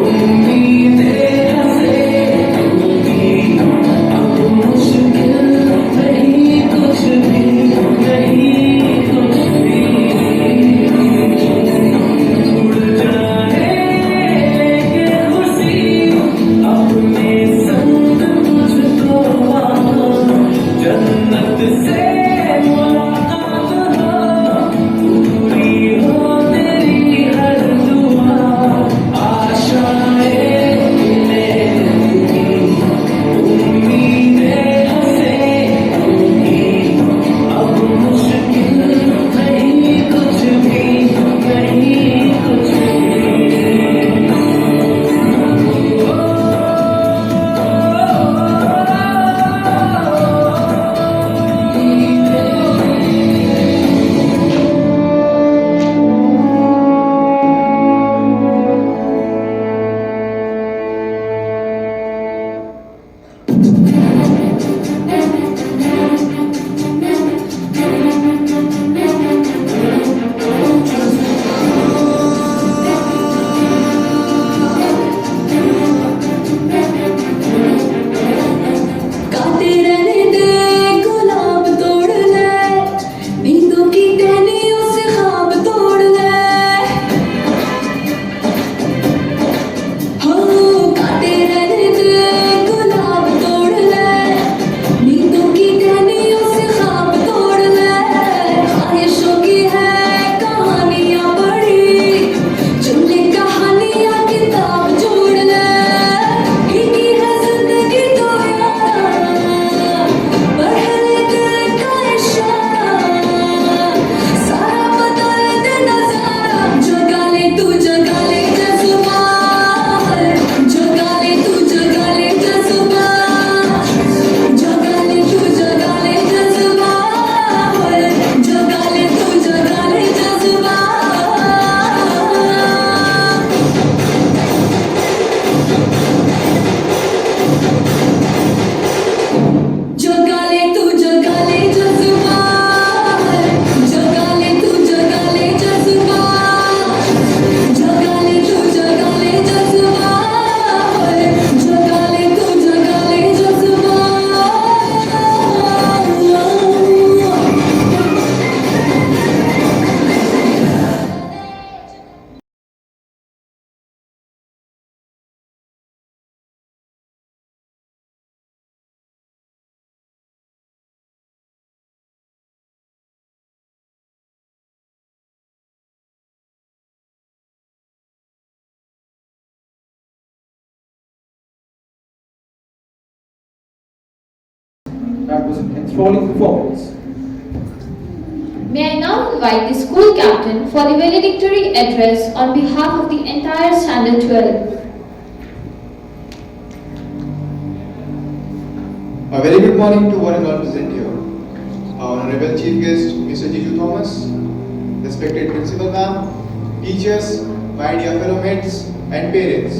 उम्मीदें हंसे उम्मीद अब मुश्किल नहीं। जन्नत से मुलाकात हो, पूरी हो तेरी हर दुआ, आशाएं मिले उम्मीदें हंसे अब मुश्किल नहीं कुछ भी, नहीं कुछ गाते रहने दे गुलाब तोड़ ले, नींदों की टहनियों से ख्वाब तोड़ ले। हो गाते रहने दे गुलाब तोड़ ले, नींदों की टहनियों से ख्वाब तोड़ ले। ख्वाहिशों की है कहानियां बड़ी, चुनने कहानियां किताब जोड़ ले। एक ही है जिंदगी तो यार, पहले दिल का इशारा, सारा बदल दे नजारा। जगा ले तू जगा ले जज्बात, जगा ले तू जगा ले जज्बात, जगा ले तू जगा ले जज्बात, जगा ले तू जगा ले जज्बात। जगा ले तू जगा ले जज्बात, जगा ले तू जगा ले जज्बात, जगा ले तू जगा ले जज्बात, जगा ले तू जगा ले जज्बात। That was an enthralling performance. May I now invite the school captain for the valedictory address on behalf of the entire Standard 12. A very good morning to one and all present here. Our Honorable Chief Guest, Mr. Jiju Thomas, respected Principal Ma'am, teachers, my dear fellow mates and parents.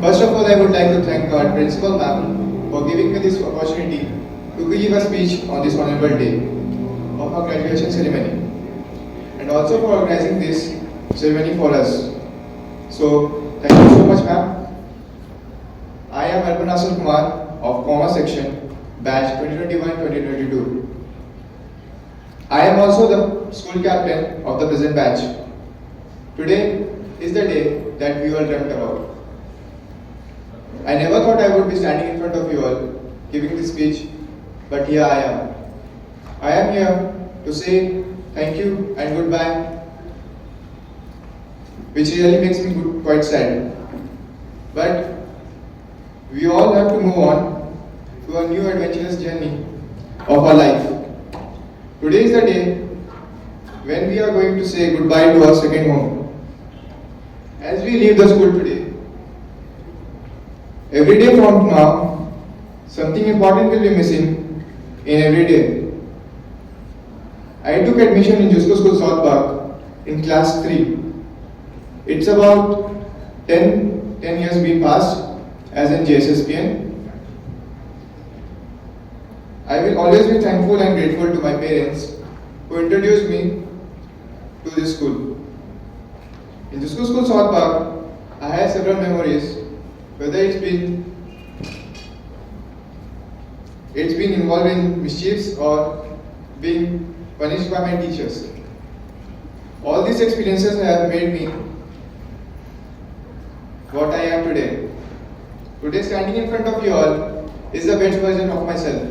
First of all, I would like to thank our Principal Ma'am for giving me this opportunity to give a speech on this honorable day of our graduation ceremony, and also for organizing this ceremony for us. So, thank you so much, ma'am. I am Arpan Asal Kumar of Commerce Section, batch 2021-2022. I am also the school captain of the present batch. Today is the day that we all dreamt about. I never thought I would be standing in front of you all giving this speech, but here I am. I am here to say thank you and goodbye, which really makes me quite sad. But we all have to move on to a new adventurous journey of our life. Today is the day when we are going to say goodbye to our second home. As we leave the school today, every day from now, something important will be missing in every day. I took admission in JUSCO School South Park in class 3. It's about 10 years been passed as in JSSPN. I will always be thankful and grateful to my parents who introduced me to this school. In JUSCO School South Park, I have several memories, whether it's been involved in mischiefs or being punished by my teachers. All these experiences have made me what I am today. Today, standing in front of you all is the best version of myself.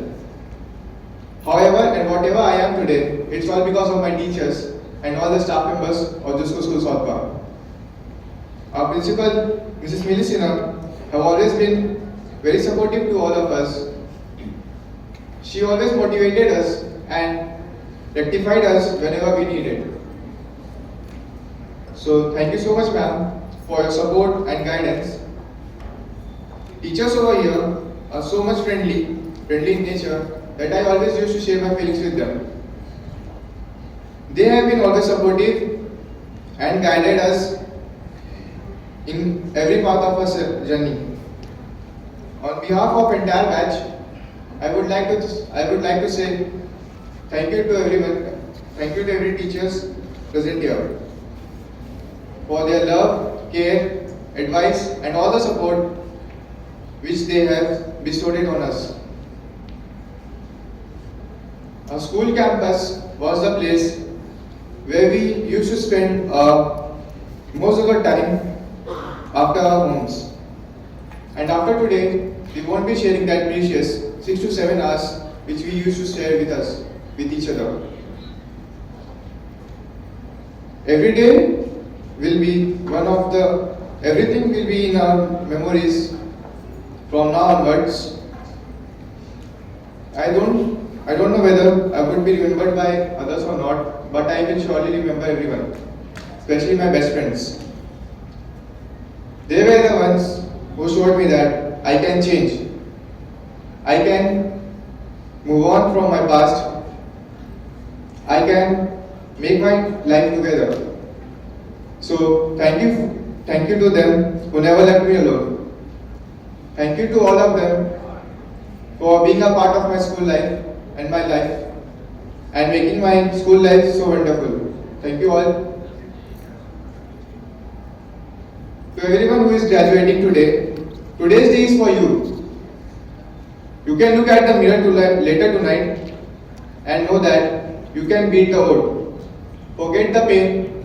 However, and whatever I am today, it's all because of my teachers and all the staff members of JUSCO School Southpark. Our principal, Mrs. Millicina, have always been very supportive to all of us. She always motivated us and rectified us whenever we needed. So thank you so much, ma'am, for your support and guidance. Teachers over here are so much friendly in nature, that I always used to share my feelings with them. They have been always supportive and guided us in every part of our journey. On behalf of entire batch, I would like to say thank you to everyone, thank you to every teachers present here for their love, care, advice and all the support which they have bestowed it on us. Our school campus was the place where we used to spend most of the time after our homes. And after today, we won't be sharing that precious 6 to 7 hours which we used to share with us, with each other. Every day will be everything will be in our memories from now onwards. I don't know whether I would be remembered by others or not, but I will surely remember everyone, especially my best friends. They were the ones who showed me that I can change. I can move on from my past. I can make my life together. So thank you to them who never left me alone. Thank you to all of them for being a part of my school life and my life and making my school life so wonderful. Thank you all. To everyone who is graduating today, today's day is for you. You can look at the mirror later tonight and know that you can beat the old. Forget the pain,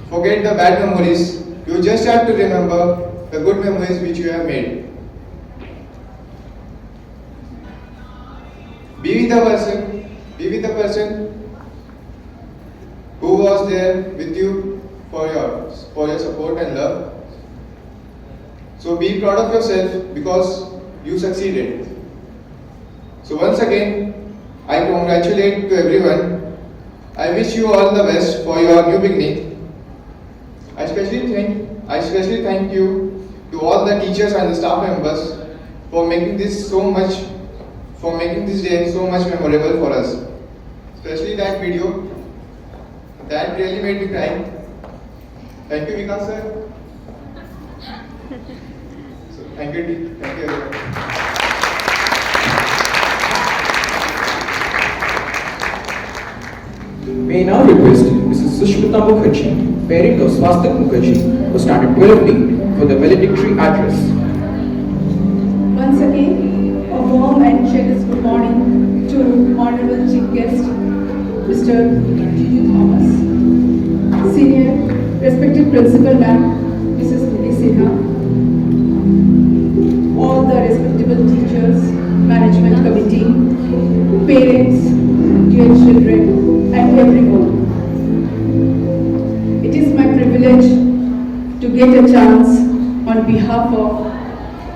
forget the bad memories. You just have to remember the good memories which you have made. Be with the person who was there with you for your support and love. So be proud of yourself because you succeeded. So once again, I congratulate to everyone. I wish you all the best for your new beginning. I especially thank you to all the teachers and the staff members for making this day so much memorable for us. Especially that video, that really made me cry. Thank you, Vikas sir. So, thank you everyone. May I now request Mrs. Sushmita Mukherjee, parent of Swastik Mukherjee, to stand at 12 for the valedictory address. Once again, a warm and generous good morning to Honorable Chief Guest, Mr. Juju Thomas, Senior Respected Principal Ma'am, Mrs. Millicina, all the respectable teachers, management committee, parents, dear children, and everyone. It is my privilege to get a chance on behalf of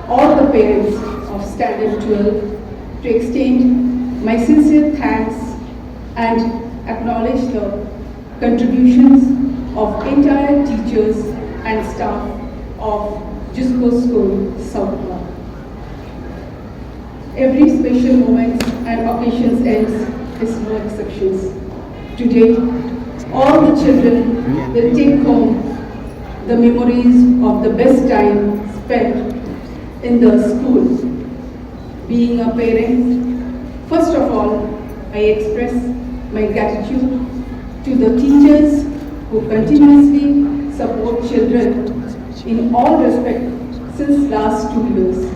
all the parents of Standard 12 to extend my sincere thanks and acknowledge the contributions of entire teachers and staff of JUSCO School, Southpark. Every special moment and occasions ends is no exceptions. Today, all the children will take home the memories of the best time spent in the school. Being a parent, first of all, I express my gratitude to the teachers who continuously support children in all respects since last 2 years,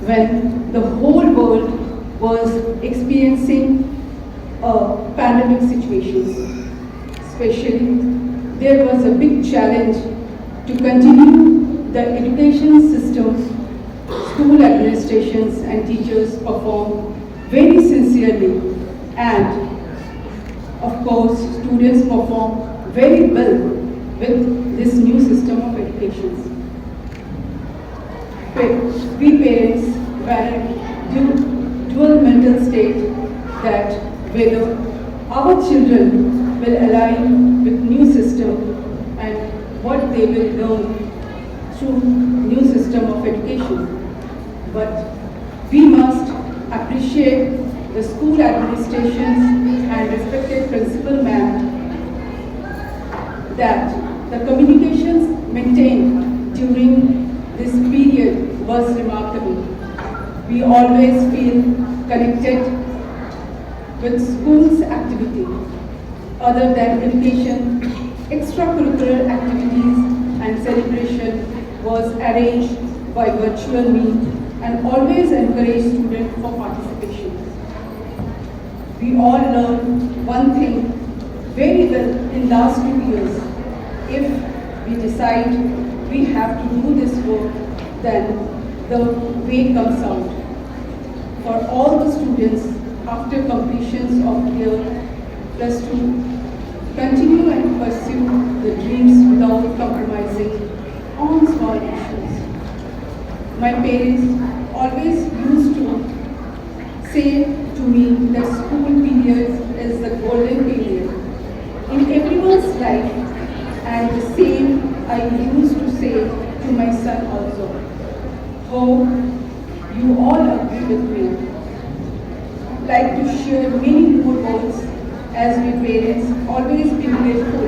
when the whole world was experiencing a pandemic situation. Especially, there was a big challenge to continue the education system. School administrations and teachers performed very sincerely And of course, students perform very well with this new system of education. We parents were in dual mental state that whether our children will align with new system and what they will learn through new system of education. But we must appreciate the school administrations and respected principal ma'am that the communications maintained during this period was remarkable. We always feel connected with school's activity. Other than education, extracurricular activities and celebration was arranged by virtual means and always encouraged students for participation. We all learned one thing very well in last 2 years. If we decide we have to do this work, then the way comes out. For all the students after completion of their +2, continue and pursue the dreams without compromising on small issues. My parents always used to say to me that school period is the golden period in everyone's life, and the same I used to say to my son also. Hope you all agree with me. Like to share many more words as we parents always be grateful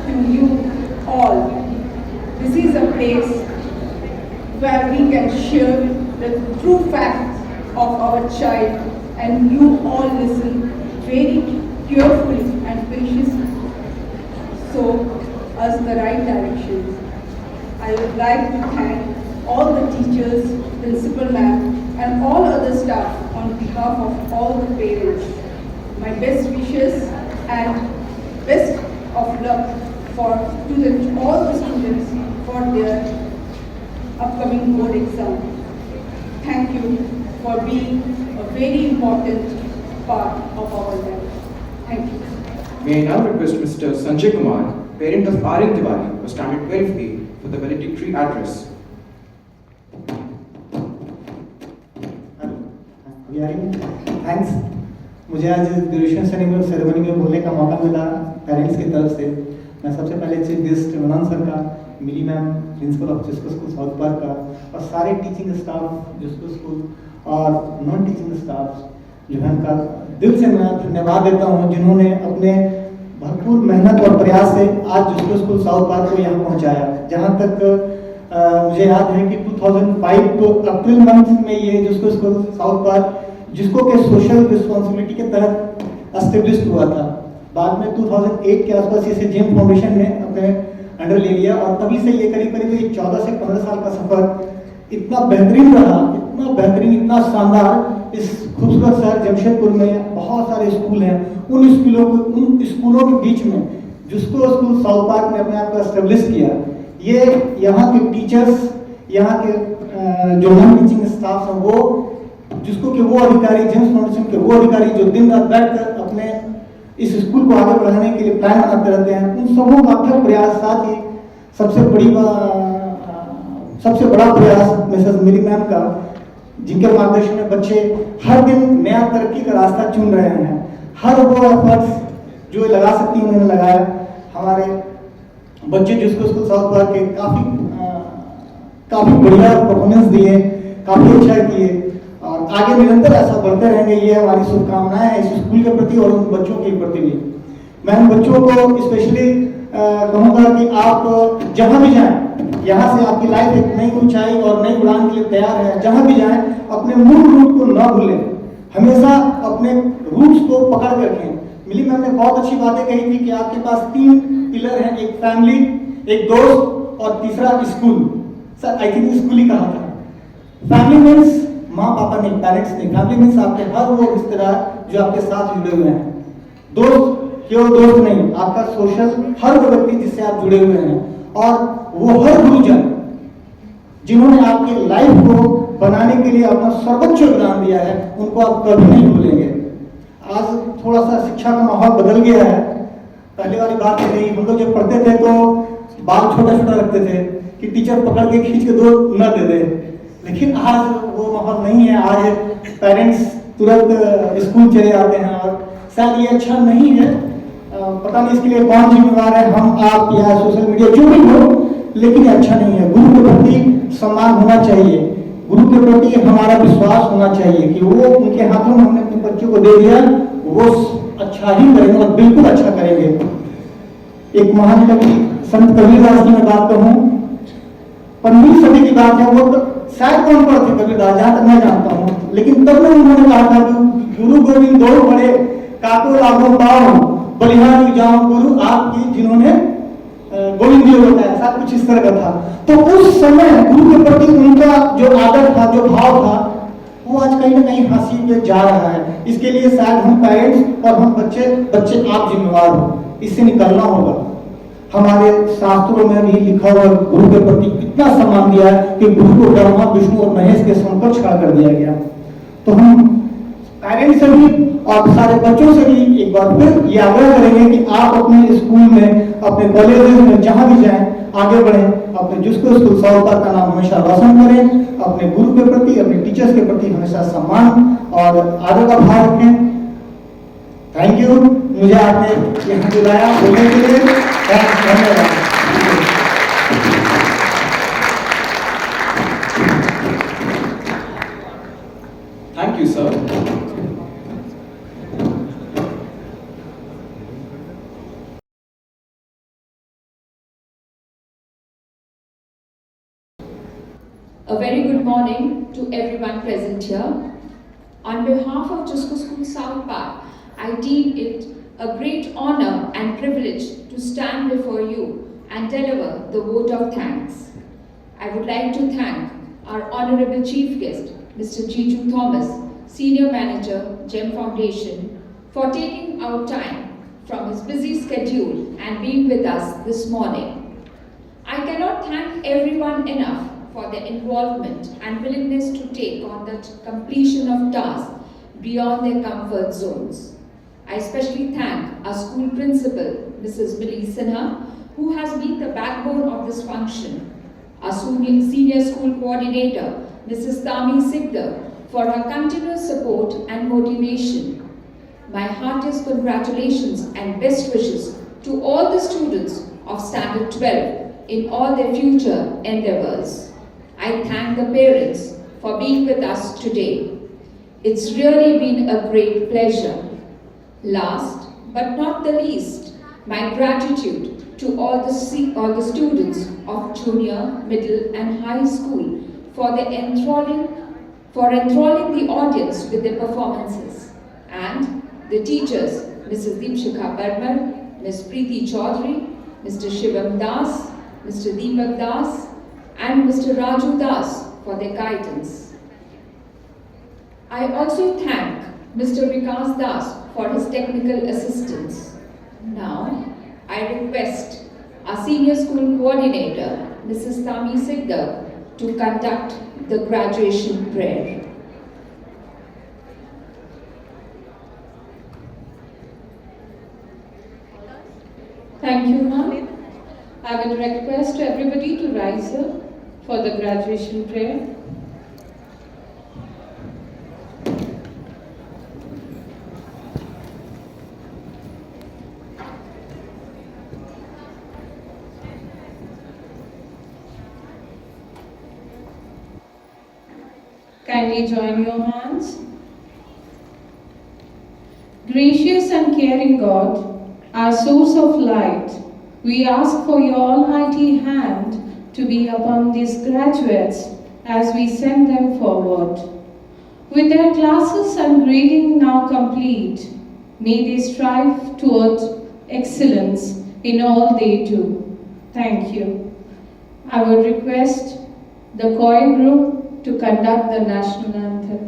to you all. This is a place where we can share the true facts of our child, and you all listen very carefully and patiently, so us the right direction. I would like to thank all the teachers, principal ma'am, and all other staff on behalf of all the parents. My best wishes and best of luck to all the students for their upcoming board exam. Thank you for being a very important part of our life. Thank you. May I now request Mr. Sanjay Kumar, parent of Aryan Tiwari, for Standard 12A for the valedictory address. Thanks. मुझे आज graduation ceremony में बोलने का मौका मिला parents की तरफ से। मैं सबसे पहले चीफ गेस्ट मनन सर का, Mili ma'am principal of Jusco school south park का, और सारे टीचिंग स्टाफ जुस्को स्कूल और नॉन टीचिंग स्टाफ जो है उनका दिल से मैं धन्यवाद देता हूँ, जिन्होंने अपने भरपूर मेहनत और प्रयास से आज जुस्को स्कूल साउथ पार्क को यहाँ पहुँचाया। जहाँ तक मुझे याद है कि 2005 तो अप्रैल मंथ में ये जुस्को स्कूल साउथ पार्क जिसको के सोशल रिस्पॉन्सिबिलिटी के तहत एस्टेब्लिश हुआ था। बाद में 2008 के आसपास इसे जेम फाउंडेशन ने अपने अंडर ले लिया, और तभी से ये करीब 14 से 15 साल का सफर इतना बेहतरीन रहा, इतना बेहतरीन, इतना शानदार। इस खूबसूरत शहर जमशेदपुर में बहुत सारे स्कूल हैं, उन स्कूलों के बीच में जुस्को स्कूल साउथ पार्क ने अपने आप को एस्टेब्लिश किया। ये यहाँ के टीचर्स, यहाँ के जो नॉन टीचिंग स्टाफ हैं, वो जिसको कि वो अधिकारी, जेम्स फाउंडेशन के वो अधिकारी जो दिन रात बैठकर अपने इस स्कूल को आगे बढ़ाने के लिए प्लान बनाते रहते हैं, उन सबों का अथक प्रयास, साथ ही सबसे बड़ा प्रयास मिसेस मिली मैम का, जिनके मार्गदर्शन में बच्चे हर दिन नया तरक्की का रास्ता चुन रहे हैं। हर वो एफर्ट्स जो लगा सकती हैं उन्होंने लगाया। हमारे बच्चे जिसको स्कूल साउथ पार्क के काफ़ी बढ़िया परफॉर्मेंस दिए, काफ़ी अच्छा किए, और आगे निरंतर ऐसा बढ़ते रहेंगे, ये हमारी शुभकामनाएं हैं इस स्कूल के प्रति और उन बच्चों के प्रति भी। मैं उन बच्चों को स्पेशली कहूँगा कि आप जहाँ भी जाएं, यहाँ से आपकी लाइफ एक नई ऊंचाई और नई उड़ान के लिए तैयार है। जहाँ भी जाएं अपने मूल रूट को न भूलें, हमेशा अपने रूट्स को पकड़ कर रखें। मिली मैम ने बहुत अच्छी बातें कही थी कि आपके पास 3 पिलर हैं, एक फैमिली, एक दोस्त और तीसरा school. Sir I think school ही कहा था। फैमिली मीन्स माँ पापा नहीं, पेरेंट्स नहीं। फैमिली मीन्स आपके हर वो रिश्तेदार जो आपके साथ जुड़े हुए हैं। दोस्त केवल दोस्त नहीं, आपका सोशल हर वो व्यक्ति जिससे आप जुड़े हुए हैं, और वो हर गुरुजन जिन्होंने आपकी लाइफ को बनाने के लिए अपना सर्वोच्च योगदान दिया है, उनको आप कभी नहीं भूलेंगे। आज थोड़ा सा शिक्षा का माहौल बदल गया है। पहले वाली बात नहीं, हम लोग जब पढ़ते थे तो बाल छोटा छोटा रखते थे कि टीचर पकड़ के खींच के 2 न दे दे, लेकिन आज वो माहौल नहीं है। आज पेरेंट्स तुरंत स्कूल चले आते हैं और शायद ये अच्छा नहीं है। पता नहीं इसके लिए कौन जिम्मेवार है, हम आप या सोशल मीडिया, जो भी हो, लेकिन ये अच्छा नहीं है। गुरु के प्रति सम्मान होना चाहिए, गुरु के प्रति हमारा विश्वास होना चाहिए कि वो उनके हाथों में हमने अपने बच्चों को दे दिया, वो अच्छा ही करेंगे और बिल्कुल अच्छा करेंगे। एक महान कवि संत कबीरदास की मैं बात कहूँ, 15वीं सदी की बात है, वो शायद कौन पढ़ थे कबीरदास, जहां तक मैं जानता हूँ, लेकिन तब में उन्होंने कहा था कि गुरु गोविंद दो बड़े काको लागो पाओ बलिहारी जाओ गुरु आपकी, जिन्होंने गोविंद जी बताया, सब कुछ इस तरह का था। तो उस समय गुरु के प्रति उनका जो आदर था, जो भाव था, वो आज कहीं ना कहीं हासिल पे जा रहा है। इसके लिए शायद हम पेरेंट्स और हम बच्चे आप जिम्मेवार हो, इससे निकलना होगा। हमारे शास्त्रों में भी लिखा हुआ गुरु के प्रति इतना सम्मान दिया है कि गुरु को ब्रह्मा विष्णु और महेश के समकक्ष खड़ा कर दिया गया। तो हम पेरेंट्स से भी और सारे बच्चों से भी एक बार फिर ये आग्रह करेंगे कि आप अपने स्कूल में, अपने कॉलेजेस में, जहां भी जाएं, आगे बढ़ें, अपने जुस्को स्कूल साउथ का नाम हमेशा रोशन करें, अपने गुरु के प्रति, अपने टीचर्स के प्रति हमेशा सम्मान और आदर का भाव रखें। थैंक यू, मुझे आपने यहाँ बुलाया बोलने के लिए, धन्यवाद। Thank you, sir. A very good morning to everyone present here. On behalf of JUSCO School South Park, I deem it a great honor and privilege to stand before you and deliver the vote of thanks. I would like to thank our Honorable Chief Guest, Mr. Jiju Thomas, Senior Manager, GEM Foundation, for taking out time from his busy schedule and being with us this morning. I cannot thank everyone enough for their involvement and willingness to take on the completion of tasks beyond their comfort zones. I especially thank our school principal, Mrs. Millie Sinha, who has been the backbone of this function, our senior school coordinator, Mrs. Tami Sigdar, for her continuous support and motivation. My heartiest congratulations and best wishes to all the students of Standard 12 in all their future endeavors. I thank the parents for being with us today. It's really been a great pleasure. Last but not the least, my gratitude to all the students of junior, middle and high school for enthralling the audience with their performances, and the teachers, Mrs. Deepshikha Barmar, Ms. Preeti Chaudhary, Mr. Shivam Das, Mr. Deepak Das, and Mr. Raju Das for their guidance. I also thank Mr. Vikas Das for his technical assistance. Now, I request our senior school coordinator, Mrs. Tami Sigdar, to conduct the graduation prayer. Thank you, ma'am. I would request everybody to rise up for the graduation prayer. Kindly join your hands. Gracious and caring God, our source of light, we ask for your almighty hand to be upon these graduates as we send them forward. With their classes and grading now complete, may they strive towards excellence in all they do. Thank you. I would request the choir group to conduct the national anthem.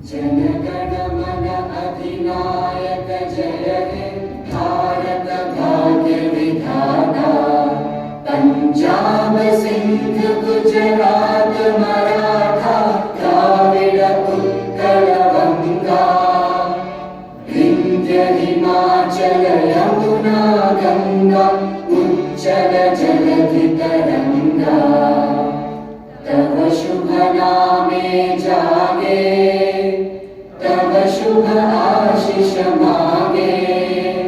जनगण मन अधिनायक जय हे भारत भाग्य विधाता पंजाब सिंध गुजरात गुजरात मराठा द्राविड उत्कल गंगा विंध्य हिमाचल यमुना गंगा उच्चल जलधि तरंगा तव शुभ नामे जागे तव शुभ आशीष मांगे